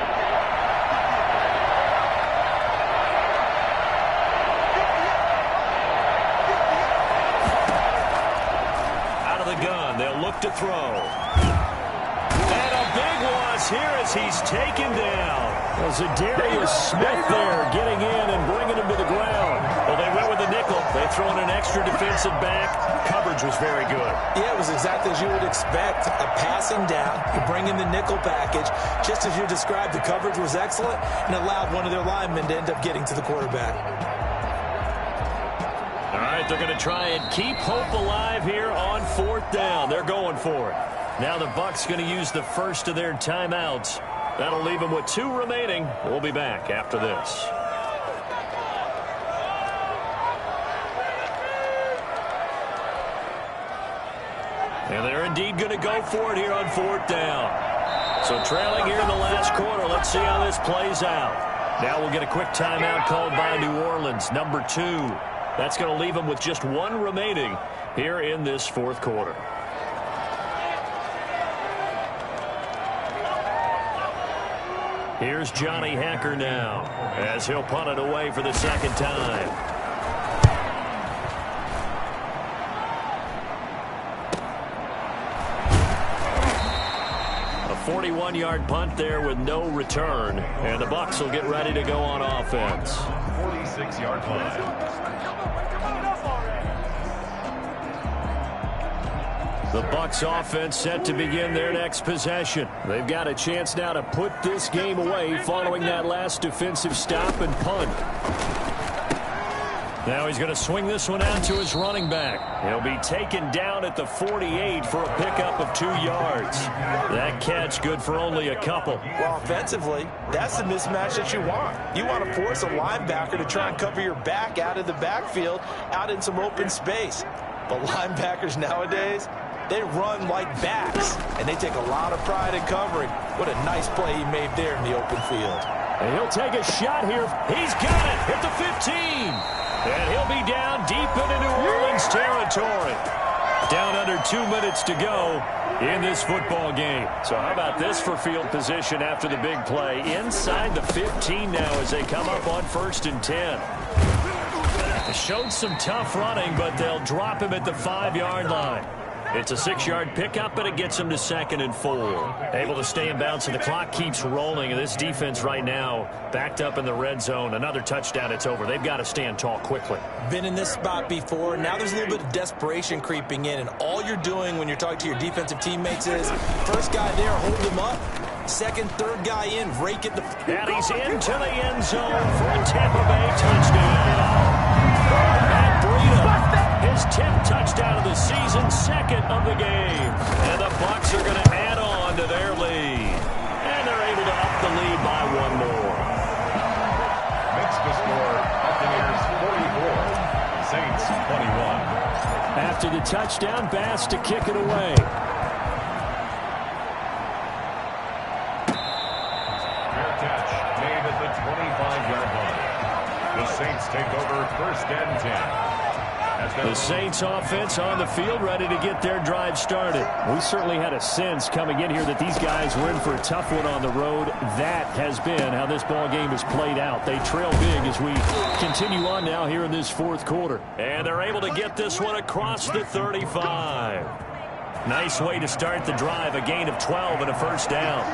S1: To throw. And a big loss here as he's taken down. Well, Zadarius Smith there getting in and bringing him to the ground. Well, they went with the nickel. They throw in an extra defensive back. Coverage was very good.
S2: Yeah, it was exactly as you would expect. A passing down. You bring in the nickel package. Just as you described, the coverage was excellent and allowed one of their linemen to end up getting to the quarterback.
S1: All right, they're going to try and keep hope alive here on 4th down. They're going for it. Now the Bucs going to use the first of their timeouts. That'll leave them with 2 remaining. We'll be back after this. And they're indeed going to go for it here on 4th down. So trailing here in the last quarter. Let's see how this plays out. Now we'll get a quick timeout called by New Orleans, number 2. That's going to leave them with just 1 remaining here in this 4th quarter. Here's Johnny Hacker now as he'll punt it away for the 2nd time. A 41-yard punt there with no return. And the Bucs will get ready to go on offense.
S3: 46-yard punt.
S1: The Bucs offense set to begin their next possession. They've got a chance now to put this game away following that last defensive stop and punt. Now he's going to swing this one out to his running back. He'll be taken down at the 48 for a pickup of 2 yards. That catch good for only a couple.
S2: Well, offensively, that's the mismatch that you want. You want to force a linebacker to try and cover your back out of the backfield, out in some open space. But linebackers nowadays, they run like backs, and they take a lot of pride in covering. What a nice play he made there in the open field.
S1: And he'll take a shot here. He's got it at the 15. And he'll be down deep into New Orleans territory. Down under 2 minutes to go in this football game. So how about this for field position after the big play? Inside the 15 now as they come up on 1st and 10. They showed some tough running, but they'll drop him at the 5-yard line. It's a 6-yard pickup, but it gets them to 2nd and 4. Able to stay in bounds, and the clock keeps rolling. And this defense right now backed up in the red zone. Another touchdown, it's over. They've got to stand tall quickly.
S2: Been in this spot before. Now there's a little bit of desperation creeping in, and all you're doing when you're talking to your defensive teammates is first guy there, hold him up. Second, third guy in, rake it.
S1: And he's into the end zone for a Tampa Bay touchdown. Matt Breida, his 10th touchdown of the season, 2nd of the game. And the Bucs are going to add on to their lead. And they're able to up the lead by one more.
S3: Makes the score Buccaneers 44, Saints 21.
S1: After the touchdown, Bass to kick it away.
S3: Fair catch made at the 25-yard line. The Saints take over 1st and 10.
S1: The Saints offense on the field, ready to get their drive started. We certainly had a sense coming in here that these guys were in for a tough one on the road. That has been how this ball game has played out. They trail big as we continue on now here in this fourth quarter. And they're able to get this one across the 35. Nice way to start the drive, a gain of 12 and a first down.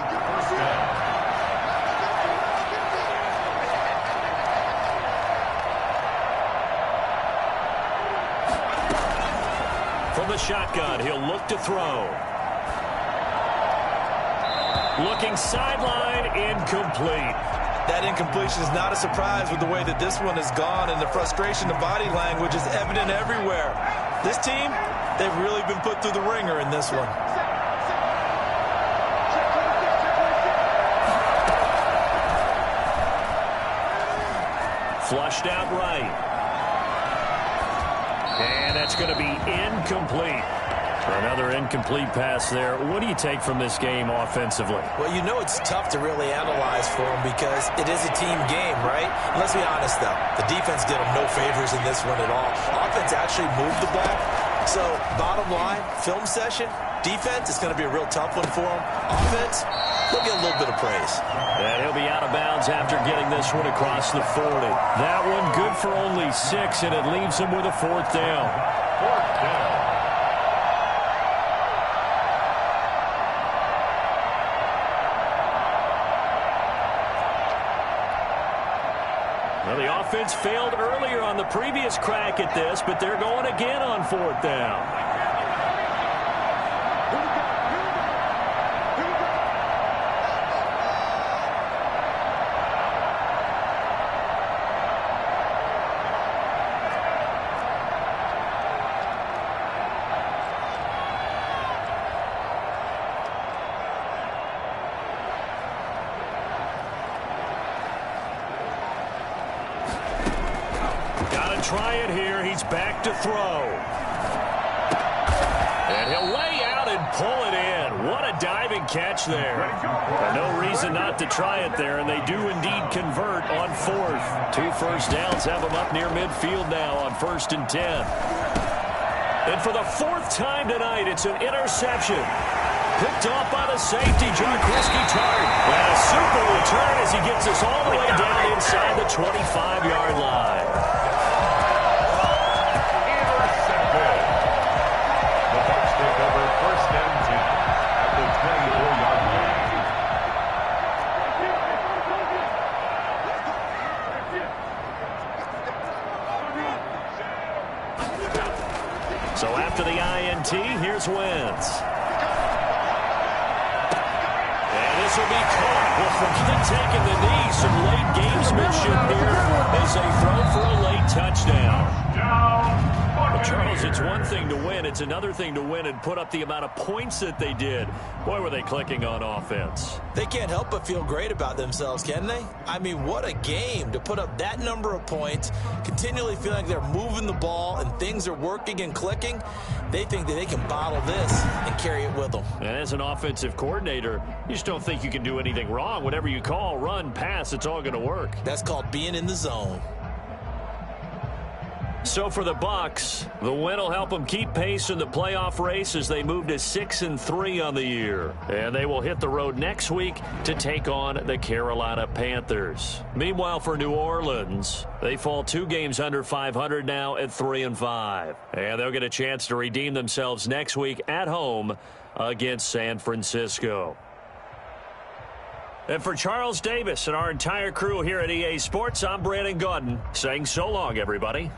S1: From the shotgun, he'll look to throw. Looking sideline, incomplete.
S2: That incompletion is not a surprise with the way that this one has gone, and the frustration, the body language is evident everywhere. This team, they've really been put through the ringer in this one.
S1: Flushed out right. And that's going to be incomplete. Another incomplete pass there. What do you take from this game offensively?
S2: Well, you know it's tough to really analyze for them because it is a team game, right? And let's be honest, though. The defense did them no favors in this one at all. Offense actually moved the ball. So, bottom line, film session, defense is going to be a real tough one for them. Offense, they'll get a little bit of praise.
S1: And he'll be out of bounds after getting this one across the 40. That one good for only 6, and it leaves him with a fourth down.
S3: Fourth down.
S1: Well, the offense failed earlier on the previous crack at this, but they're going again on fourth down. Try it here. He's back to throw. And he'll lay out and pull it in. What a diving catch there. No reason not to try it there, and they do indeed convert on fourth. 2 first downs have them up near midfield now on 1st and 10. And for the 4th time tonight, it's an interception. Picked off by the safety, Jags Franchise. And a super return as he gets us all the way down inside the 25-yard line. So after the INT, here's Wentz. And this will be caught. Well, forget taking the knee. Some late gamesmanship here as they throw for a late touchdown. Well, Charles, it's one thing to win. It's another thing to win and put up the amount of points that they did. Boy, were they clicking on offense.
S2: They can't help but feel great about themselves, can they? I mean, what a game to put up that number of points, continually feeling like they're moving the ball and things are working and clicking. They think that they can bottle this and carry it with them.
S1: And as an offensive coordinator, you just don't think you can do anything wrong. Whatever you call, run, pass, it's all going to work.
S2: That's called being in the zone.
S1: So for the Bucs, the win will help them keep pace in the playoff race as they move to 6-3 on the year. And they will hit the road next week to take on the Carolina Panthers. Meanwhile, for New Orleans, they fall 2 games under 500 now at 3-5. And they'll get a chance to redeem themselves next week at home against San Francisco. And for Charles Davis and our entire crew here at EA Sports, I'm Brandon Gaudin saying so long, everybody.